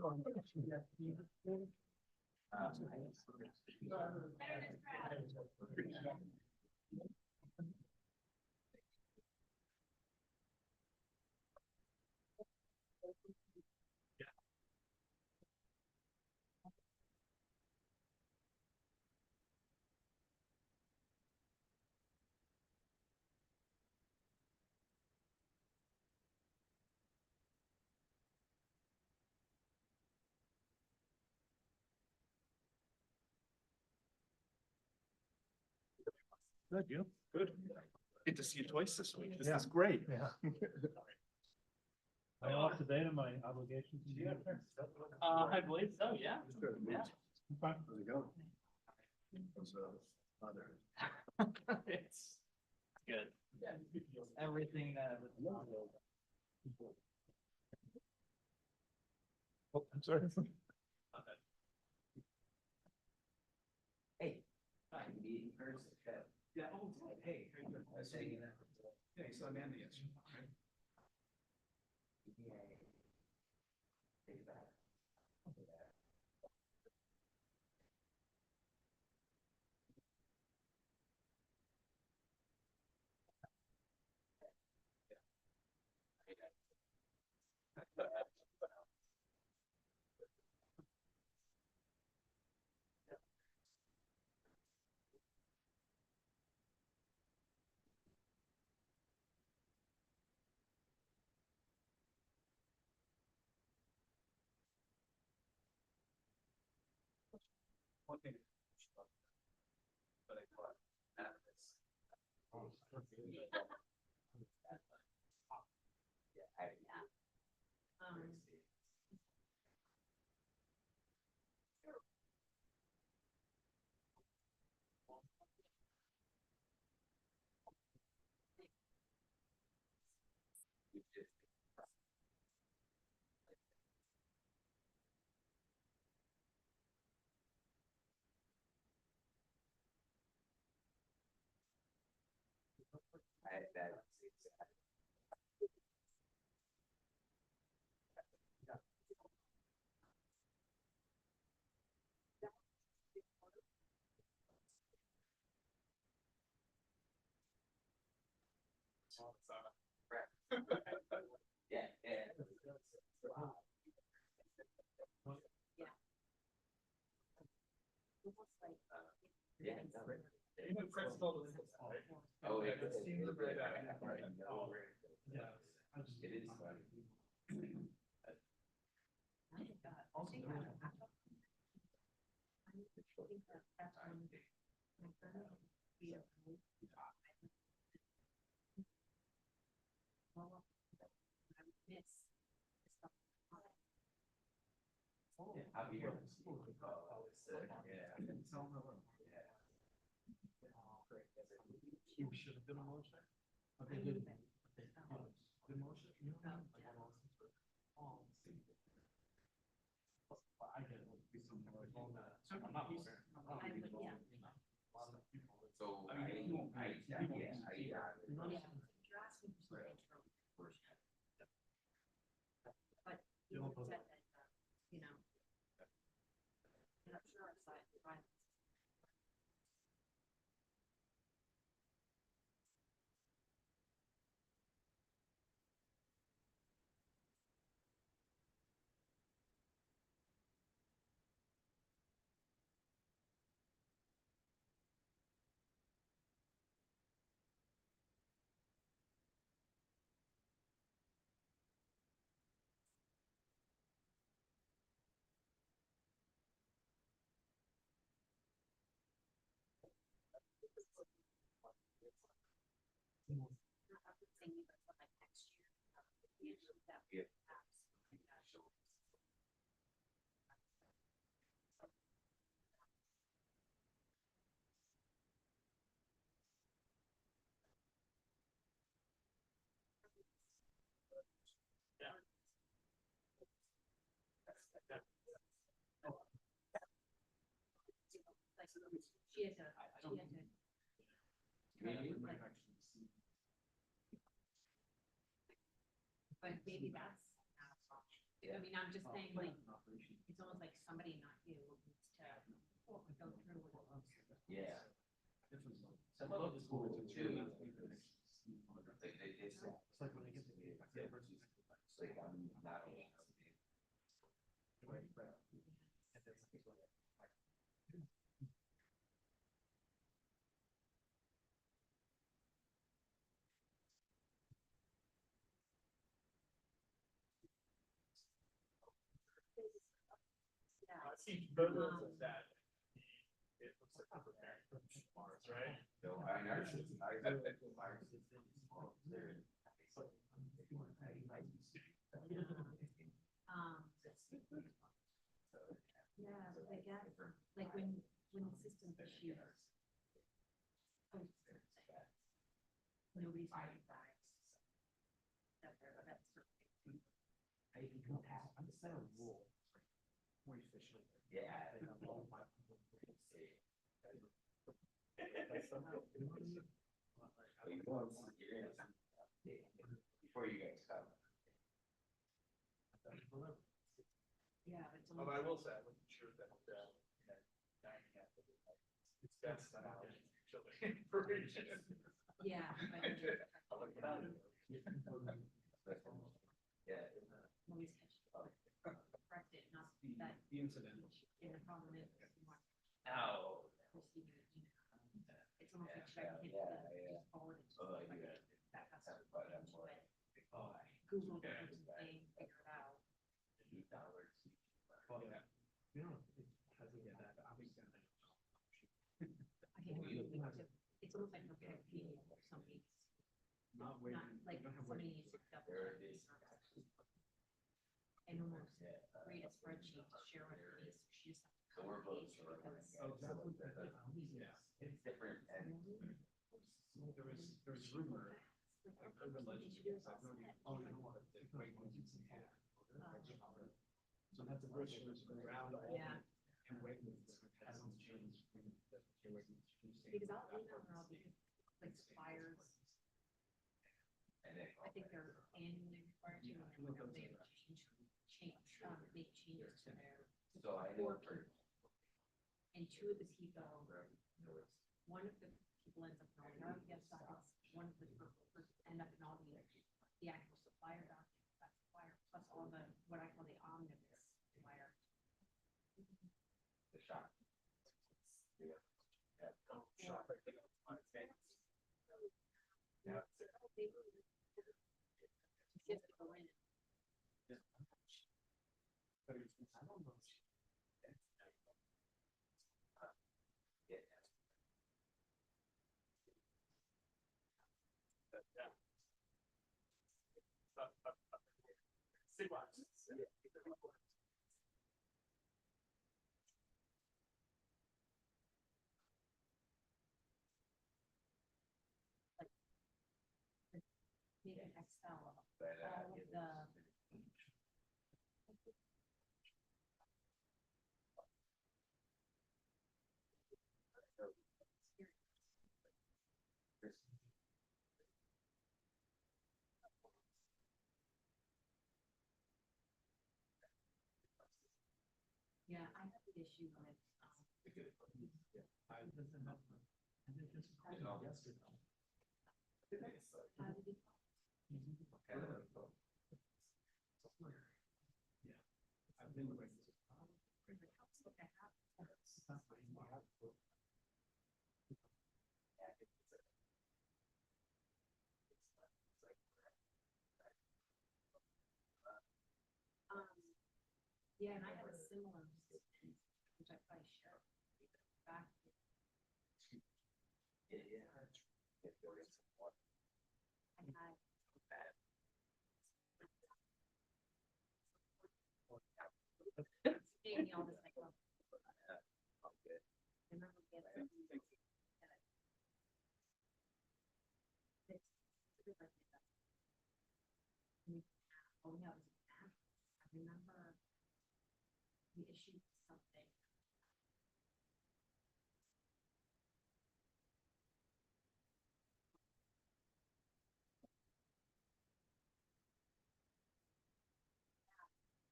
Good, you? Good. Get to see you twice this week. This is great. Yeah. Am I off to date on my obligations? I believe so, yeah. There we go. It's good. Everything that. Oh, I'm sorry. Hey. Yeah, oh, hey. Okay, so I'm Andy. One thing. But I thought this. Oh, yeah. It is. You should have been a motion. Okay, good. Good motion. I get it. I'm not. So But maybe that's, I mean, I'm just saying, like, it's almost like somebody, not you, needs to go through with it. Yeah. Some of the schools too. It's like when I get to be. It's like I'm not. That it looks like we're preparing for Mars, right? No, I actually, Yeah, but I guess, like, when the system issues. Nobody's going to die. That's I'm just saying rule. More efficient. Yeah. Before you guys come. Yeah, but it's But I will say, I wasn't sure that, it's best not to get children information. yeah. I'll look it up. Yeah. Always correct it, not that. The incident. And the problem is. Ow. It's almost like check hit just forward it. That has to. Google the person thing, figure it out. Well, yeah. You know, it doesn't get that, but obviously. I hate to, it's almost like a pet peeve for somebody. Not like somebody needs to double check. And almost create a spreadsheet to share with her niece. She just. So we're both. Yeah. It's different and. There was rumor. So that's a bridge around all. Yeah. And Wegmans hasn't changed. Because I'll email her all the, like, suppliers. I think they're annually required to, and whenever they make changes to their. So I know for. And two of the people, one of the people ends up knowing, oh, yes, that's, one of the people end up in all the actual supplier documents, that supplier, plus all the, what I call the omnibus supplier. The shop. Yeah. Shop. Yeah. Just to go in. I don't know. Make an Excel of all of the. Yeah, I have the issue with, I've been with. Yeah, and I had a similar, which I probably shared back. had. Gave me all this like. love. I remember getting. Oh, no, it was math. I remember we issued something.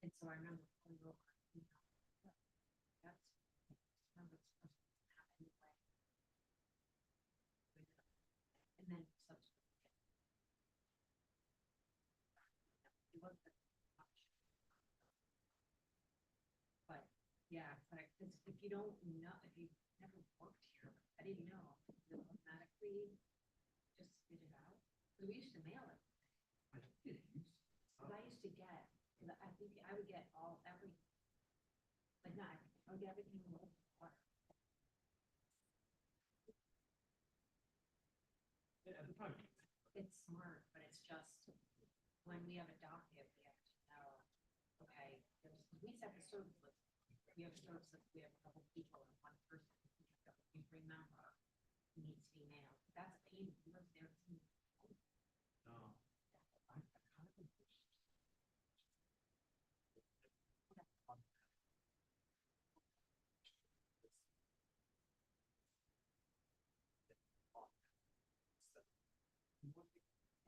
And so I remember. Pulling over, you know, that's. Remember it's supposed to happen anyway. And then subsequently. It wasn't much. But yeah, it's like, if you don't know, if you never worked here, I didn't know, you'll automatically just spit it out. Because we used to mail it. But I used to get, 'cause I think I would get every, like not, I would get everything in local water. It's smart, but it's just, when we have a docket, we have to know, okay, we set the service list. We have a service list, we have a couple people and one person, we remember, needs to be mailed. That's a pain, who lives there? No.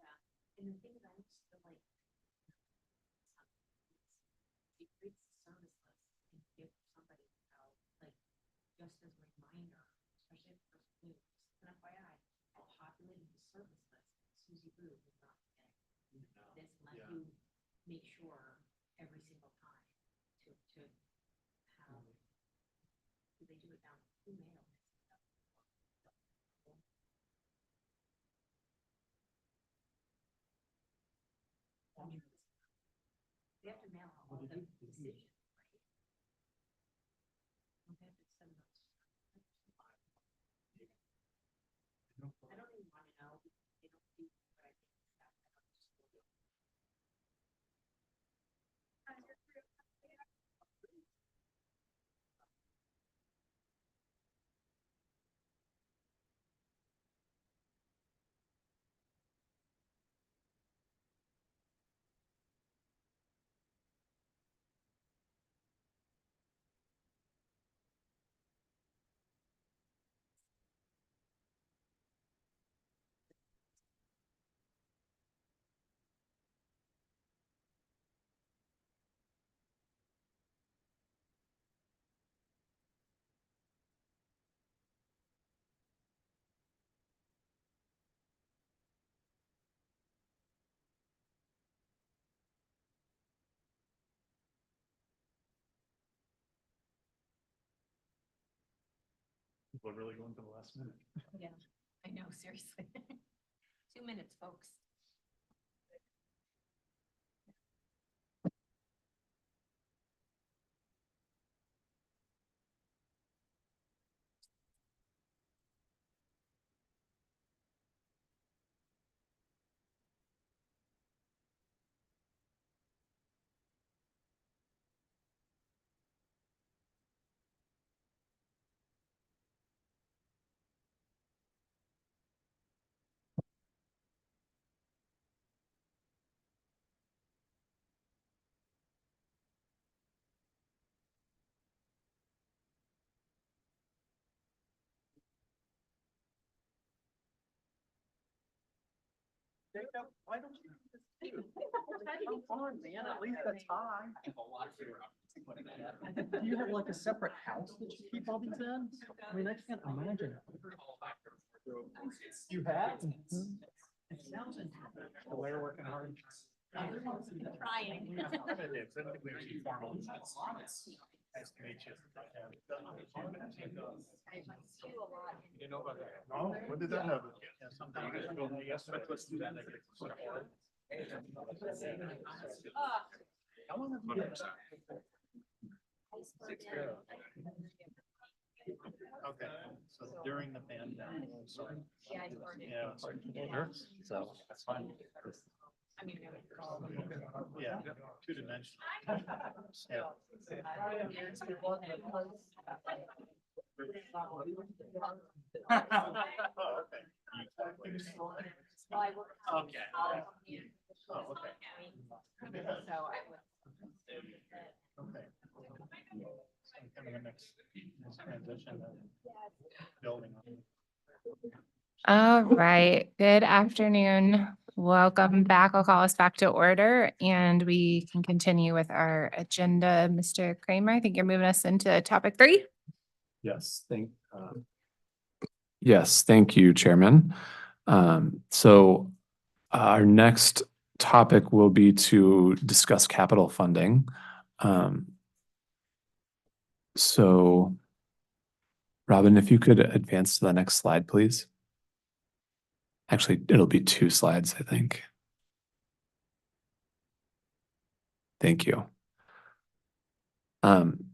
Yeah, and the thing is, I used to like. It creates a service list and give somebody, like, just as a reminder, especially if there's new, just an FYI, I populated the service list. Susie Boo is not today. This let Yeah. you make sure every single time to have, do they do it down email? They have to mail out all the decisions, right? Don't they have to send those? I don't even want to know, because they don't do, what I think is that, I don't just do it. People are really going to the last minute. Yeah, I know, seriously. 2 minutes, folks. Why don't you? Come on, man, at least a tie. Do you have like a separate house that you keep all these in? I mean, I can't imagine. You have? It sounds intense. They're working hard. Trying. Nice to meet you. You know about that? No, when did that happen? Sometimes you go, yes, let's do that. How long have you been? Sixth grade. Okay, so during the pandemic, sorry. Yeah, it's hard to- Yeah. So that's fine. I mean, I would call them. Yeah, two dimensional. Yeah. Oh, okay. Well, I work. Okay. Oh, okay. So I would. Okay. So kind of the next transition and building on. All right, good afternoon. Welcome back. I'll call us back to order and we can continue with our agenda. Mr. Kramer, I think you're moving us into topic 3. Yes, yes, thank you, Chairman. So our next topic will be to discuss capital funding. So Robin, if you could advance to the next slide, please. Actually, it'll be 2 slides, I think. Thank you.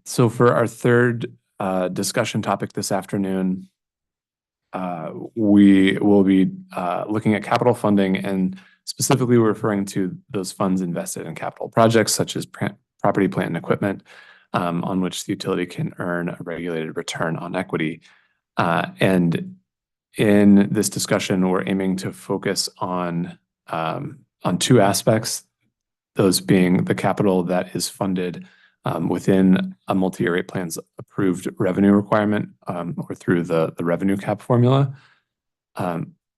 So for our third discussion topic this afternoon, we will be looking at capital funding and specifically referring to those funds invested in capital projects such as property, plant, and equipment, on which the utility can earn a regulated return on equity. And in this discussion, we're aiming to focus on 2 aspects, those being the capital that is funded within a multi-year rate plan's approved revenue requirement, or through the revenue cap formula,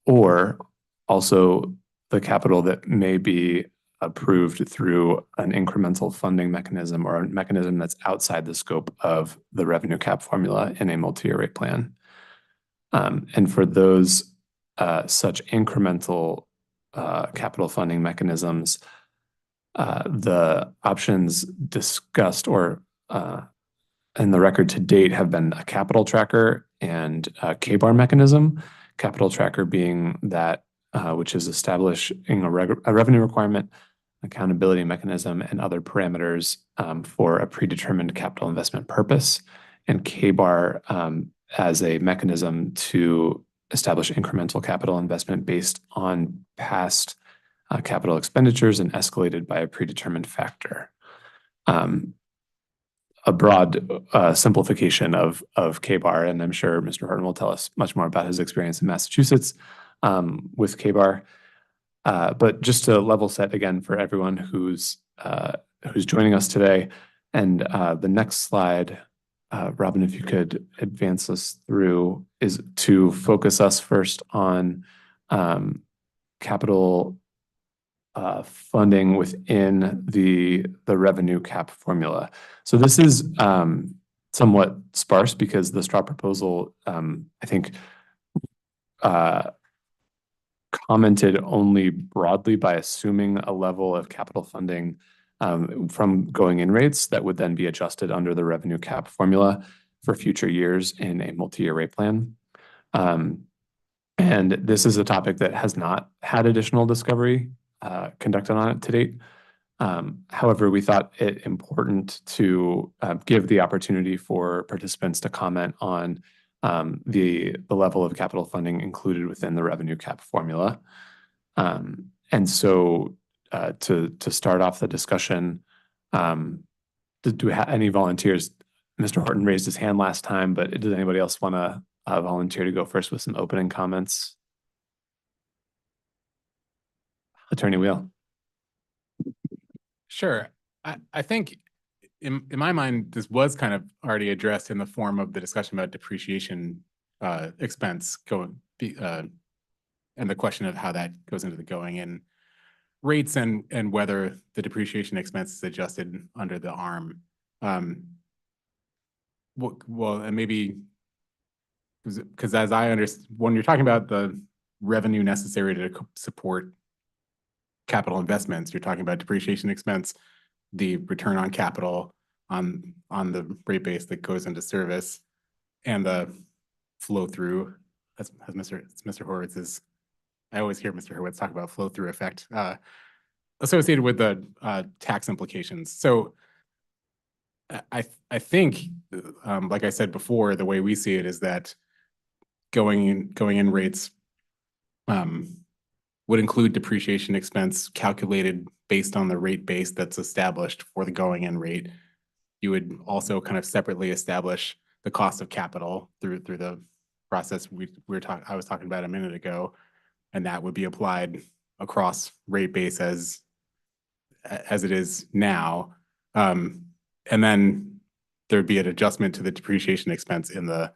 or also the capital that may be approved through an incremental funding mechanism or a mechanism that's outside the scope of the revenue cap formula in a multi-year rate plan. And for those such incremental capital funding mechanisms, the options discussed or in the record to date have been a capital tracker and a KBAR mechanism. Capital tracker being that which is establishing a revenue requirement, accountability mechanism, and other parameters for a predetermined capital investment purpose, and KBAR as a mechanism to establish incremental capital investment based on past capital expenditures and escalated by a predetermined factor. A broad simplification of KBAR, and I'm sure Mr. Horton will tell us much more about his experience in Massachusetts with KBAR. But just to level set again for everyone who's joining us today, and the next slide, Robin, if you could advance us through, is to focus us first on capital funding within the revenue cap formula. So this is somewhat sparse because the straw proposal, I think, commented only broadly by assuming a level of capital funding from going in rates that would then be adjusted under the revenue cap formula for future years in a multi-year rate plan. And this is a topic that has not had additional discovery conducted on it to date. However, we thought it important to give the opportunity for participants to comment on the level of capital funding included within the revenue cap formula. And so to start off the discussion, do we have any volunteers? Mr. Horton raised his hand last time, but does anybody else want to volunteer to go first with some opening comments? Attorney Wheel. Sure. I think in my mind, this was kind of already addressed in the form of the discussion about depreciation expense and the question of how that goes into the going in rates and whether the depreciation expense is adjusted under the ARM. Well, and maybe because as I understand, when you're talking about the revenue necessary to support capital investments, you're talking about depreciation expense, the return on capital on the rate base that goes into service, and the flow through, as Mr. Horowitz's, I always hear Mr. Horowitz talk about flow through effect associated with the tax implications. So I think, like I said before, the way we see it is that going in rates would include depreciation expense calculated based on the rate base that's established for the going in rate. You would also kind of separately establish the cost of capital through the process I was talking about a minute ago, and that would be applied across rate base as it is now. And then there'd be an adjustment to the depreciation expense in the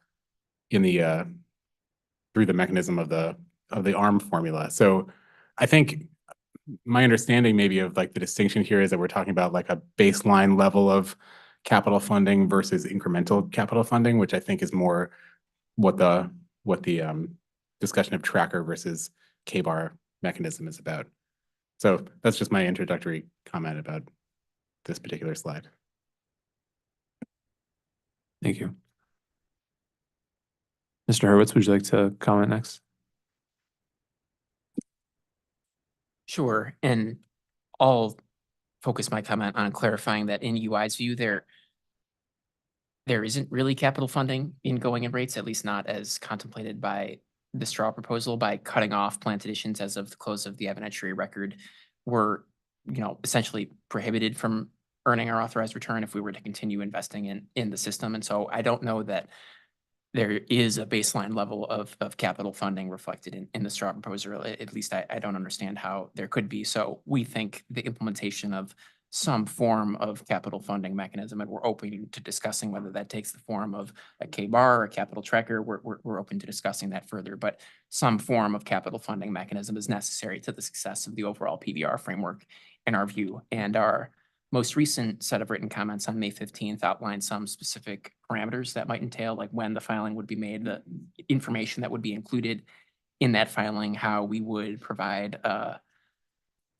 through the mechanism of the ARM formula. So I think my understanding maybe of like the distinction here is that we're talking about like a baseline level of capital funding versus incremental capital funding, which I think is more what the discussion of tracker versus K-bar mechanism is about. So that's just my introductory comment about this particular slide. Thank you. Mr. Hurwitz, would you like to comment next? Sure, and I'll focus my comment on clarifying that in UI's view, there isn't really capital funding in going in rates, at least not as contemplated by the straw proposal. By cutting off plant additions as of the close of the evidentiary record, we're, essentially prohibited from earning our authorized return if we were to continue investing in the system. And so I don't know that there is a baseline level of capital funding reflected in the straw proposal. At least I don't understand how there could be. So we think the implementation of some form of capital funding mechanism, and we're open to discussing whether that takes the form of a K-bar or a capital tracker. We're open to discussing that further, but some form of capital funding mechanism is necessary to the success of the overall PBR framework in our view. And our most recent set of written comments on May 15th outlined some specific parameters that might entail, like when the filing would be made, the information that would be included in that filing, how we would provide a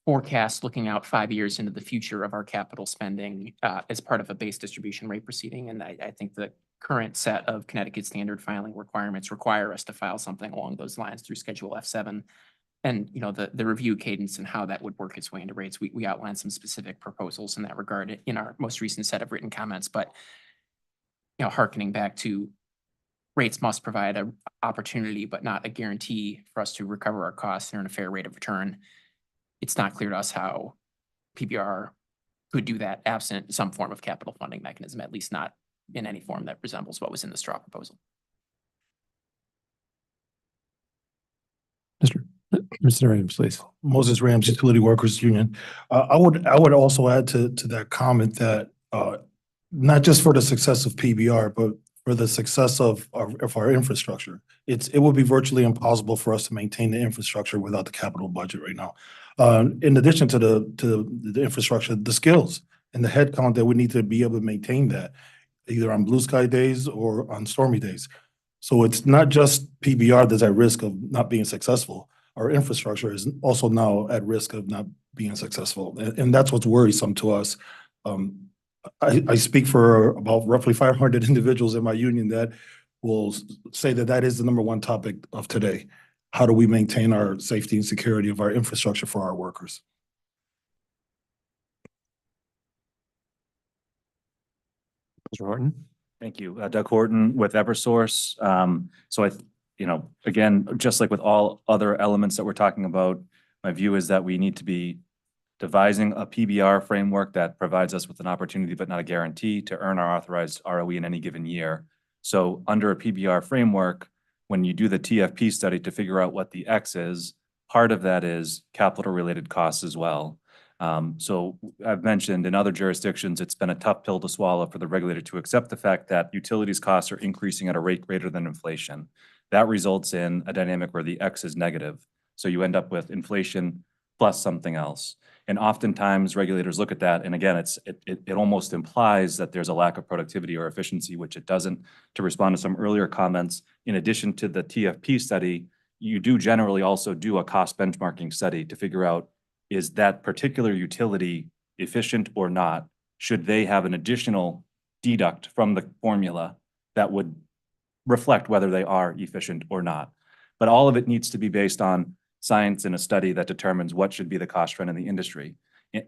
forecast looking out 5 years into the future of our capital spending as part of a base distribution rate proceeding. And I think the current set of Connecticut standard filing requirements require us to file something along those lines through Schedule F7. And, the review cadence and how that would work its way into rates. We outlined some specific proposals in that regard in our most recent set of written comments, but, hearkening back to rates must provide an opportunity, but not a guarantee for us to recover our costs and earn a fair rate of return. It's not clear to us how PBR could do that absent some form of capital funding mechanism, at least not in any form that resembles what was in the straw proposal. Mr. Rams, please. Moses Rams, Utility Workers Union. I would also add to that comment that not just for the success of PBR, but for the success of our infrastructure, it would be virtually impossible for us to maintain the infrastructure without the capital budget right now. In addition to the infrastructure, the skills and the headcount that we need to be able to maintain that, either on blue sky days or on stormy days. So it's not just PBR that's at risk of not being successful. Our infrastructure is also now at risk of not being successful. And that's what's worrisome to us. I speak for about roughly 500 individuals in my union that will say that is the number one topic of today. How do we maintain our safety and security of our infrastructure for our workers? Mr. Horton. Thank you. Doug Horton with Eversource. So again, just like with all other elements that we're talking about, my view is that we need to be devising a PBR framework that provides us with an opportunity, but not a guarantee, to earn our authorized ROE in any given year. So under a PBR framework, when you do the TFP study to figure out what the X is, part of that is capital-related costs as well. So I've mentioned in other jurisdictions, it's been a tough pill to swallow for the regulator to accept the fact that utilities costs are increasing at a rate greater than inflation. That results in a dynamic where the X is negative. So you end up with inflation plus something else. And oftentimes regulators look at that, and again, it almost implies that there's a lack of productivity or efficiency, which it doesn't. To respond to some earlier comments, in addition to the TFP study, you do generally also do a cost benchmarking study to figure out, is that particular utility efficient or not? Should they have an additional deduct from the formula that would reflect whether they are efficient or not? But all of it needs to be based on science and a study that determines what should be the cost trend in the industry,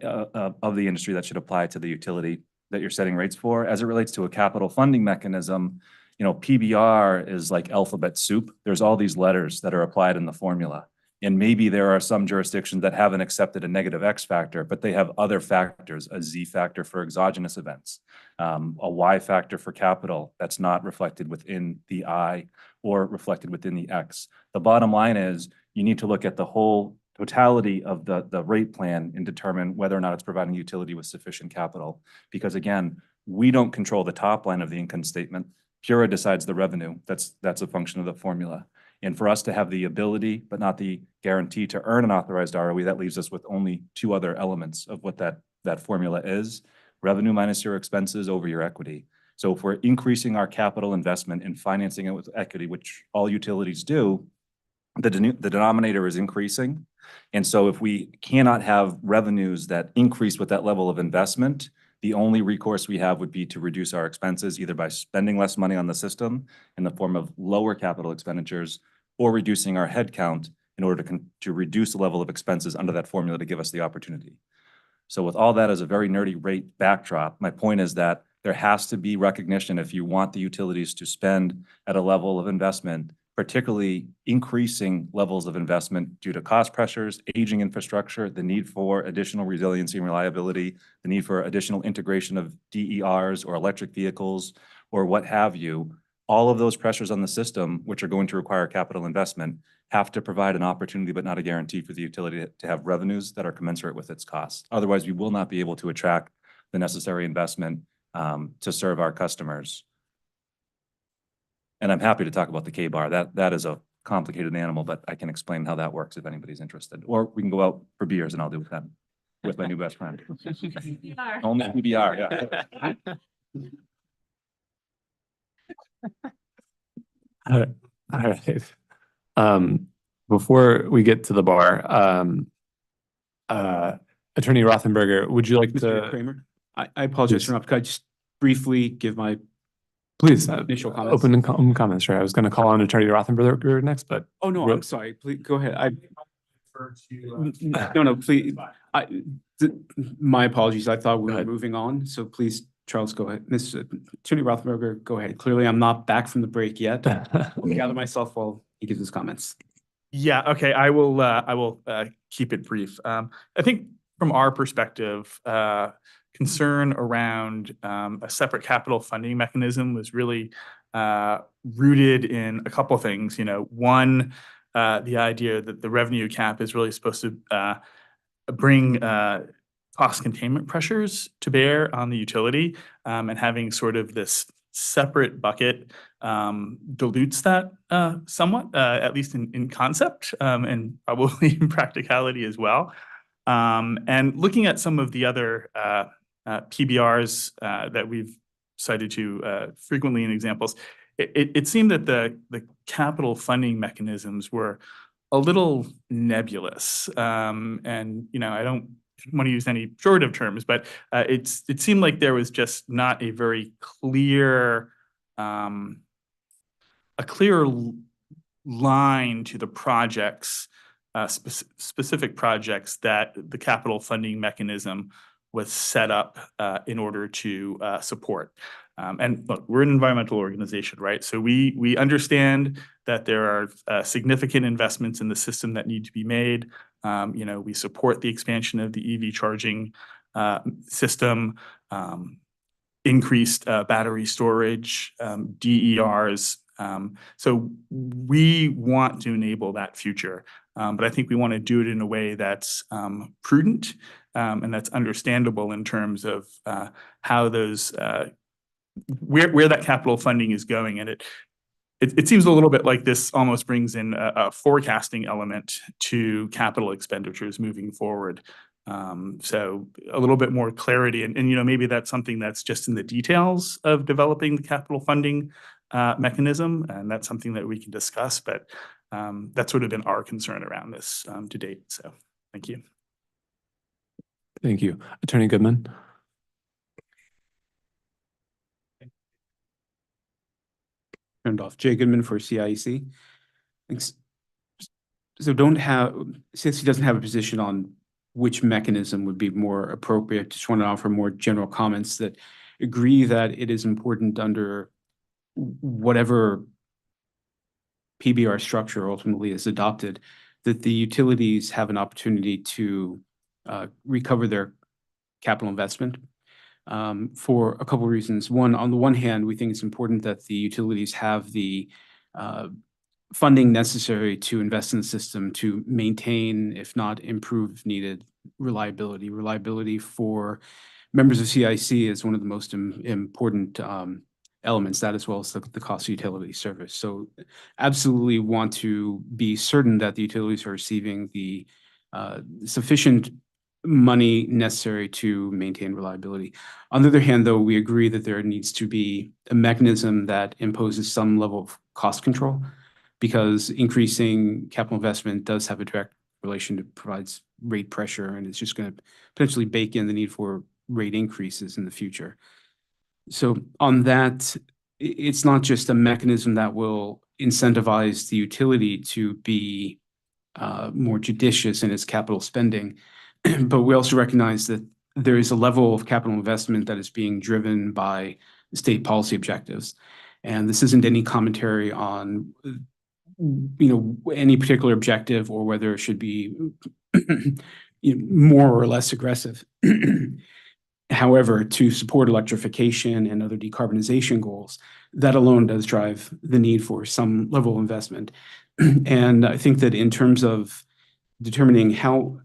of the industry that should apply to the utility that you're setting rates for. As it relates to a capital funding mechanism, you know, PBR is like alphabet soup. There's all these letters that are applied in the formula. And maybe there are some jurisdictions that haven't accepted a negative X factor, but they have other factors, a Z factor for exogenous events, a Y factor for capital that's not reflected within the I or reflected within the X. The bottom line is you need to look at the whole totality of the rate plan and determine whether or not it's providing utility with sufficient capital. Because again, we don't control the top line of the income statement. PURA decides the revenue. That's a function of the formula. And for us to have the ability, but not the guarantee to earn an authorized ROE, that leaves us with only two other elements of what that formula is: revenue minus your expenses over your equity. So if we're increasing our capital investment and financing it with equity, which all utilities do, the denominator is increasing. And so if we cannot have revenues that increase with that level of investment, the only recourse we have would be to reduce our expenses, either by spending less money on the system in the form of lower capital expenditures, or reducing our headcount in order to reduce the level of expenses under that formula to give us the opportunity. So with all that as a very nerdy rate backdrop, my point is that there has to be recognition if you want the utilities to spend at a level of investment, particularly increasing levels of investment due to cost pressures, aging infrastructure, the need for additional resiliency and reliability, the need for additional integration of DERs or electric vehicles or what have you. All of those pressures on the system, which are going to require capital investment, have to provide an opportunity but not a guarantee for the utility to have revenues that are commensurate with its costs. Otherwise, we will not be able to attract the necessary investment to serve our customers. And I'm happy to talk about the K-bar. That is a complicated animal, but I can explain how that works if anybody's interested. Or we can go out for beers and I'll do that with my new best friend. Only PBR, yeah. All right. Before we get to the bar, Attorney Rothenberger, would you like Mr. to? Kramer, I apologize for not, could I just briefly give my Please, initial comments? open comments, right? I was going to call on Attorney Rothenberger next, but. Oh, no, I'm sorry. Please, go ahead. No, please. My apologies. I thought we were moving on. So please, Charles, go ahead. Mr. Attorney Rothenberger, go ahead. Clearly, I'm not back from the break yet. I'll gather myself while he gives his comments. Yeah, okay, I will keep it brief. I think from our perspective, concern around a separate capital funding mechanism was really rooted in a couple things. You know, one, the idea that the revenue cap is really supposed to bring cost containment pressures to bear on the utility, and having sort of this separate bucket dilutes that somewhat, at least in concept, and probably in practicality as well. And looking at some of the other PBRs that we've cited to frequently in examples, it seemed that the capital funding mechanisms were a little nebulous. And, you know, I don't want to use any pejorative terms, but it seemed like there was just not a very clear, line to the projects, specific projects that the capital funding mechanism was set up in order to support. And look, we're an environmental organization, right? So we understand that there are significant investments in the system that need to be made. You know, we support the expansion of the EV charging system, increased battery storage, DERs. So we want to enable that future. But I think we want to do it in a way that's prudent and that's understandable in terms of how those where that capital funding is going. And it seems a little bit like this almost brings in a forecasting element to capital expenditures moving forward. So a little bit more clarity, and you know, maybe that's something that's just in the details of developing the capital funding mechanism, and that's something that we can discuss. But that's sort of been our concern around this to date. So thank you. Thank you. Attorney Goodman. Turned off. Jay Goodman for CIEC. Thanks. So since he doesn't have a position on which mechanism would be more appropriate, just want to offer more general comments that agree that it is important under whatever PBR structure ultimately is adopted, that the utilities have an opportunity to recover their capital investment for a couple of reasons. One, on the one hand, we think it's important that the utilities have the funding necessary to invest in the system to maintain, if not improve if needed, reliability. Reliability for members of CIC is one of the most important elements, that as well as the cost of utility service. So absolutely want to be certain that the utilities are receiving the sufficient money necessary to maintain reliability. On the other hand, though, we agree that there needs to be a mechanism that imposes some level of cost control, because increasing capital investment does have a direct relation to provides rate pressure, and it's just going to potentially bake in the need for rate increases in the future. So on that, it's not just a mechanism that will incentivize the utility to be more judicious in its capital spending, but we also recognize that there is a level of capital investment that is being driven by state policy objectives. And this isn't any commentary on any particular objective or whether it should be more or less aggressive. However, to support electrification and other decarbonization goals, that alone does drive the need for some level of investment. And I think that in terms of determining how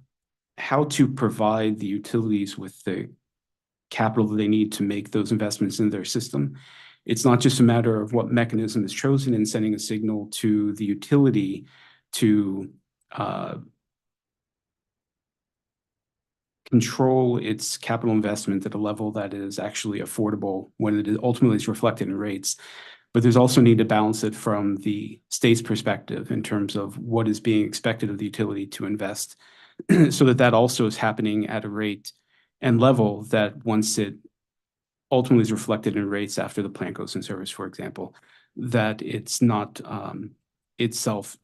to provide the utilities with the capital that they need to make those investments in their system, it's not just a matter of what mechanism is chosen and sending a signal to the utility to control its capital investment at a level that is actually affordable when it is ultimately is reflected in rates. But there's also need to balance it from the state's perspective in terms of what is being expected of the utility to invest, so that that also is happening at a rate and level that once it ultimately is reflected in rates after the plant goes in service, for example, that it's not itself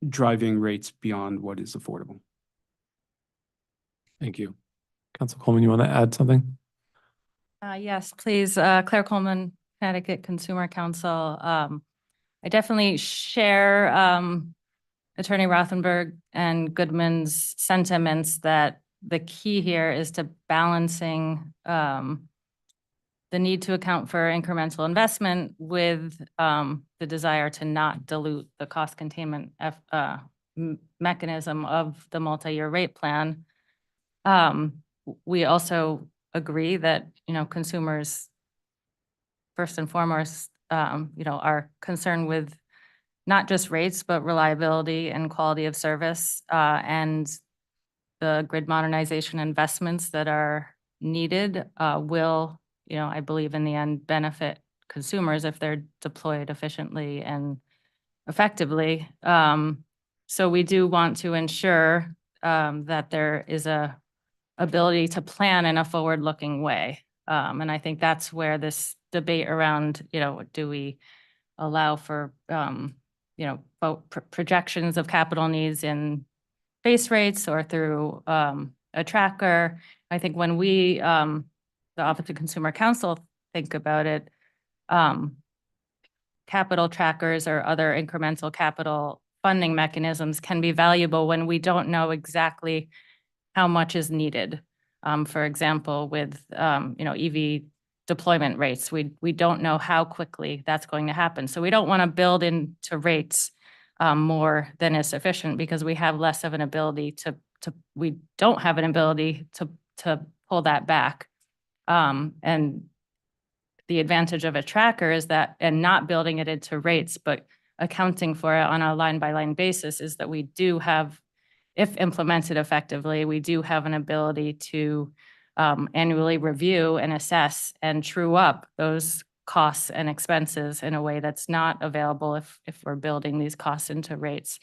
driving rates beyond what is affordable. Thank you. Council Coleman, you want to add something? Yes, please. Claire Coleman, Connecticut Consumer Council. I definitely share Attorney Rothenberg and Goodman's sentiments that the key here is to balancing the need to account for incremental investment with the desire to not dilute the cost containment mechanism of the multi-year rate plan. We also agree that, consumers first and foremost, are concerned with not just rates, but reliability and quality of service, and the grid modernization investments that are needed will, I believe in the end, benefit consumers if they're deployed efficiently and effectively. So we do want to ensure that there is a ability to plan in a forward-looking way. And I think that's where this debate around, do we allow for, projections of capital needs in base rates or through a tracker. I think when we, the Office of Consumer Counsel, think about it, capital trackers or other incremental capital funding mechanisms can be valuable when we don't know exactly how much is needed. For example, with EV deployment rates, we don't know how quickly that's going to happen. So we don't want to build into rates more than is sufficient, because we have less of an ability we don't have an ability to pull that back. And the advantage of a tracker is that, and not building it into rates, but accounting for it on a line-by-line basis, is that we do have, if implemented effectively, we do have an ability to annually review and assess and true up those costs and expenses in a way that's not available if we're building these costs into rates.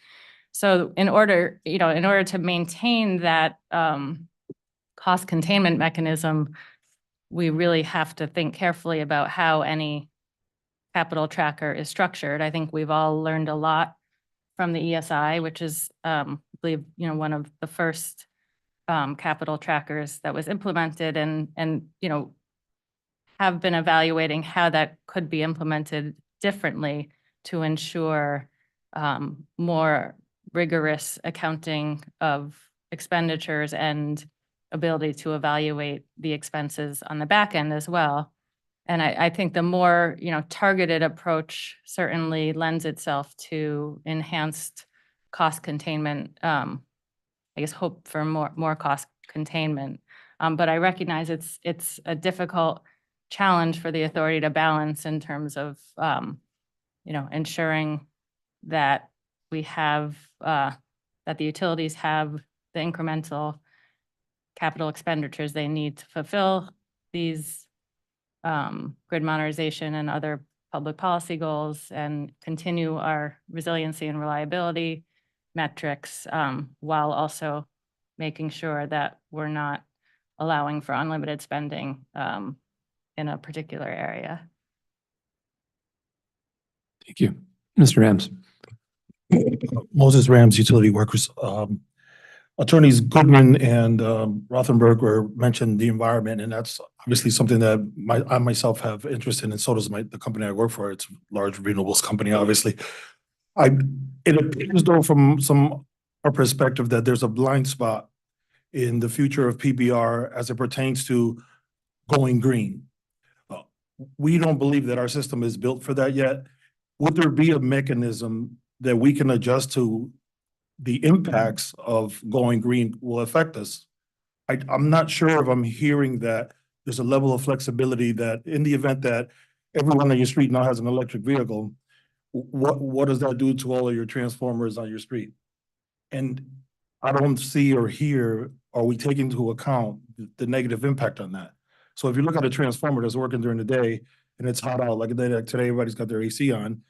So in order to maintain that cost containment mechanism, we really have to think carefully about how any capital tracker is structured. I think we've all learned a lot from the ESI, which is, I believe, one of the first capital trackers that was implemented and, you know, have been evaluating how that could be implemented differently to ensure more rigorous accounting of expenditures and ability to evaluate the expenses on the back end as well. And I think the more, you know, targeted approach certainly lends itself to enhanced cost containment. I guess hope for more cost containment. But I recognize it's a difficult challenge for the authority to balance in terms of, you know, ensuring that we have, that the utilities have the incremental capital expenditures they need to fulfill these grid modernization and other public policy goals and continue our resiliency and reliability metrics, while also making sure that we're not allowing for unlimited spending in a particular area. Thank you. Mr. Rams. Moses Rams, Utility Workers. Attorneys Goodman and Rothenberg were mentioned the environment, and that's obviously something that I myself have interest in, and so does the company I work for. It's a large renewables company, obviously. It appears though from our perspective that there's a blind spot in the future of PBR as it pertains to going green. We don't believe that our system is built for that yet. Would there be a mechanism that we can adjust to the impacts of going green will affect us? I'm not sure if I'm hearing that there's a level of flexibility that in the event that everyone on your street now has an electric vehicle, what does that do to all of your transformers on your street? And I don't see or hear, are we taking into account the negative impact on that? So if you look at a transformer that's working during the day and it's hot out, like today, everybody's got their AC on,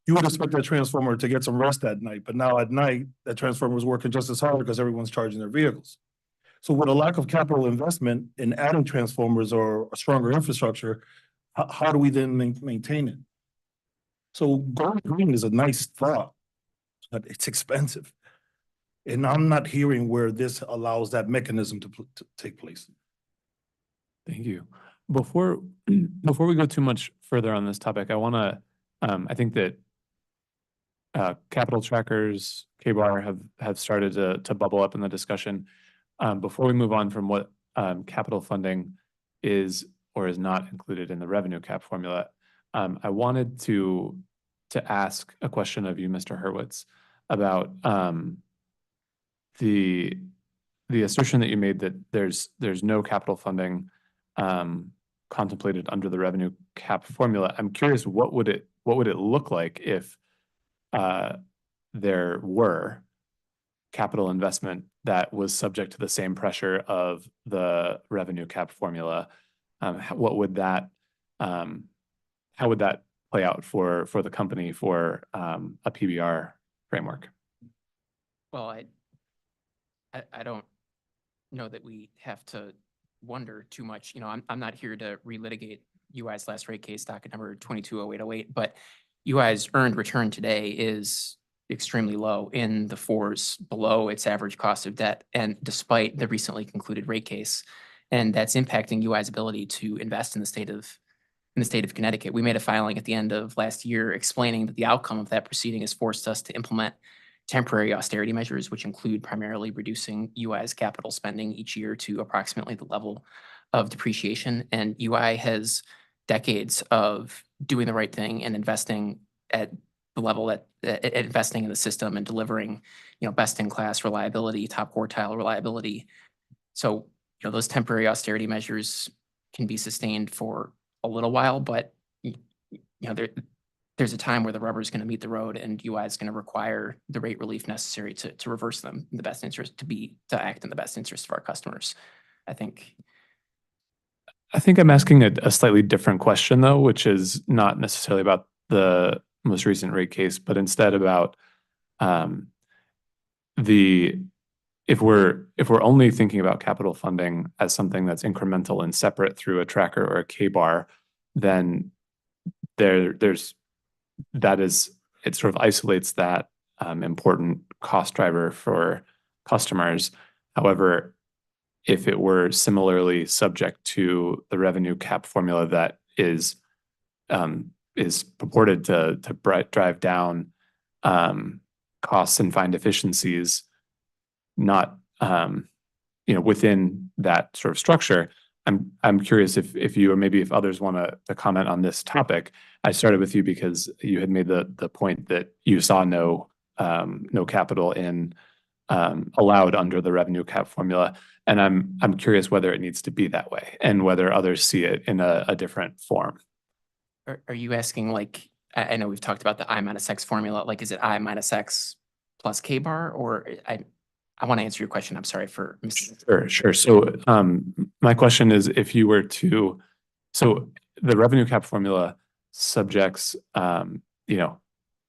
you would expect that transformer to get some rest at night, but now at night, that transformer is working just as hard because everyone's charging their vehicles. So with a lack of capital investment in adding transformers or a stronger infrastructure, how do we then maintain it? So going green is a nice thought, but it's expensive. And I'm not hearing where this allows that mechanism to take place. Thank you. Before we go too much further on this topic, I want to, I think that capital trackers, KBAR have started to bubble up in the discussion. Before we move on from what capital funding is or is not included in the revenue cap formula, I wanted to ask a question of you, Mr. Hurwitz, about the assertion that you made that there's no capital funding contemplated under the revenue cap formula. I'm curious, what would it look like if there were capital investment that was subject to the same pressure of the revenue cap formula? What would that, how would that play out for the company for a PBR framework? Well, I don't know that we have to wonder too much. You know, I'm not here to relitigate UI's last rate case, docket number 220808, but UI's earned return today is extremely low, in the 4s, below its average cost of debt, and despite the recently concluded rate case, and that's impacting UI's ability to invest in the state of Connecticut. We made a filing at the end of last year explaining that the outcome of that proceeding has forced us to implement temporary austerity measures, which include primarily reducing UI's capital spending each year to approximately the level of depreciation. And UI has decades of doing the right thing and investing at the level that investing in the system and delivering, you know, best in class reliability, top quartile reliability. So, you know, those temporary austerity measures can be sustained for a little while, but you know, there's a time where the rubber is going to meet the road, and UI is going to require the rate relief necessary to reverse them in the best interest, to act in the best interest of our customers. I think I'm asking a slightly different question though, which is not necessarily about the most recent rate case, but instead about if we're only thinking about capital funding as something that's incremental and separate through a tracker or a KBAR, then it sort of isolates that important cost driver for customers. However, if it were similarly subject to the revenue cap formula that is purported to drive down costs and find efficiencies, not within that sort of structure. I'm curious if you, or maybe if others want to comment on this topic. I started with you because you had made the point that you saw no capital allowed under the revenue cap formula. And I'm curious whether it needs to be that way and whether others see it in a different form. Are you asking, like, I know we've talked about the I minus X formula, like, is it I minus X plus K bar, or I want to answer your question. I'm sorry for Sure. So my question is, if you were to, so the revenue cap formula subjects,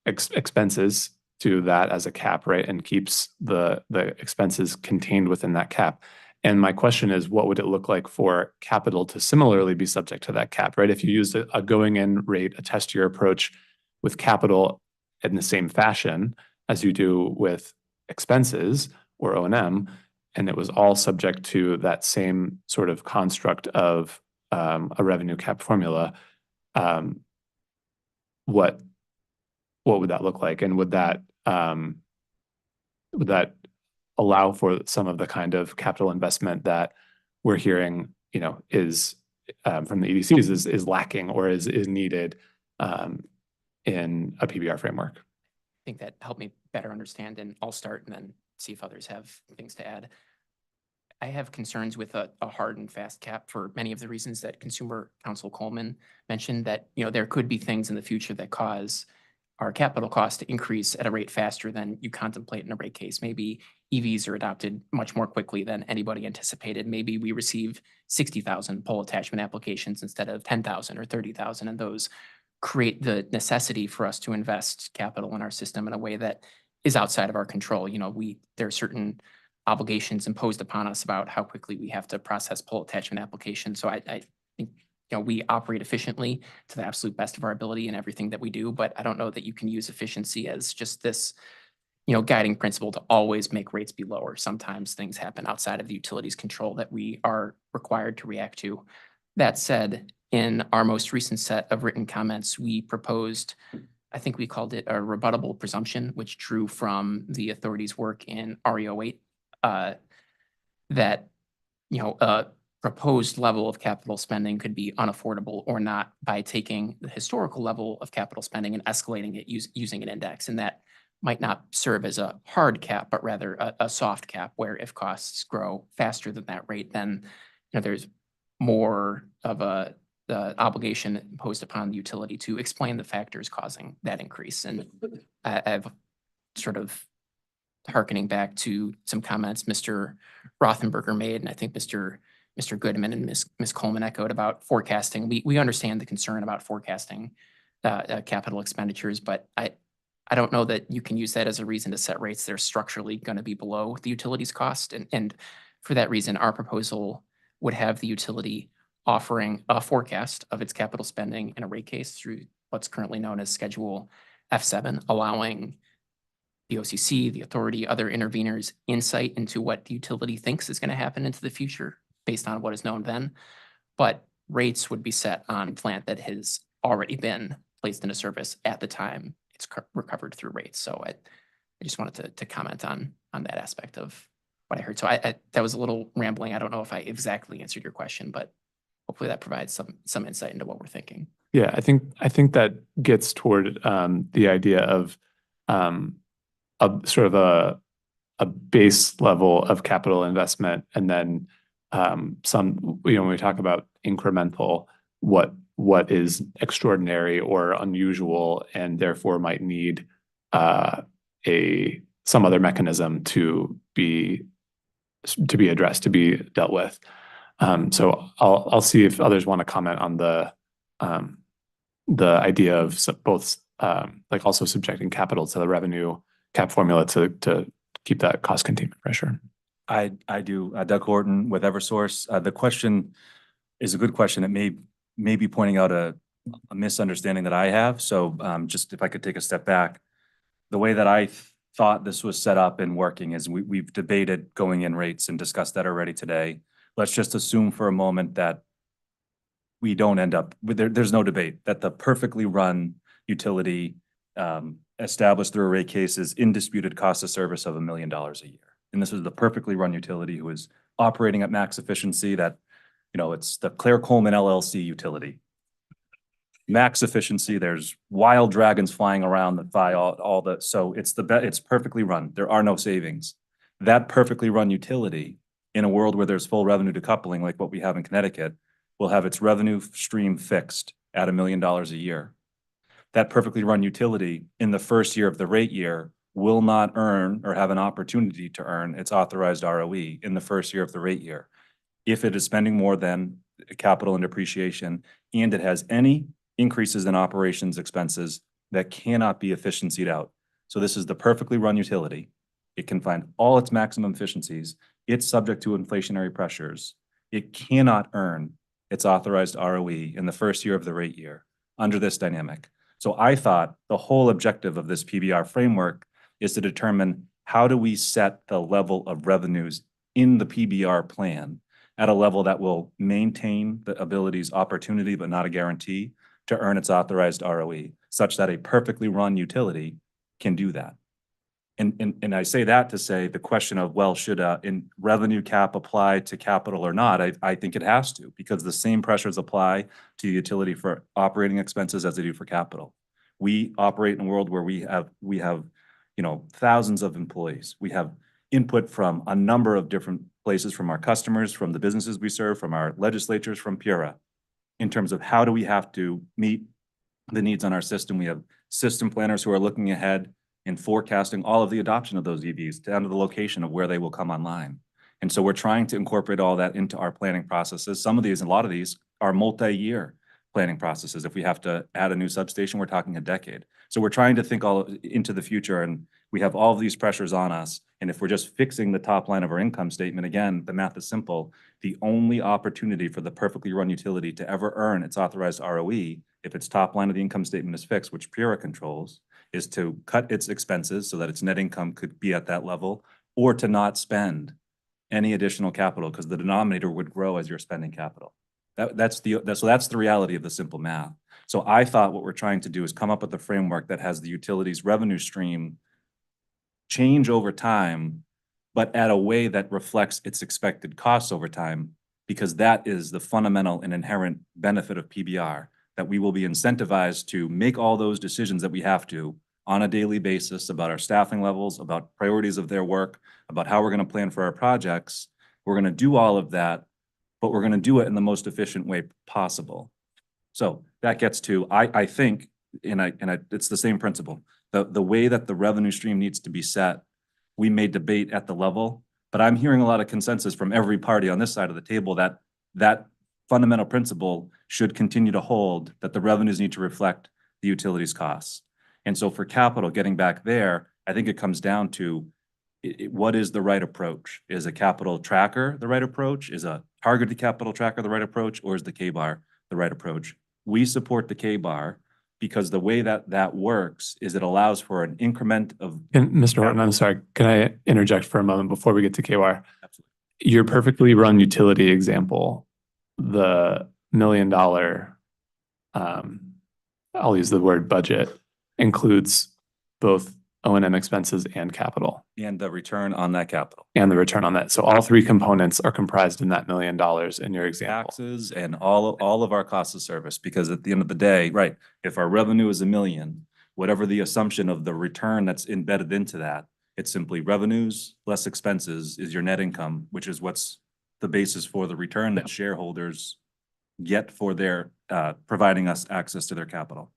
expenses to that as a cap, right? And keeps the expenses contained within that cap. And my question is, what would it look like for capital to similarly be subject to that cap, right? If you used a going in rate, a test year approach with capital in the same fashion as you do with expenses or O&M, and it was all subject to that same sort of construct of a revenue cap formula, what would that look like? And would that allow for some of the kind of capital investment that we're hearing, is from the EDCs is lacking or is needed in a PBR framework? I think that helped me better understand, and I'll start and then see if others have things to add. I have concerns with a hard and fast cap for many of the reasons that Consumer Counsel Coleman mentioned, that, there could be things in the future that cause our capital costs to increase at a rate faster than you contemplate in a rate case. Maybe EVs are adopted much more quickly than anybody anticipated. Maybe we receive 60,000 pole attachment applications instead of 10,000 or 30,000, and those create the necessity for us to invest capital in our system in a way that is outside of our control. There are certain obligations imposed upon us about how quickly we have to process pole attachment applications. So I think, we operate efficiently to the absolute best of our ability in everything that we do, but I don't know that you can use efficiency as just this, guiding principle to always make rates be lower. Sometimes things happen outside of the utility's control that we are required to react to. That said, in our most recent set of written comments, we proposed, I think we called it a rebuttable presumption, which drew from the authority's work in REO 8, that, a proposed level of capital spending could be unaffordable or not by taking the historical level of capital spending and escalating it using an index. And that might not serve as a hard cap, but rather a soft cap, where if costs grow faster than that rate, then there's more of the obligation imposed upon the utility to explain the factors causing that increase. And I've sort of hearkening back to some comments Mr. Rothenberger made, and I think Mr. Goodman and Ms. Coleman echoed about forecasting. We understand the concern about forecasting capital expenditures, but I don't know that you can use that as a reason to set rates that are structurally going to be below the utility's cost. And for that reason, our proposal would have the utility offering a forecast of its capital spending in a rate case through what's currently known as Schedule F7, allowing the OCC, the authority, other interveners insight into what the utility thinks is going to happen into the future based on what is known then. But rates would be set on plant that has already been placed into service at the time it's recovered through rates. So I just wanted to comment on that aspect of what I heard. So that was a little rambling. I don't know if I exactly answered your question, but hopefully that provides some insight into what we're thinking. Yeah, I think that gets toward the idea of a sort of a base level of capital investment, and then some, when we talk about incremental, what is extraordinary or unusual and therefore might need some other mechanism to be addressed, to be dealt with. So I'll see if others want to comment on the idea of both like also subjecting capital to the revenue cap formula to keep that cost containment pressure. I do. Doug Horton with Eversource. The question is a good question. It may be pointing out a misunderstanding that I have. So just if I could take a step back, the way that I thought this was set up and working is we've debated going in rates and discussed that already today. Let's just assume for a moment that we don't end up with there's no debate that the perfectly run utility established through a rate case is indisputed cost of service of $1 million a year. And this is the perfectly run utility who is operating at max efficiency that, it's the Claire Coleman LLC utility. Max efficiency, there's wild dragons flying around that buy all the, so it's perfectly run. There are no savings. That perfectly run utility in a world where there's full revenue decoupling like what we have in Connecticut will have its revenue stream fixed at $1 million a year. That perfectly run utility in the first year of the rate year will not earn or have an opportunity to earn its authorized ROE in the first year of the rate year. If it is spending more than capital and depreciation, and it has any increases in operations expenses that cannot be efficiencyed out. So this is the perfectly run utility. It can find all its maximum efficiencies. It's subject to inflationary pressures. It cannot earn its authorized ROE in the first year of the rate year under this dynamic. So I thought the whole objective of this PBR framework is to determine how do we set the level of revenues in the PBR plan at a level that will maintain the ability's opportunity, but not a guarantee, to earn its authorized ROE, such that a perfectly run utility can do that. And I say that to say the question of, well, should in revenue cap apply to capital or not? I think it has to, because the same pressures apply to utility for operating expenses as they do for capital. We operate in a world where we have thousands of employees. We have input from a number of different places, from our customers, from the businesses we serve, from our legislatures, from PURA, in terms of how do we have to meet the needs on our system. We have system planners who are looking ahead and forecasting all of the adoption of those EVs down to the location of where they will come online. And so we're trying to incorporate all that into our planning processes. Some of these, a lot of these are multi-year planning processes. If we have to add a new substation, we're talking a decade. So we're trying to think all into the future, and we have all of these pressures on us. And if we're just fixing the top line of our income statement, again, the math is simple. The only opportunity for the perfectly run utility to ever earn its authorized ROE, if its top line of the income statement is fixed, which PURA controls, is to cut its expenses so that its net income could be at that level, or to not spend any additional capital because the denominator would grow as you're spending capital. That's the reality of the simple math. So I thought what we're trying to do is come up with a framework that has the utilities revenue stream change over time, but at a way that reflects its expected costs over time, because that is the fundamental and inherent benefit of PBR, that we will be incentivized to make all those decisions that we have to on a daily basis about our staffing levels, about priorities of their work, about how we're going to plan for our projects. We're going to do all of that, but we're going to do it in the most efficient way possible. So that gets to, I think, it's the same principle. The way that the revenue stream needs to be set, we may debate at the level, but I'm hearing a lot of consensus from every party on this side of the table that fundamental principle should continue to hold, that the revenues need to reflect the utilities costs. And so for capital, getting back there, I think it comes down to what is the right approach? Is a capital tracker the right approach? Is a targeted capital tracker the right approach? Or is the K-bar the right approach? We support the K-bar because the way that works is it allows for an increment of. And Mr. Horton, I'm sorry, can I interject for a moment before we get to K-bar? Absolutely. Your perfectly run utility example, the $1 million, I'll use the word budget, includes both O&M expenses and capital. And the return on that capital. And the return on that. So all three components are comprised in that $1 million in your example. Taxes and all of our costs of service, because at the end of the day, right, if our revenue is $1 million, whatever the assumption of the return that's embedded into that, it's simply revenues less expenses is your net income, which is what's the basis for the return that shareholders get for their providing us access to their capital.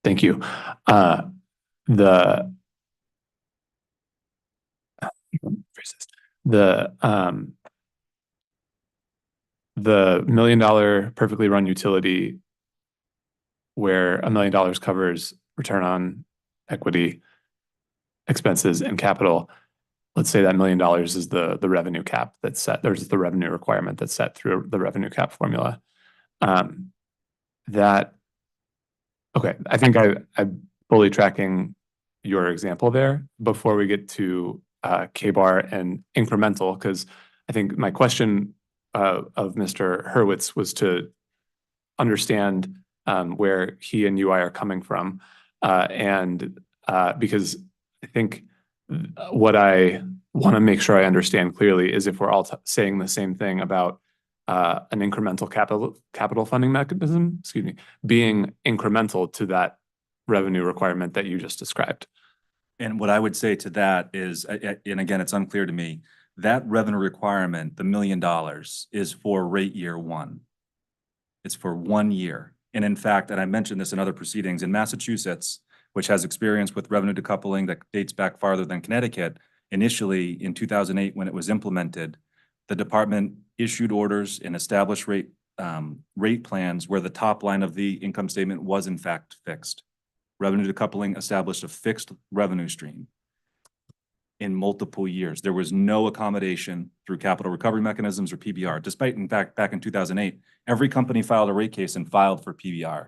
Thank you. The $1 million perfectly run utility where $1 million covers return on equity, expenses, and capital. Let's say that $1 million is the revenue cap that's set. There's the revenue requirement that's set through the revenue cap formula. Okay, I think I'm fully tracking your example there before we get to K-bar and incremental, because I think my question of Mr. Hurwitz was to understand where he and UI are coming from. Because I think what I want to make sure I understand clearly is if we're all saying the same thing about an incremental capital funding mechanism, being incremental to that revenue requirement that you just described. And what I would say to that is, and again, it's unclear to me, that revenue requirement, the $1 million, is for rate year one. It's for 1 year. And in fact, and I mentioned this in other proceedings, in Massachusetts, which has experience with revenue decoupling that dates back farther than Connecticut, initially in 2008, when it was implemented, the department issued orders and established rate plans where the top line of the income statement was in fact fixed. Revenue decoupling established a fixed revenue stream in multiple years. There was no accommodation through capital recovery mechanisms or PBR, despite, in fact, back in 2008, every company filed a rate case and filed for PBR.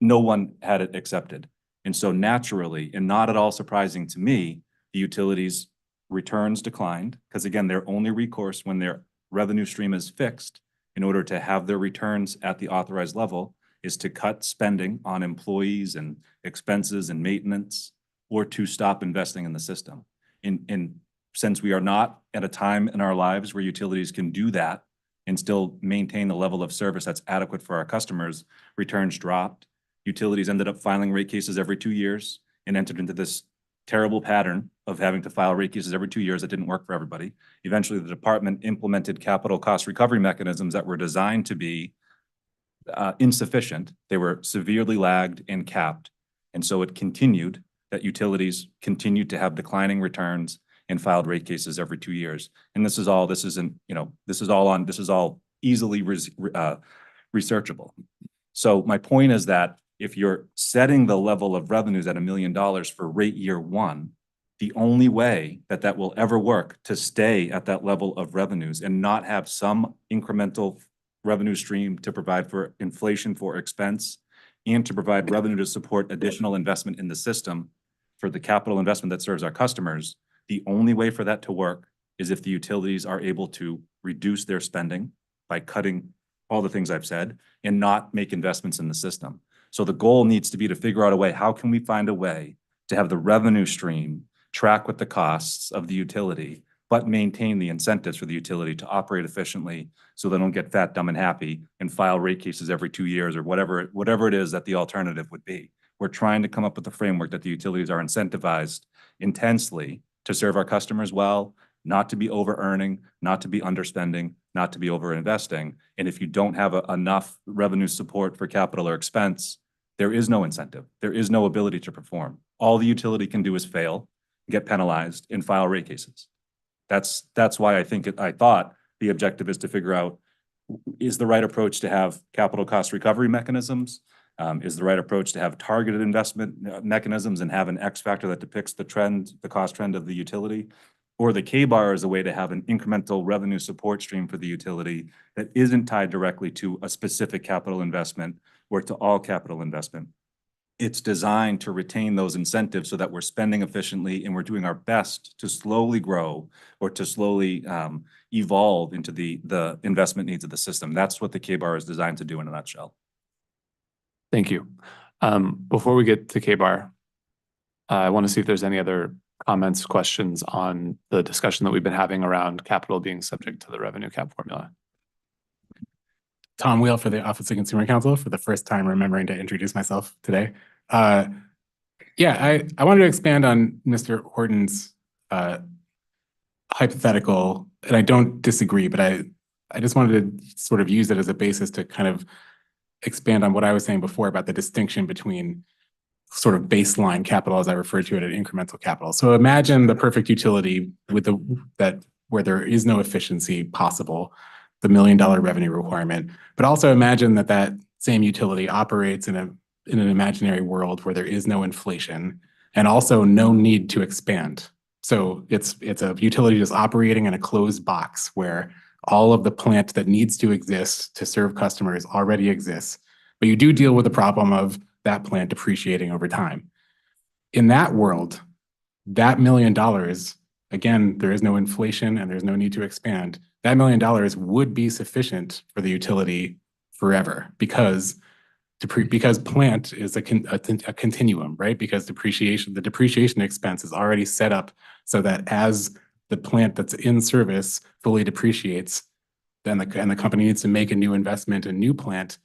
No one had it accepted. And so naturally, and not at all surprising to me, the utilities' returns declined, because again, their only recourse when their revenue stream is fixed in order to have their returns at the authorized level is to cut spending on employees and expenses and maintenance, or to stop investing in the system. And since we are not at a time in our lives where utilities can do that and still maintain the level of service that's adequate for our customers, returns dropped. Utilities ended up filing rate cases every 2 years and entered into this terrible pattern of having to file rate cases every 2 years that didn't work for everybody. Eventually, the department implemented capital cost recovery mechanisms that were designed to be insufficient. They were severely lagged and capped. And so it continued that utilities continued to have declining returns and filed rate cases every 2 years. And this is all easily researchable. So my point is that if you're setting the level of revenues at $1 million for rate year one, the only way that that will ever work to stay at that level of revenues and not have some incremental revenue stream to provide for inflation for expense and to provide revenue to support additional investment in the system for the capital investment that serves our customers, the only way for that to work is if the utilities are able to reduce their spending by cutting all the things I've said and not make investments in the system. So the goal needs to be to figure out a way, how can we find a way to have the revenue stream track with the costs of the utility, but maintain the incentives for the utility to operate efficiently so they don't get fat, dumb, and happy and file rate cases every 2 years or whatever it is that the alternative would be. We're trying to come up with a framework that the utilities are incentivized intensely to serve our customers well, not to be over-earning, not to be underspending, not to be over-investing. And if you don't have enough revenue support for capital or expense, there is no incentive. There is no ability to perform. All the utility can do is fail, get penalized, and file rate cases. That's why I thought the objective is to figure out, is the right approach to have capital cost recovery mechanisms? Is the right approach to have targeted investment mechanisms and have an X factor that depicts the trend, the cost trend of the utility? Or the K-bar is a way to have an incremental revenue support stream for the utility that isn't tied directly to a specific capital investment or to all capital investment. It's designed to retain those incentives so that we're spending efficiently and we're doing our best to slowly grow or to slowly evolve into the investment needs of the system. That's what the K-bar is designed to do in a nutshell. Thank you. Before we get to K-bar, I want to see if there's any other comments, questions on the discussion that we've been having around capital being subject to the revenue cap formula. Tom Wheel for the Office of Consumer Counsel, for the first time remembering to introduce myself today. I wanted to expand on Mr. Horton's hypothetical, and I don't disagree, but I just wanted to sort of use it as a basis to kind of expand on what I was saying before about the distinction between sort of baseline capital, as I referred to it, and incremental capital. So imagine the perfect utility with where there is no efficiency possible, the $1 million revenue requirement. But also imagine that same utility operates in an imaginary world where there is no inflation and also no need to expand. So it's a utility just operating in a closed box where all of the plant that needs to exist to serve customers already exists. But you do deal with the problem of that plant depreciating over time. In that world, that $1 million, again, there is no inflation and there's no need to expand. That $1 million would be sufficient for the utility forever because plant is a continuum, right? Because the depreciation expense is already set up so that as the plant that's in service fully depreciates, then the company needs to make a new investment, a new plant,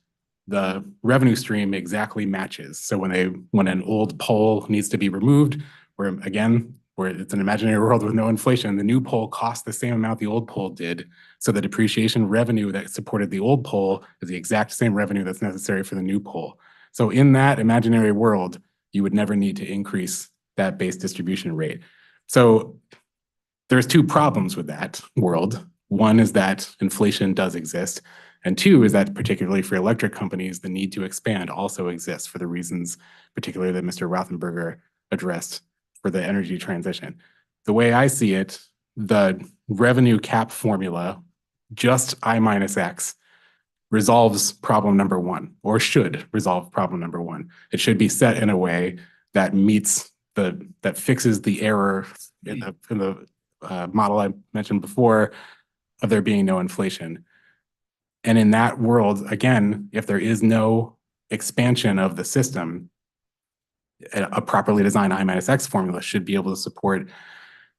the revenue stream exactly matches. So when an old pole needs to be removed, where it's an imaginary world with no inflation, the new pole costs the same amount the old pole did. So the depreciation revenue that supported the old pole is the exact same revenue that's necessary for the new pole. So in that imaginary world, you would never need to increase that base distribution rate. So there's two problems with that world. One is that inflation does exist. And two is that particularly for electric companies, the need to expand also exists for the reasons particularly that Mr. Rothenberger addressed for the energy transition. The way I see it, the revenue cap formula, just I minus X, resolves problem number one, or should resolve problem number one. It should be set in a way that that fixes the error in the model I mentioned before of there being no inflation. And in that world, again, if there is no expansion of the system, a properly designed I minus X formula should be able to support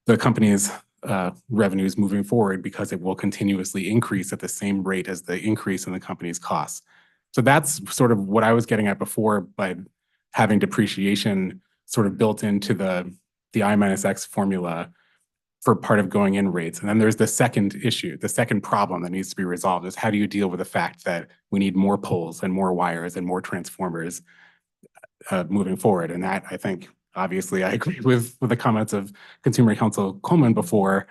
the company's revenues moving forward because it will continuously increase at the same rate as the increase in the company's costs. So that's sort of what I was getting at before by having depreciation sort of built into the I minus X formula for part of going in rates. And then there's the second issue, the second problem that needs to be resolved is how do you deal with the fact that we need more poles and more wires and more transformers moving forward. And that, I think, obviously, I agree with the comments of Consumer Counsel Coleman before.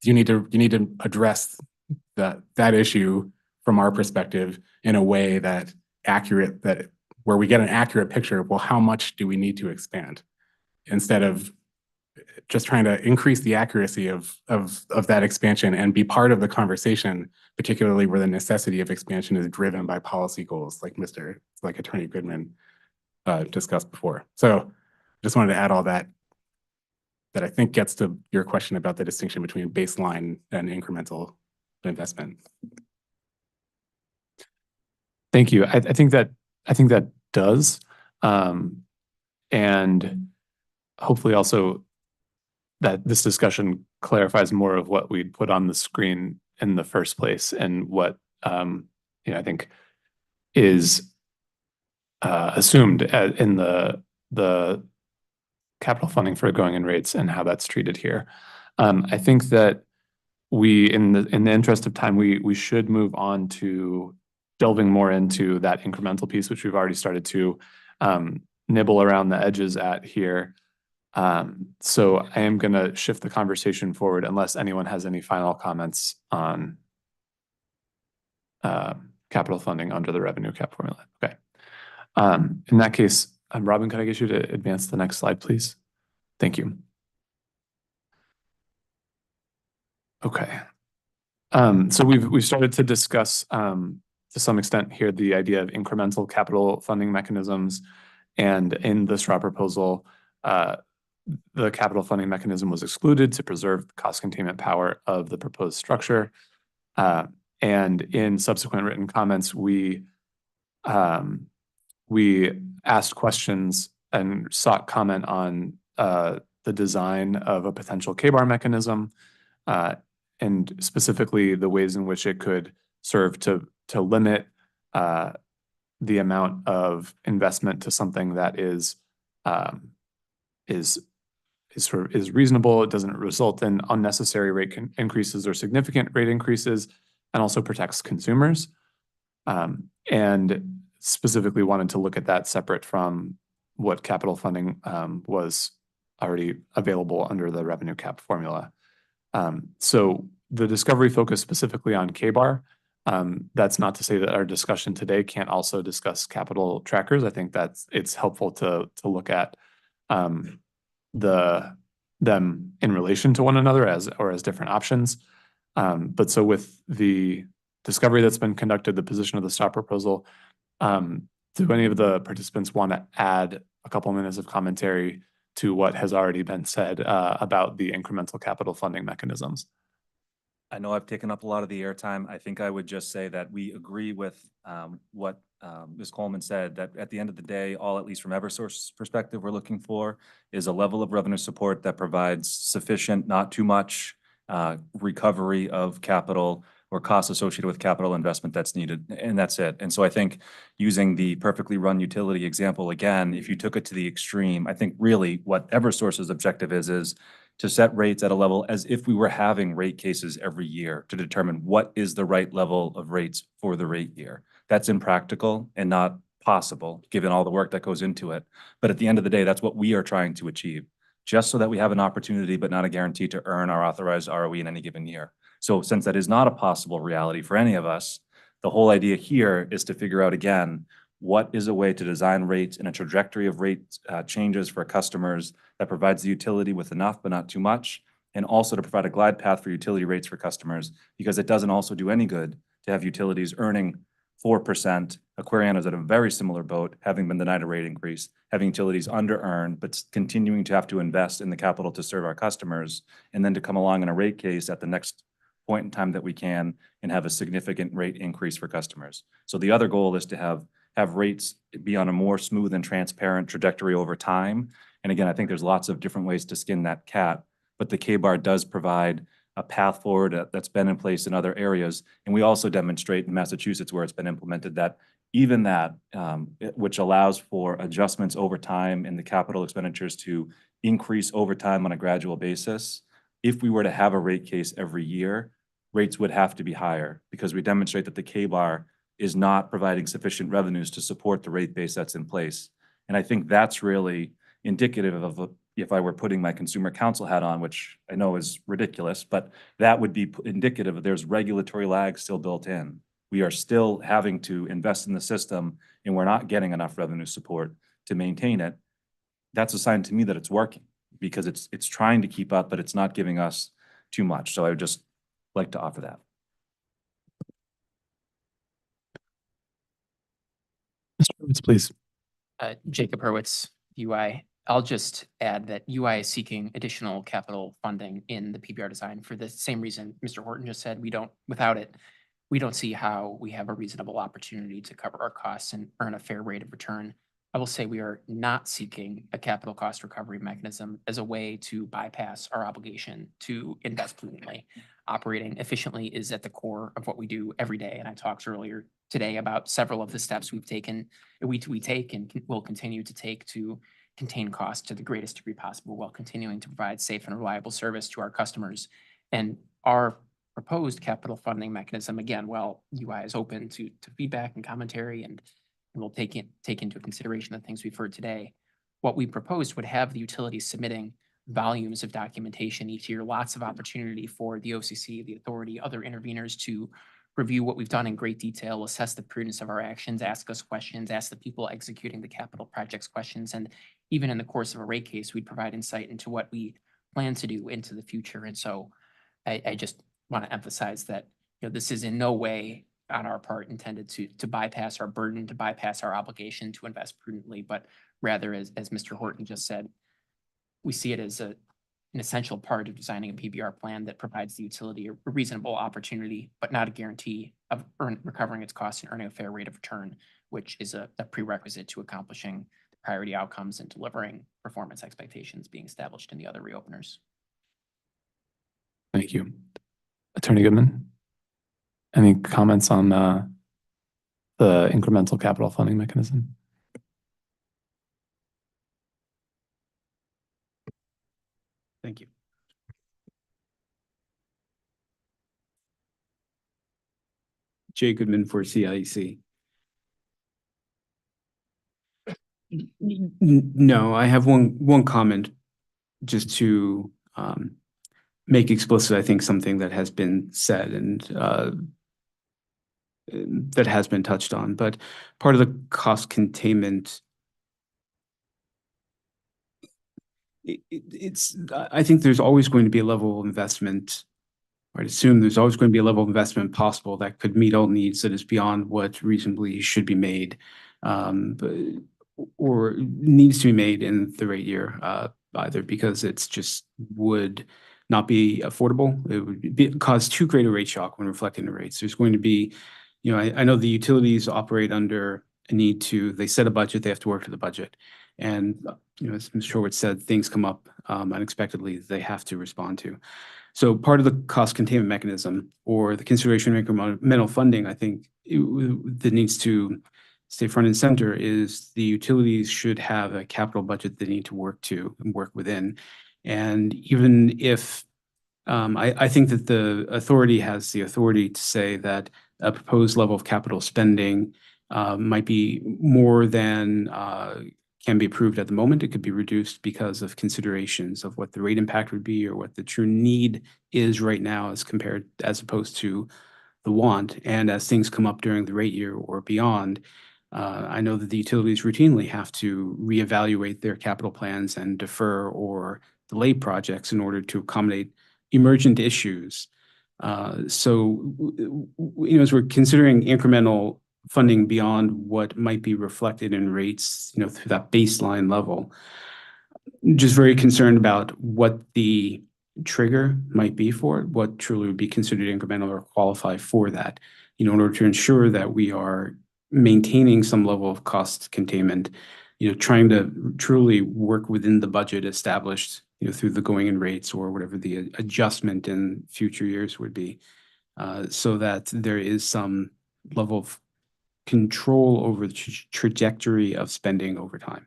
You need to address that issue from our perspective in a way that where we get an accurate picture of, well, how much do we need to expand, instead of just trying to increase the accuracy of that expansion and be part of the conversation, particularly where the necessity of expansion is driven by policy goals, like Attorney Goodman discussed before. So just wanted to add all that I think gets to your question about the distinction between baseline and incremental investment. Thank you. I think that does, and hopefully also that this discussion clarifies more of what we put on the screen in the first place and what I think is assumed in the capital funding for going in rates and how that's treated here. I think that in the interest of time, we should move on to delving more into that incremental piece, which we've already started to nibble around the edges at here. So I am going to shift the conversation forward unless anyone has any final comments on capital funding under the revenue cap formula. Okay. In that case, Robin, could I get you to advance the next slide, please? Thank you. Okay. So we've started to discuss to some extent here the idea of incremental capital funding mechanisms, and in the straw proposal, the capital funding mechanism was excluded to preserve the cost containment power of the proposed structure. And in subsequent written comments, we asked questions and sought comment on the design of a potential K-bar mechanism, and specifically the ways in which it could serve to limit the amount of investment to something that is reasonable. It doesn't result in unnecessary rate increases or significant rate increases, and also protects consumers. And specifically wanted to look at that separate from what capital funding was already available under the revenue cap formula. So the discovery focused specifically on K-bar. That's not to say that our discussion today can't also discuss capital trackers. I think it's helpful to look at them in relation to one another as different options. But so with the discovery that's been conducted, the position of the stop proposal, do any of the participants want to add a couple minutes of commentary to what has already been said about the incremental capital funding mechanisms. I know I've taken up a lot of the airtime. I think I would just say that we agree with what Ms. Coleman said, that at the end of the day, all, at least from Eversource's perspective, we're looking for is a level of revenue support that provides sufficient, not too much, recovery of capital or costs associated with capital investment that's needed, and that's it. And so I think using the perfectly run utility example again, if you took it to the extreme, I think really what Eversource's objective is to set rates at a level as if we were having rate cases every year to determine what is the right level of rates for the rate year. That's impractical and not possible, given all the work that goes into it. But at the end of the day, that's what we are trying to achieve, just so that we have an opportunity, but not a guarantee to earn our authorized ROE in any given year. So since that is not a possible reality for any of us, the whole idea here is to figure out, again, what is a way to design rates and a trajectory of rate changes for customers that provides the utility with enough but not too much, and also to provide a glide path for utility rates for customers, because it doesn't also do any good to have utilities earning 4%. Aquariana's at a very similar boat, having been denied a rate increase, having utilities under-earn, but continuing to have to invest in the capital to serve our customers, and then to come along in a rate case at the next point in time that we can and have a significant rate increase for customers. So the other goal is to have rates be on a more smooth and transparent trajectory over time. And again, I think there's lots of different ways to skin that cat, but the K-bar does provide a path forward that's been in place in other areas. And we also demonstrate in Massachusetts, where it's been implemented, that even that, which allows for adjustments over time in the capital expenditures to increase over time on a gradual basis, if we were to have a rate case every year, rates would have to be higher, because we demonstrate that the K-bar is not providing sufficient revenues to support the rate base that's in place. And I think that's really indicative of, if I were putting my consumer counsel hat on, which I know is ridiculous, but that would be indicative of there's regulatory lag still built in. We are still having to invest in the system, and we're not getting enough revenue support to maintain it. That's a sign to me that it's working, because it's trying to keep up, but it's not giving us too much. So I would just like to offer that. Mr. Hurwitz, please. Jacob Hurwitz, UI. I'll just add that UI is seeking additional capital funding in the PBR design for the same reason Mr. Horton just said. Without it, we don't see how we have a reasonable opportunity to cover our costs and earn a fair rate of return. I will say we are not seeking a capital cost recovery mechanism as a way to bypass our obligation to invest prudently. Operating efficiently is at the core of what we do every day. And I talked earlier today about several of the steps we take and will continue to take to contain costs to the greatest degree possible, while continuing to provide safe and reliable service to our customers. And our proposed capital funding mechanism, again, while UI is open to feedback and commentary, and we'll take into consideration the things we've heard today, what we proposed would have the utilities submitting volumes of documentation each year, lots of opportunity for the OCC, the authority, other interveners to review what we've done in great detail, assess the prudence of our actions, ask us questions, ask the people executing the capital projects questions. And even in the course of a rate case, we'd provide insight into what we plan to do into the future. And so I just want to emphasize that, this is in no way on our part intended to bypass our burden, to bypass our obligation to invest prudently, but rather, as Mr. Horton just said, we see it as an essential part of designing a PBR plan that provides the utility a reasonable opportunity, but not a guarantee of recovering its costs and earning a fair rate of return, which is a prerequisite to accomplishing the priority outcomes and delivering performance expectations being established in the other reopeners. Thank you. Attorney Goodman, any comments on the incremental capital funding mechanism? Thank you. Jay Goodman for CIEC. No, I have one comment just to make explicit, I think, something that has been said and that has been touched on. But part of the cost containment, I think there's always going to be a level of investment, or I'd assume there's always going to be a level of investment possible that could meet all needs that is beyond what reasonably should be made, or needs to be made in the rate year. either because it's just would not be affordable. It would cause too great a rate shock when reflecting the rates. There's going to be, I know the utilities operate under a need to, they set a budget, they have to work to the budget. And, as Mr. Horwitz said, things come up unexpectedly, they have to respond to. So part of the cost containment mechanism or the consideration of incremental funding, I think that needs to stay front and center is the utilities should have a capital budget they need to work to and work within. And even if I think that the authority has the authority to say that a proposed level of capital spending might be more than can be approved at the moment. It could be reduced because of considerations of what the rate impact would be or what the true need is right now as opposed to the want. And as things come up during the rate year or beyond, I know that the utilities routinely have to reevaluate their capital plans and defer or delay projects in order to accommodate emergent issues. So, as we're considering incremental funding beyond what might be reflected in rates, through that baseline level, just very concerned about what the trigger might be for it, what truly would be considered incremental or qualify for that, in order to ensure that we are maintaining some level of cost containment, trying to truly work within the budget established, through the going in rates or whatever the adjustment in future years would be, so that there is some level of control over the trajectory of spending over time.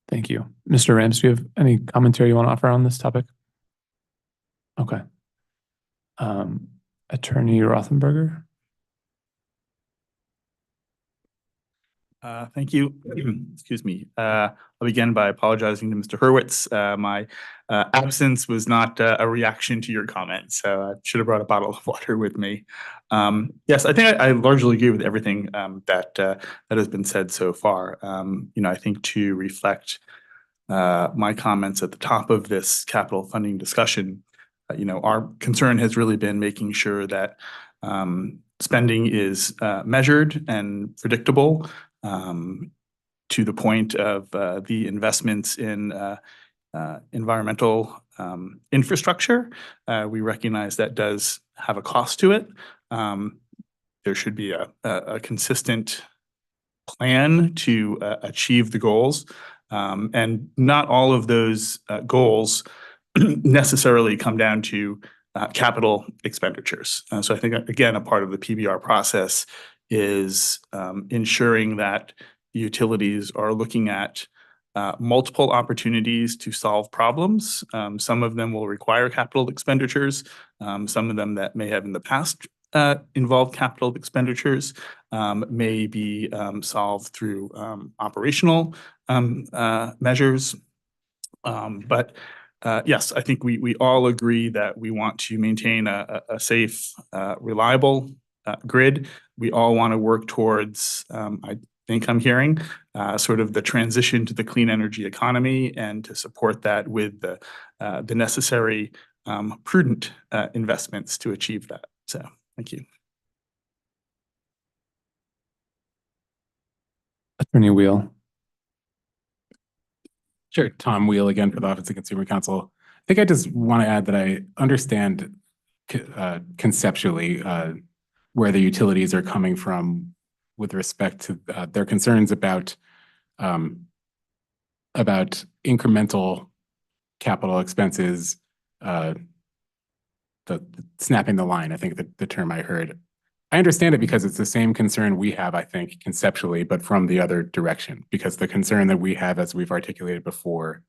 Thank you. Mr. Rams, do you have any commentary you want to offer on this topic? Okay. Attorney Rothenberger? Thank you. Excuse me. I'll begin by apologizing to Mr. Hurwitz. My absence was not a reaction to your comments, so I should have brought a bottle of water with me. Yes, I think I largely agree with everything that has been said so far. I think to reflect my comments at the top of this capital funding discussion, our concern has really been making sure that spending is measured and predictable, to the point of the investments in environmental infrastructure. We recognize that does have a cost to it. There should be a consistent plan to achieve the goals. And not all of those goals necessarily come down to capital expenditures. So I think, again, a part of the PBR process is ensuring that utilities are looking at multiple opportunities to solve problems. Some of them will require capital expenditures. Some of them that may have in the past involved capital expenditures may be solved through operational measures. But yes, I think we all agree that we want to maintain a safe, reliable grid. We all want to work towards, I think I'm hearing, sort of the transition to the clean energy economy and to support that with the necessary prudent investments to achieve that. So, thank you. Attorney Wheel. Sure. Tom Wheel again for the Office of Consumer Counsel. I think I just want to add that I understand conceptually where the utilities are coming from with respect to their concerns about incremental capital expenses, the snapping the line, I think the term I heard. I understand it because it's the same concern we have, I think, conceptually, but from the other direction, because the concern that we have, as we've articulated before,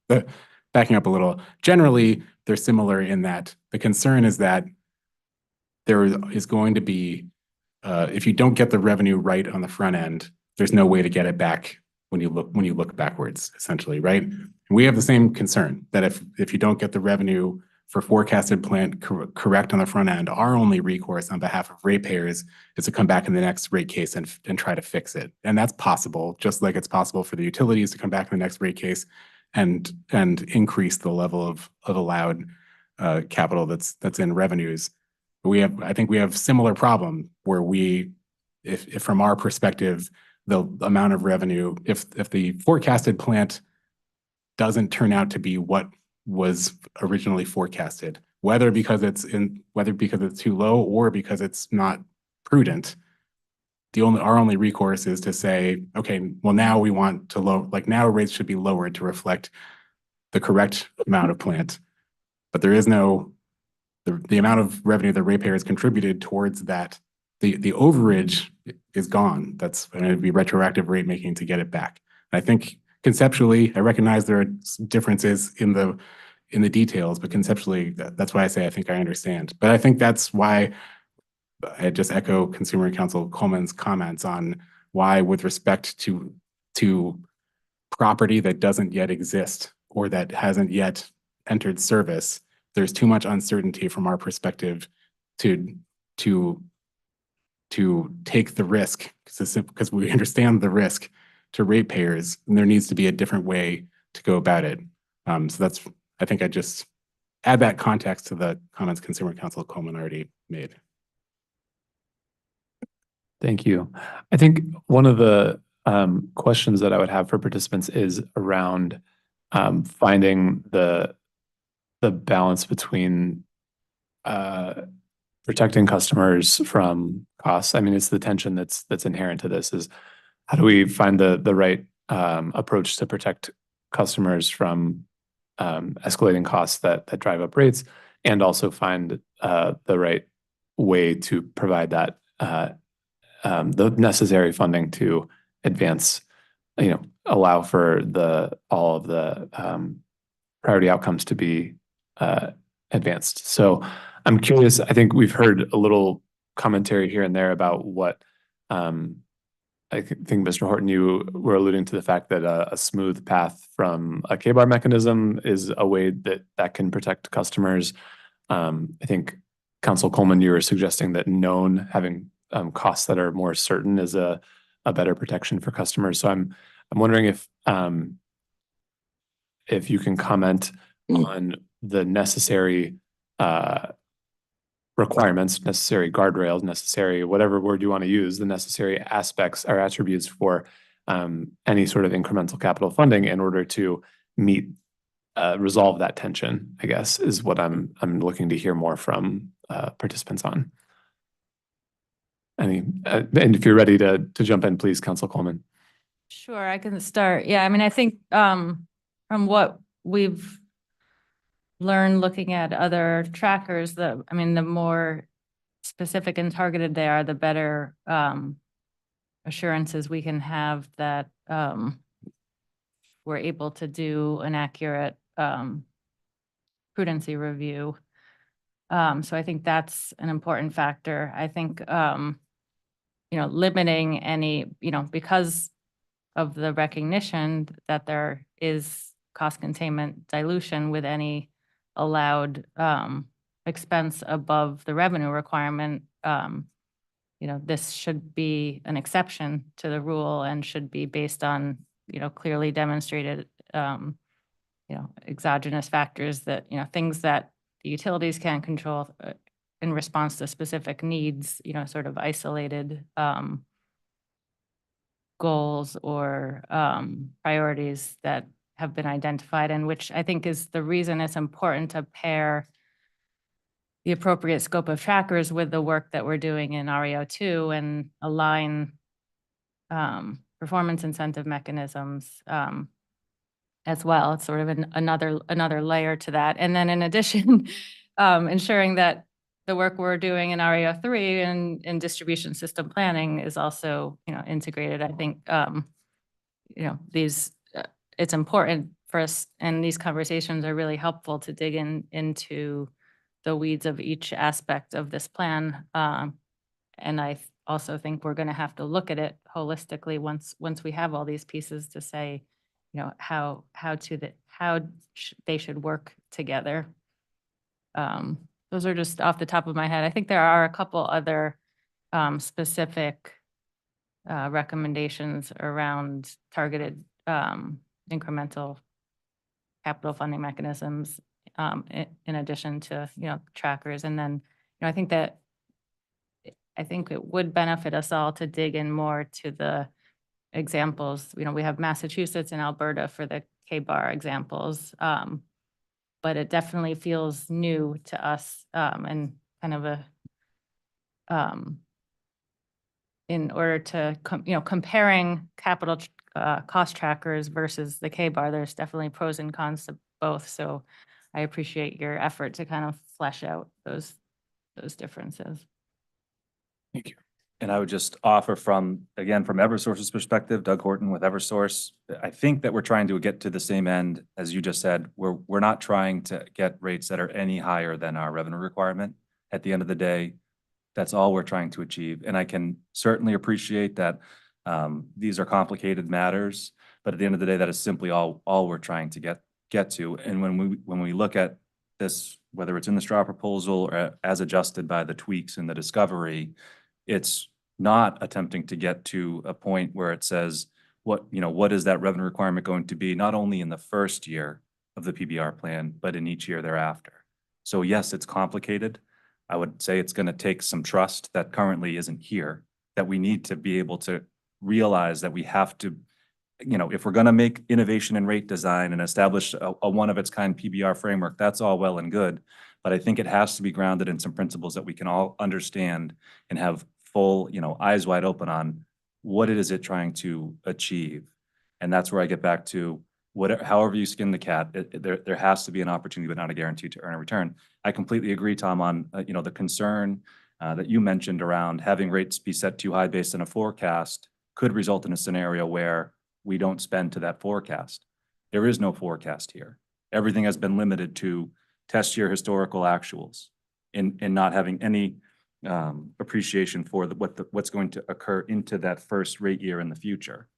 backing up a little, generally, they're similar in that the concern is that there is going to be, if you don't get the revenue right on the front end, there's no way to get it back when you look backwards, essentially, right? And we have the same concern that if you don't get the revenue for forecasted plant correct on the front end, our only recourse on behalf of ratepayers is to come back in the next rate case and try to fix it. And that's possible, just like it's possible for the utilities to come back in the next rate case and increase the level of allowed capital that's in revenues. But I think we have similar problem where if from our perspective, the amount of revenue, if the forecasted plant doesn't turn out to be what was originally forecasted, whether because it's too low or because it's not prudent. Our only recourse is to say, okay, well, now we want to now rates should be lowered to reflect the correct amount of plant. But there is no, the amount of revenue the ratepayers contributed towards that, the overage is gone. That's going to be retroactive rate making to get it back. And I think conceptually, I recognize there are differences in the details, but conceptually, that's why I say I think I understand. But I think that's why I just echo Consumer Counsel Coleman's comments on why, with respect to property that doesn't yet exist or that hasn't yet entered service, there's too much uncertainty from our perspective to take the risk, because we understand the risk to ratepayers, and there needs to be a different way to go about it. So I think I just add that context to the comments Consumer Counsel Coleman already made. Thank you. I think one of the questions that I would have for participants is around finding the balance between protecting customers from costs. I mean, it's the tension that's inherent to this, is how do we find the right approach to protect customers from escalating costs that drive up rates, and also find the right way to provide that the necessary funding to advance, allow for all of the priority outcomes to be advanced. So I'm curious, I think we've heard a little commentary here and there about what I think Mr. Horton, you were alluding to the fact that a smooth path from a K-bar mechanism is a way that can protect customers. I think Council Coleman, you were suggesting that having costs that are more certain is a better protection for customers. So I'm wondering if you can comment on the necessary requirements, necessary guardrails, necessary whatever word you want to use, the necessary aspects or attributes for any sort of incremental capital funding in order to resolve that tension, I guess, is what I'm looking to hear more from participants on. And if you're ready to jump in, please, Council Coleman. Sure, I can start. Yeah, I mean, I think from what we've learned looking at other trackers, the more specific and targeted they are, the better assurances we can have that we're able to do an accurate prudency review. So I think that's an important factor. I think, limiting any, because of the recognition that there is cost containment dilution with any allowed expense above the revenue requirement, this should be an exception to the rule and should be based on, clearly demonstrated, exogenous factors that, things that the utilities can't control in response to specific needs, sort of isolated goals or priorities that have been identified, and which I think is the reason it's important to pair the appropriate scope of trackers with the work that we're doing in REO2 and align performance incentive mechanisms as well. It's sort of another layer to that. And then in addition, ensuring that the work we're doing in REO3 and in distribution system planning is also, integrated. I think, it's important for us, and these conversations are really helpful to dig into the weeds of each aspect of this plan. And I also think we're going to have to look at it holistically once we have all these pieces to say, how they should work together. Those are just off the top of my head. I think there are a couple other specific recommendations around targeted incremental capital funding mechanisms in addition to, trackers. And then, I think it would benefit us all to dig in more to the examples. You know, we have Massachusetts and Alberta for the K-bar examples. But it definitely feels new to us, and kind of a, in order to, comparing capital cost trackers versus the K-bar, there's definitely pros and cons to both. So I appreciate your effort to kind of flesh out those differences. Thank you. And I would just offer from Eversource's perspective, Doug Horton with Eversource, I think that we're trying to get to the same end, as you just said. We're not trying to get rates that are any higher than our revenue requirement. At the end of the day, that's all we're trying to achieve. And I can certainly appreciate that these are complicated matters, but at the end of the day, that is simply all we're trying to get to. And when we look at this, whether it's in the straw proposal or as adjusted by the tweaks in the discovery, it's not attempting to get to a point where it says, what is that revenue requirement going to be, not only in the first year of the PBR plan, but in each year thereafter. So yes, it's complicated. I would say it's going to take some trust that currently isn't here, that we need to be able to realize that we have to, if we're going to make innovation in rate design and establish a one-of-its-kind PBR framework, that's all well and good. But I think it has to be grounded in some principles that we can all understand and have full, eyes wide open on what it is it trying to achieve. And that's where I get back to however you skin the cat, there has to be an opportunity, but not a guarantee to earn a return. I completely agree, Tom, on, the concern that you mentioned around having rates be set too high based on a forecast could result in a scenario where we don't spend to that forecast. There is no forecast here. Everything has been limited to test year historical actuals and not having any appreciation for what's going to occur into that first rate year in the future.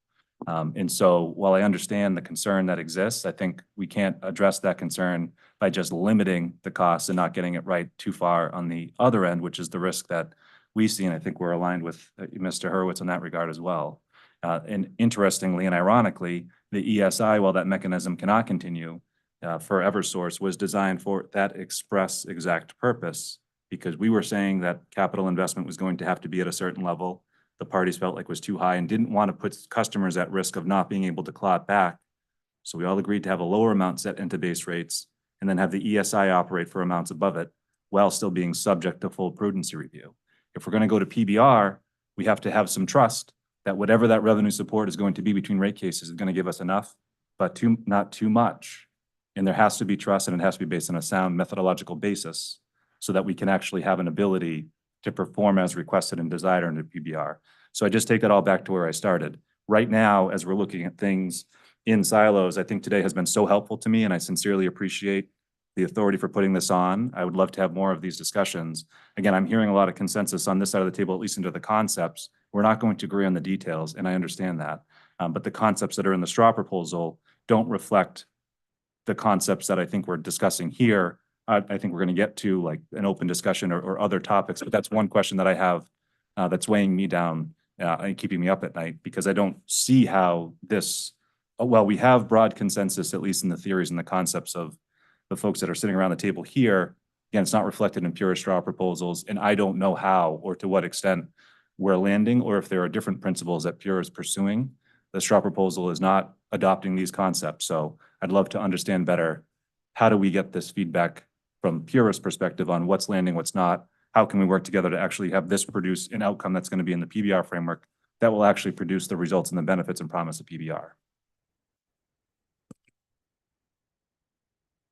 And so while I understand the concern that exists, I think we can't address that concern by just limiting the costs and not getting it right too far on the other end, which is the risk that we see. And I think we're aligned with Mr. Hurwitz in that regard as well. And interestingly and ironically, the ESI, while that mechanism cannot continue for Eversource, was designed for that express exact purpose, because we were saying that capital investment was going to have to be at a certain level. The parties felt like was too high and didn't want to put customers at risk of not being able to claw it back. So we all agreed to have a lower amount set into base rates and then have the ESI operate for amounts above it while still being subject to full prudency review. If we're going to go to PBR, we have to have some trust that whatever that revenue support is going to be between rate cases is going to give us enough, but not too much. And there has to be trust, and it has to be based on a sound methodological basis so that we can actually have an ability to perform as requested and desired under PBR. So I just take that all back to where I started. Right now, as we're looking at things in silos, I think today has been so helpful to me, and I sincerely appreciate the authority for putting this on. I would love to have more of these discussions. Again, I'm hearing a lot of consensus on this side of the table, at least into the concepts. We're not going to agree on the details, and I understand that. But the concepts that are in the straw proposal don't reflect the concepts that I think we're discussing here. I think we're going to get to like an open discussion or other topics, but that's one question that I have that's weighing me down and keeping me up at night, because I don't see how this, well, we have broad consensus, at least in the theories and the concepts of the folks that are sitting around the table here. Again, it's not reflected in pure straw proposals, and I don't know how or to what extent we're landing, or if there are different principles that Pure is pursuing. The straw proposal is not adopting these concepts. So I'd love to understand better, how do we get this feedback from Pure's perspective on what's landing, what's not? How can we work together to actually have this produce an outcome that's going to be in the PBR framework that will actually produce the results and the benefits and promise of PBR?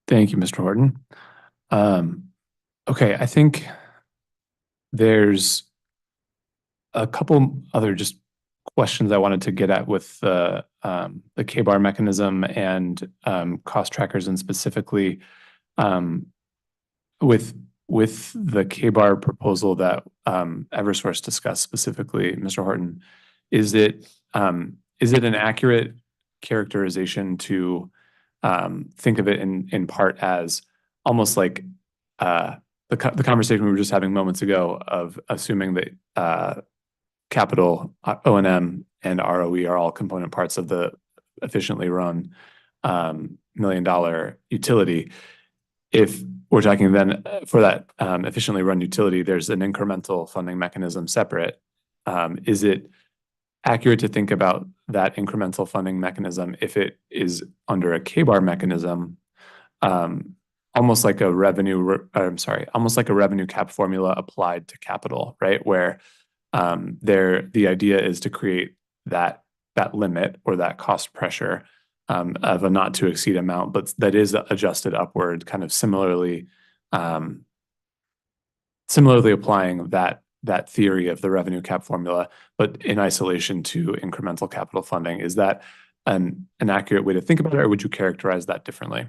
Thank you, Mr. Horton. Okay, I think there's a couple other just questions I wanted to get at with the K-bar mechanism and cost trackers, and specifically with the K-bar proposal that Eversource discussed specifically, Mr. Horton, is it an accurate characterization to think of it in part as almost like the conversation we were just having moments ago of assuming that capital, O&M, and ROE are all component parts of the efficiently run $1 million utility. If we're talking then for that efficiently run utility, there's an incremental funding mechanism separate. Is it accurate to think about that incremental funding mechanism if it is under a K-bar mechanism, almost like a almost like a revenue cap formula applied to capital, right? Where the idea is to create that limit or that cost pressure of a not to exceed amount, but that is adjusted upward, kind of similarly applying that theory of the revenue cap formula, but in isolation to incremental capital funding. Is that an accurate way to think about it, or would you characterize that differently?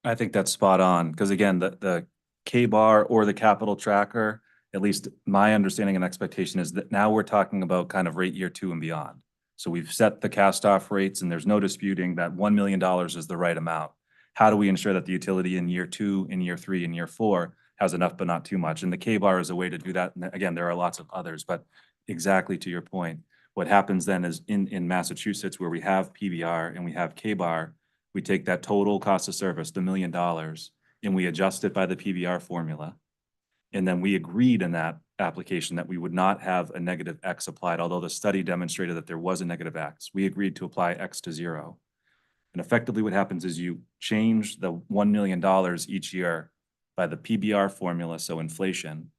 I think that's spot on, because again, the K-bar or the capital tracker, at least my understanding and expectation is that now we're talking about kind of rate year 2 and beyond. So we've set the cast off rates and there's no disputing that $1 million is the right amount. How do we ensure that the utility in year 2, in year 3, and year 4 has enough but not too much? And the K-bar is a way to do that. And again, there are lots of others, but exactly to your point, what happens then is in Massachusetts, where we have PBR and we have K-bar, we take that total cost of service, the $1 million, and we adjust it by the PBR formula. And then we agreed in that application that we would not have a negative X applied, although the study demonstrated that there was a negative X. We agreed to apply X to 0. And effectively what happens is you change the $1 million each year by the PBR formula, so inflation,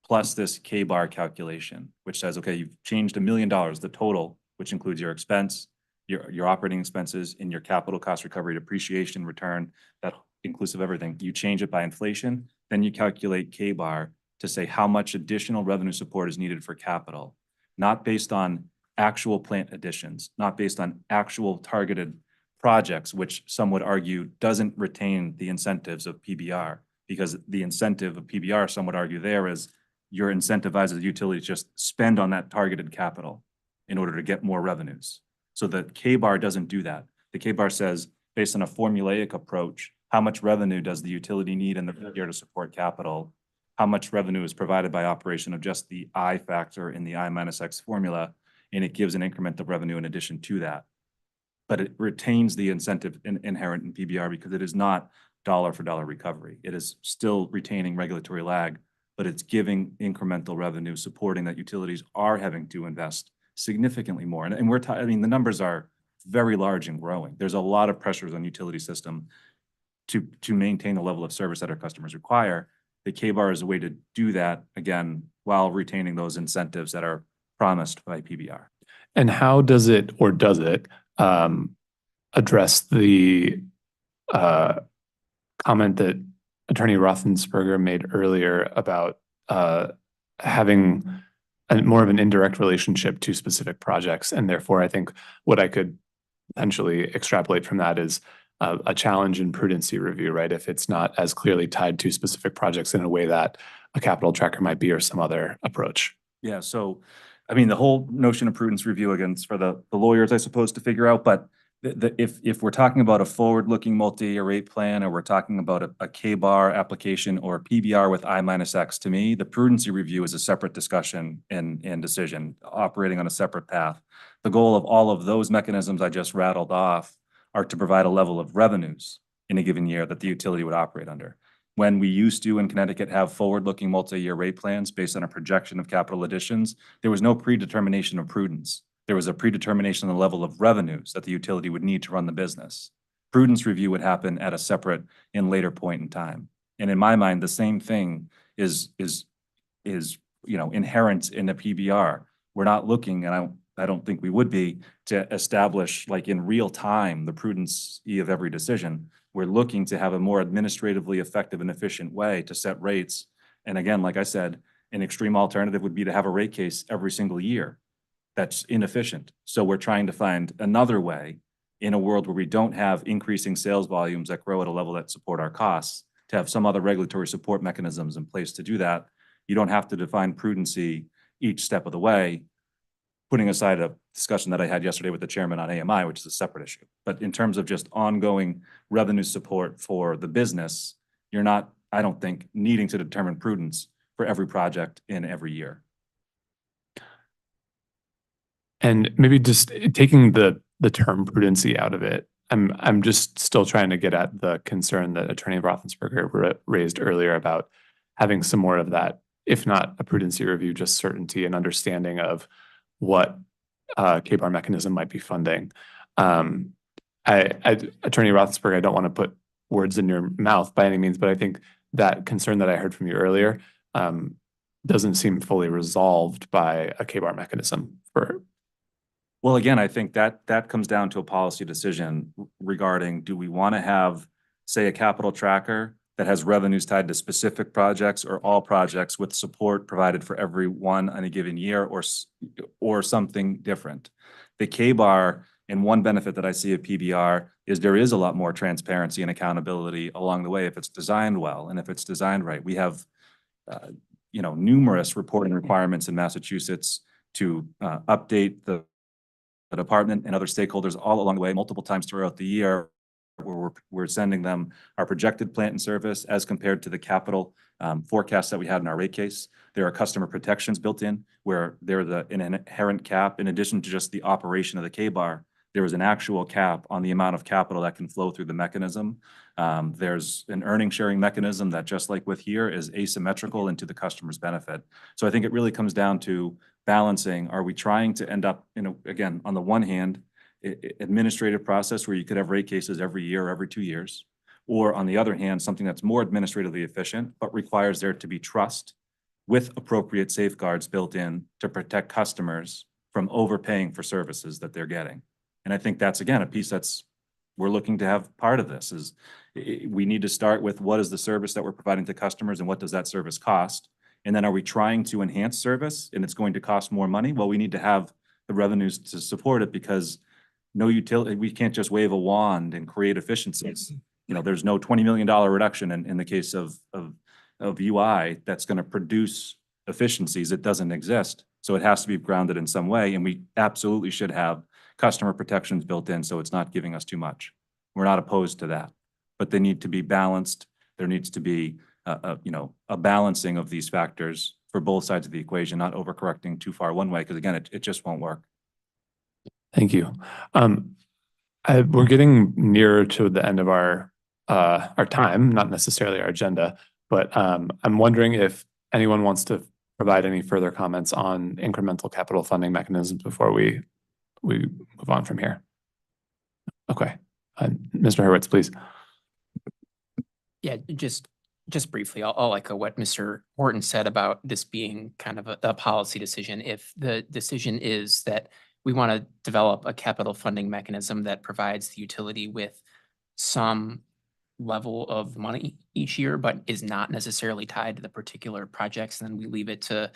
plus this K-bar calculation, which says, okay, you've changed $1 million, the total, which includes your expense, your operating expenses, and your capital cost recovery, depreciation, return, that inclusive of everything. You change it by inflation, then you calculate K-bar to say how much additional revenue support is needed for capital, not based on actual plant additions, not based on actual targeted projects, which some would argue doesn't retain the incentives of PBR, because the incentive of PBR, some would argue there is you're incentivized as a utility to just spend on that targeted capital in order to get more revenues. So the K-bar doesn't do that. The K-bar says, based on a formulaic approach, how much revenue does the utility need in the year to support capital? How much revenue is provided by operation of just the I factor in the I minus X formula, and it gives an increment of revenue in addition to that. But it retains the incentive inherent in PBR because it is not dollar for dollar recovery. It is still retaining regulatory lag, but it's giving incremental revenue supporting that utilities are having to invest significantly more. And I mean, the numbers are very large and growing. There's a lot of pressures on utility system to maintain the level of service that our customers require. The K-bar is a way to do that, again, while retaining those incentives that are promised by PBR. And how does it, or does it, address the comment that Attorney Roethlisberger made earlier about having more of an indirect relationship to specific projects? And therefore, I think what I could potentially extrapolate from that is a challenge in prudency review, right? If it's not as clearly tied to specific projects in a way that a capital tracker might be or some other approach. Yeah, so, I mean, the whole notion of prudence review, again, it's for the lawyers, I suppose, to figure out, but if we're talking about a forward-looking multi-year rate plan, or we're talking about a K-bar application or PBR with I minus X, to me, the prudency review is a separate discussion and decision, operating on a separate path. The goal of all of those mechanisms I just rattled off are to provide a level of revenues in a given year that the utility would operate under. When we used to, in Connecticut, have forward-looking multi-year rate plans based on a projection of capital additions, there was no predetermination of prudence. There was a predetermination on the level of revenues that the utility would need to run the business. Prudence review would happen at a separate and later point in time. And in my mind, the same thing is inherent in the PBR. We're not looking, and I don't think we would be, to establish like in real time the prudence of every decision. We're looking to have a more administratively effective and efficient way to set rates. And again, like I said, an extreme alternative would be to have a rate case every single year. That's inefficient. So we're trying to find another way in a world where we don't have increasing sales volumes that grow at a level that support our costs, to have some other regulatory support mechanisms in place to do that. You don't have to define prudency each step of the way, putting aside a discussion that I had yesterday with the chairman on AMI, which is a separate issue. But in terms of just ongoing revenue support for the business, you're not, I don't think, needing to determine prudence for every project in every year. And maybe just taking the term prudency out of it, I'm just still trying to get at the concern that Attorney Roethlisberger raised earlier about having some more of that, if not a prudency review, just certainty and understanding of what K-bar mechanism might be funding. Attorney Roethlisberger, I don't want to put words in your mouth by any means, but I think that concern that I heard from you earlier doesn't seem fully resolved by a K-bar mechanism for. Well, again, I think that comes down to a policy decision regarding, do we want to have, say, a capital tracker that has revenues tied to specific projects or all projects with support provided for every one on a given year, or something different? The K-bar, and one benefit that I see of PBR is there is a lot more transparency and accountability along the way if it's designed well and if it's designed right. We have numerous reporting requirements in Massachusetts to update the department and other stakeholders all along the way, multiple times throughout the year, where we're sending them our projected plant and service as compared to the capital forecast that we had in our rate case. There are customer protections built in where there's an inherent cap. In addition to just the operation of the K-bar, there is an actual cap on the amount of capital that can flow through the mechanism. There's an earning sharing mechanism that, just like with here, is asymmetrical and to the customer's benefit. So I think it really comes down to balancing. Are we trying to end up, again, on the one hand, administrative process where you could have rate cases every year or every 2 years, or on the other hand, something that's more administratively efficient, but requires there to be trust with appropriate safeguards built in to protect customers from overpaying for services that they're getting. And I think that's, again, a piece we're looking to have part of this is we need to start with what is the service that we're providing to customers and what does that service cost? And then are we trying to enhance service and it's going to cost more money? Well, we need to have the revenues to support it, because no utility, we can't just wave a wand and create efficiencies. There's no $20 million reduction in the case of UI that's going to produce efficiencies. It doesn't exist. So it has to be grounded in some way. And we absolutely should have customer protections built in so it's not giving us too much. We're not opposed to that, but they need to be balanced. There needs to be a balancing of these factors for both sides of the equation, not overcorrecting too far one way, because again, it just won't work. Thank you. We're getting nearer to the end of our time, not necessarily our agenda, but I'm wondering if anyone wants to provide any further comments on incremental capital funding mechanisms before we move on from here. Okay, Mr. Hurwitz, please. Yeah, just briefly, I'll echo what Mr. Horton said about this being kind of a policy decision. If the decision is that we want to develop a capital funding mechanism that provides the utility with some level of money each year, but is not necessarily tied to the particular projects, then we leave it to the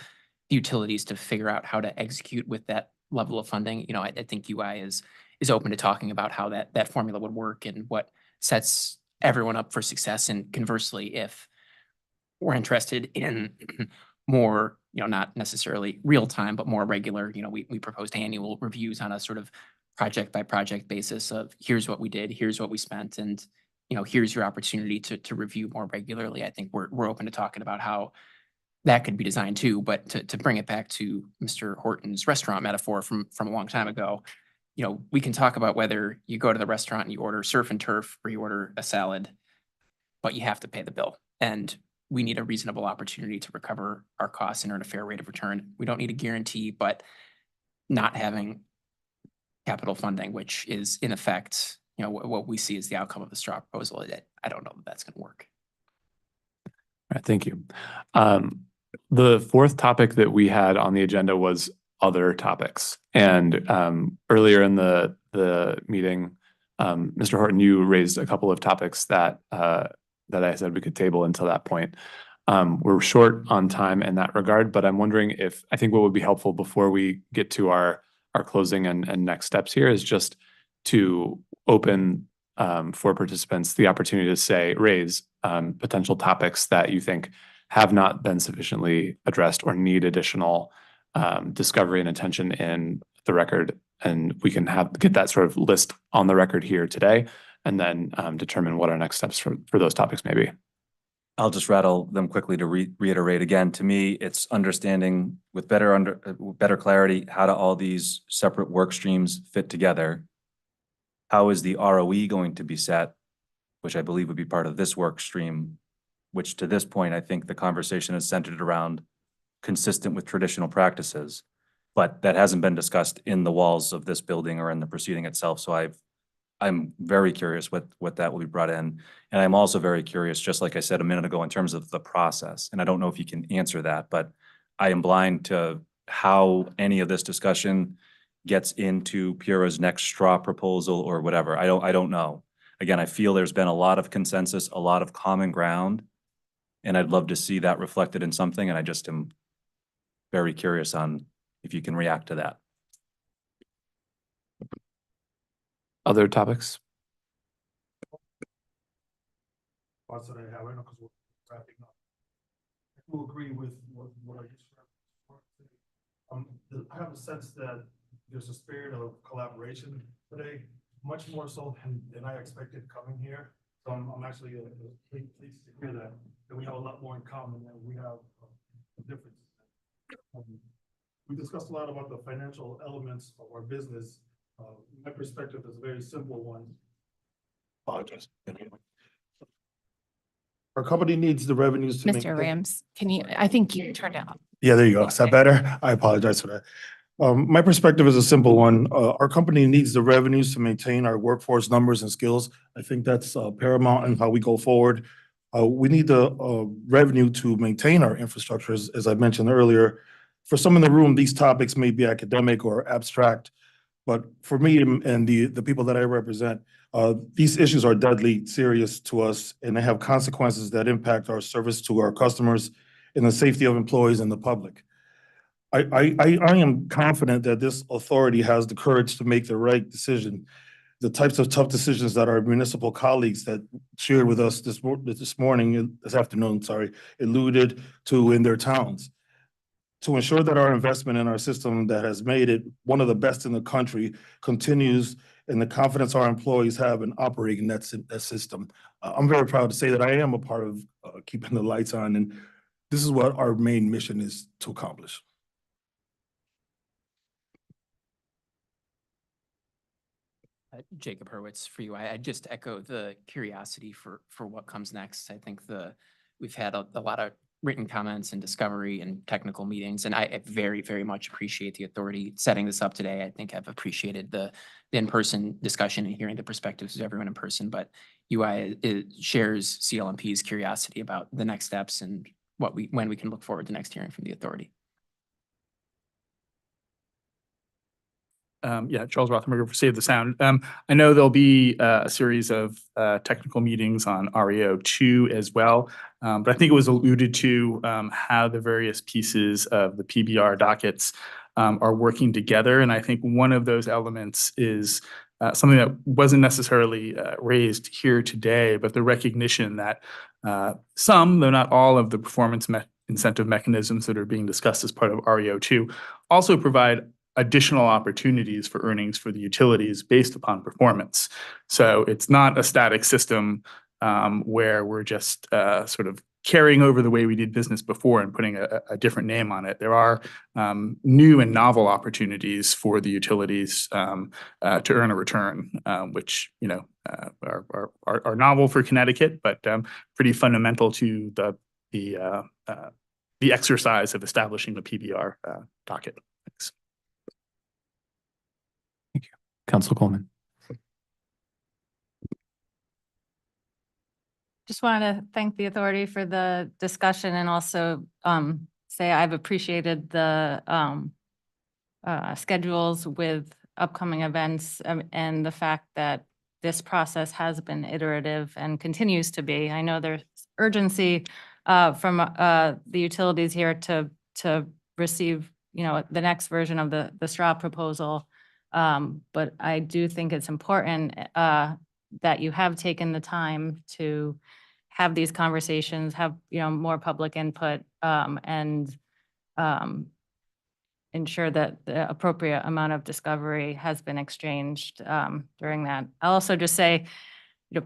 utilities to figure out how to execute with that level of funding. I think UI is open to talking about how that formula would work and what sets everyone up for success. And conversely, if we're interested in more, not necessarily real time, but more regular, we proposed annual reviews on a sort of project by project basis of here's what we did, here's what we spent, and here's your opportunity to review more regularly. I think we're open to talking about how that could be designed too. But to bring it back to Mr. Horton's restaurant metaphor from a long time ago, we can talk about whether you go to the restaurant and you order surf and turf or you order a salad, but you have to pay the bill. And we need a reasonable opportunity to recover our costs and earn a fair rate of return. We don't need a guarantee, but not having capital funding, which is in effect, what we see as the outcome of the straw proposal, I don't know that that's going to work. All right, thank you. The fourth topic that we had on the agenda was other topics. And earlier in the meeting, Mr. Horton, you raised a couple of topics that I said we could table until that point. We're short on time in that regard, but I'm wondering I think what would be helpful before we get to our closing and next steps here is just to open for participants the opportunity to raise potential topics that you think have not been sufficiently addressed or need additional discovery and attention in the record. And we can get that sort of list on the record here today, and then determine what our next steps for those topics may be. I'll just rattle them quickly to reiterate again. To me, it's understanding with better clarity how do all these separate work streams fit together. How is the ROE going to be set, which I believe would be part of this work stream, which to this point, I think the conversation is centered around consistent with traditional practices. but that hasn't been discussed in the walls of this building or in the proceeding itself. So I'm very curious what that will be brought in. And I'm also very curious, just like I said a minute ago, in terms of the process. And I don't know if you can answer that, but I am blind to how any of this discussion gets into Pura's next straw proposal or whatever. I don't know. Again, I feel there's been a lot of consensus, a lot of common ground, and I'd love to see that reflected in something. And I just am very curious on if you can react to that. Other topics? Thoughts that I have right now, because we're wrapping up. I do agree with what I just heard. I have a sense that there's a spirit of collaboration today, much more so than I expected coming here. So I'm actually pleased to hear that we have a lot more in common than we have differences. We discussed a lot about the financial elements of our business. My perspective is a very simple one. Apologize. Our company needs the revenues to Mr. Rams, I think you turned it off. Yeah, there you go. Is that better? I apologize for that. My perspective is a simple one. Our company needs the revenues to maintain our workforce numbers and skills. I think that's paramount in how we go forward. We need the revenue to maintain our infrastructure, as I mentioned earlier. For some in the room, these topics may be academic or abstract, but for me and the people that I represent, these issues are deadly serious to us, and they have consequences that impact our service to our customers and the safety of employees and the public. I am confident that this authority has the courage to make the right decision. The types of tough decisions that our municipal colleagues that shared with us this afternoon, alluded to in their towns. To ensure that our investment in our system that has made it one of the best in the country continues, and the confidence our employees have in operating that system. I'm very proud to say that I am a part of keeping the lights on, and this is what our main mission is to accomplish. Jacob Hurwitz for you. I just echo the curiosity for what comes next. I think we've had a lot of written comments and discovery and technical meetings, and I very, very much appreciate the authority setting this up today. I think I've appreciated the in-person discussion and hearing the perspectives of everyone in person, but UI shares CLMP's curiosity about the next steps and when we can look forward to next hearing from the authority. Yeah, Charles Rothenberger for Save the Sound. I know there'll be a series of technical meetings on REO 2 as well, but I think it was alluded to how the various pieces of the PBR dockets are working together. And I think one of those elements is something that wasn't necessarily raised here today, but the recognition that some, though not all, of the performance incentive mechanisms that are being discussed as part of REO 2 also provide additional opportunities for earnings for the utilities based upon performance. So it's not a static system where we're just sort of carrying over the way we did business before and putting a different name on it. There are new and novel opportunities for the utilities to earn a return, which are novel for Connecticut, but pretty fundamental to the exercise of establishing the PBR docket. Thanks. Council Coleman. Just want to thank the authority for the discussion and also say I've appreciated the schedules with upcoming events and the fact that this process has been iterative and continues to be. I know there's urgency from the utilities here to receive, the next version of the straw proposal. But I do think it's important that you have taken the time to have these conversations, have, more public input, and ensure that the appropriate amount of discovery has been exchanged during that. I'll also just say, the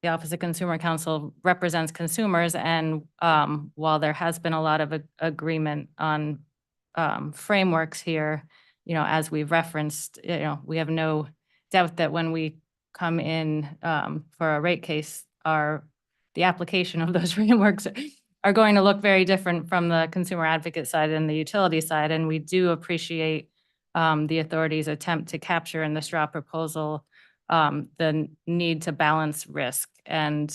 Office of Consumer Counsel represents consumers, and while there has been a lot of agreement on frameworks here, as we've referenced, we have no doubt that when we come in for a rate case, the application of those frameworks are going to look very different from the consumer advocate side and the utility side. And we do appreciate the authority's attempt to capture in the straw proposal the need to balance risk. And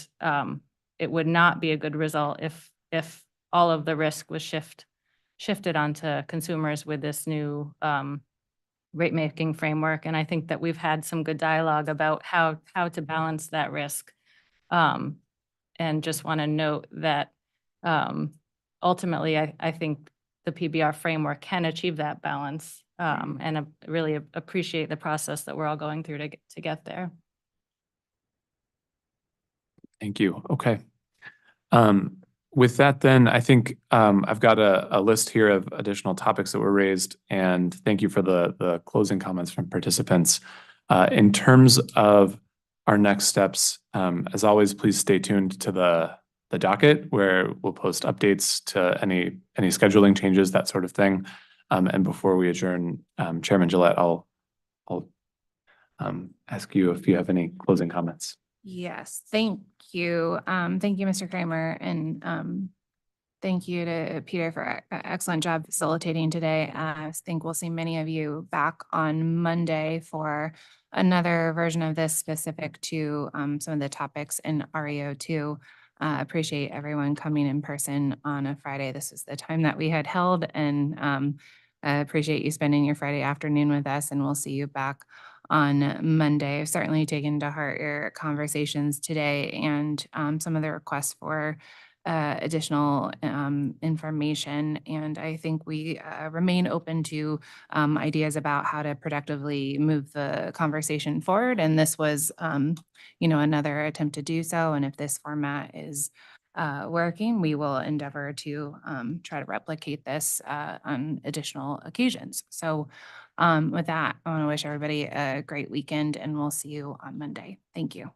it would not be a good result if all of the risk was shifted onto consumers with this new rate-making framework. And I think that we've had some good dialogue about how to balance that risk. And just want to note that ultimately, I think the PBR framework can achieve that balance. And I really appreciate the process that we're all going through to get there. Thank you. Okay. With that, then I think I've got a list here of additional topics that were raised, and thank you for the closing comments from participants. In terms of our next steps, as always, please stay tuned to the docket where we'll post updates to any scheduling changes, that sort of thing. And before we adjourn, Chairman Gillette, I'll ask you if you have any closing comments. Yes, thank you. Thank you, Mr. Kramer, and thank you to Peter for an excellent job facilitating today. I think we'll see many of you back on Monday for another version of this specific to some of the topics in REO two. Appreciate everyone coming in person on a Friday. This is the time that we had held, and I appreciate you spending your Friday afternoon with us, and we'll see you back on Monday. I've certainly taken to heart your conversations today and some of the requests for additional information. And I think we remain open to ideas about how to productively move the conversation forward. And this was, another attempt to do so. And if this format is working, we will endeavor to try to replicate this on additional occasions. So with that, I want to wish everybody a great weekend, and we'll see you on Monday. Thank you.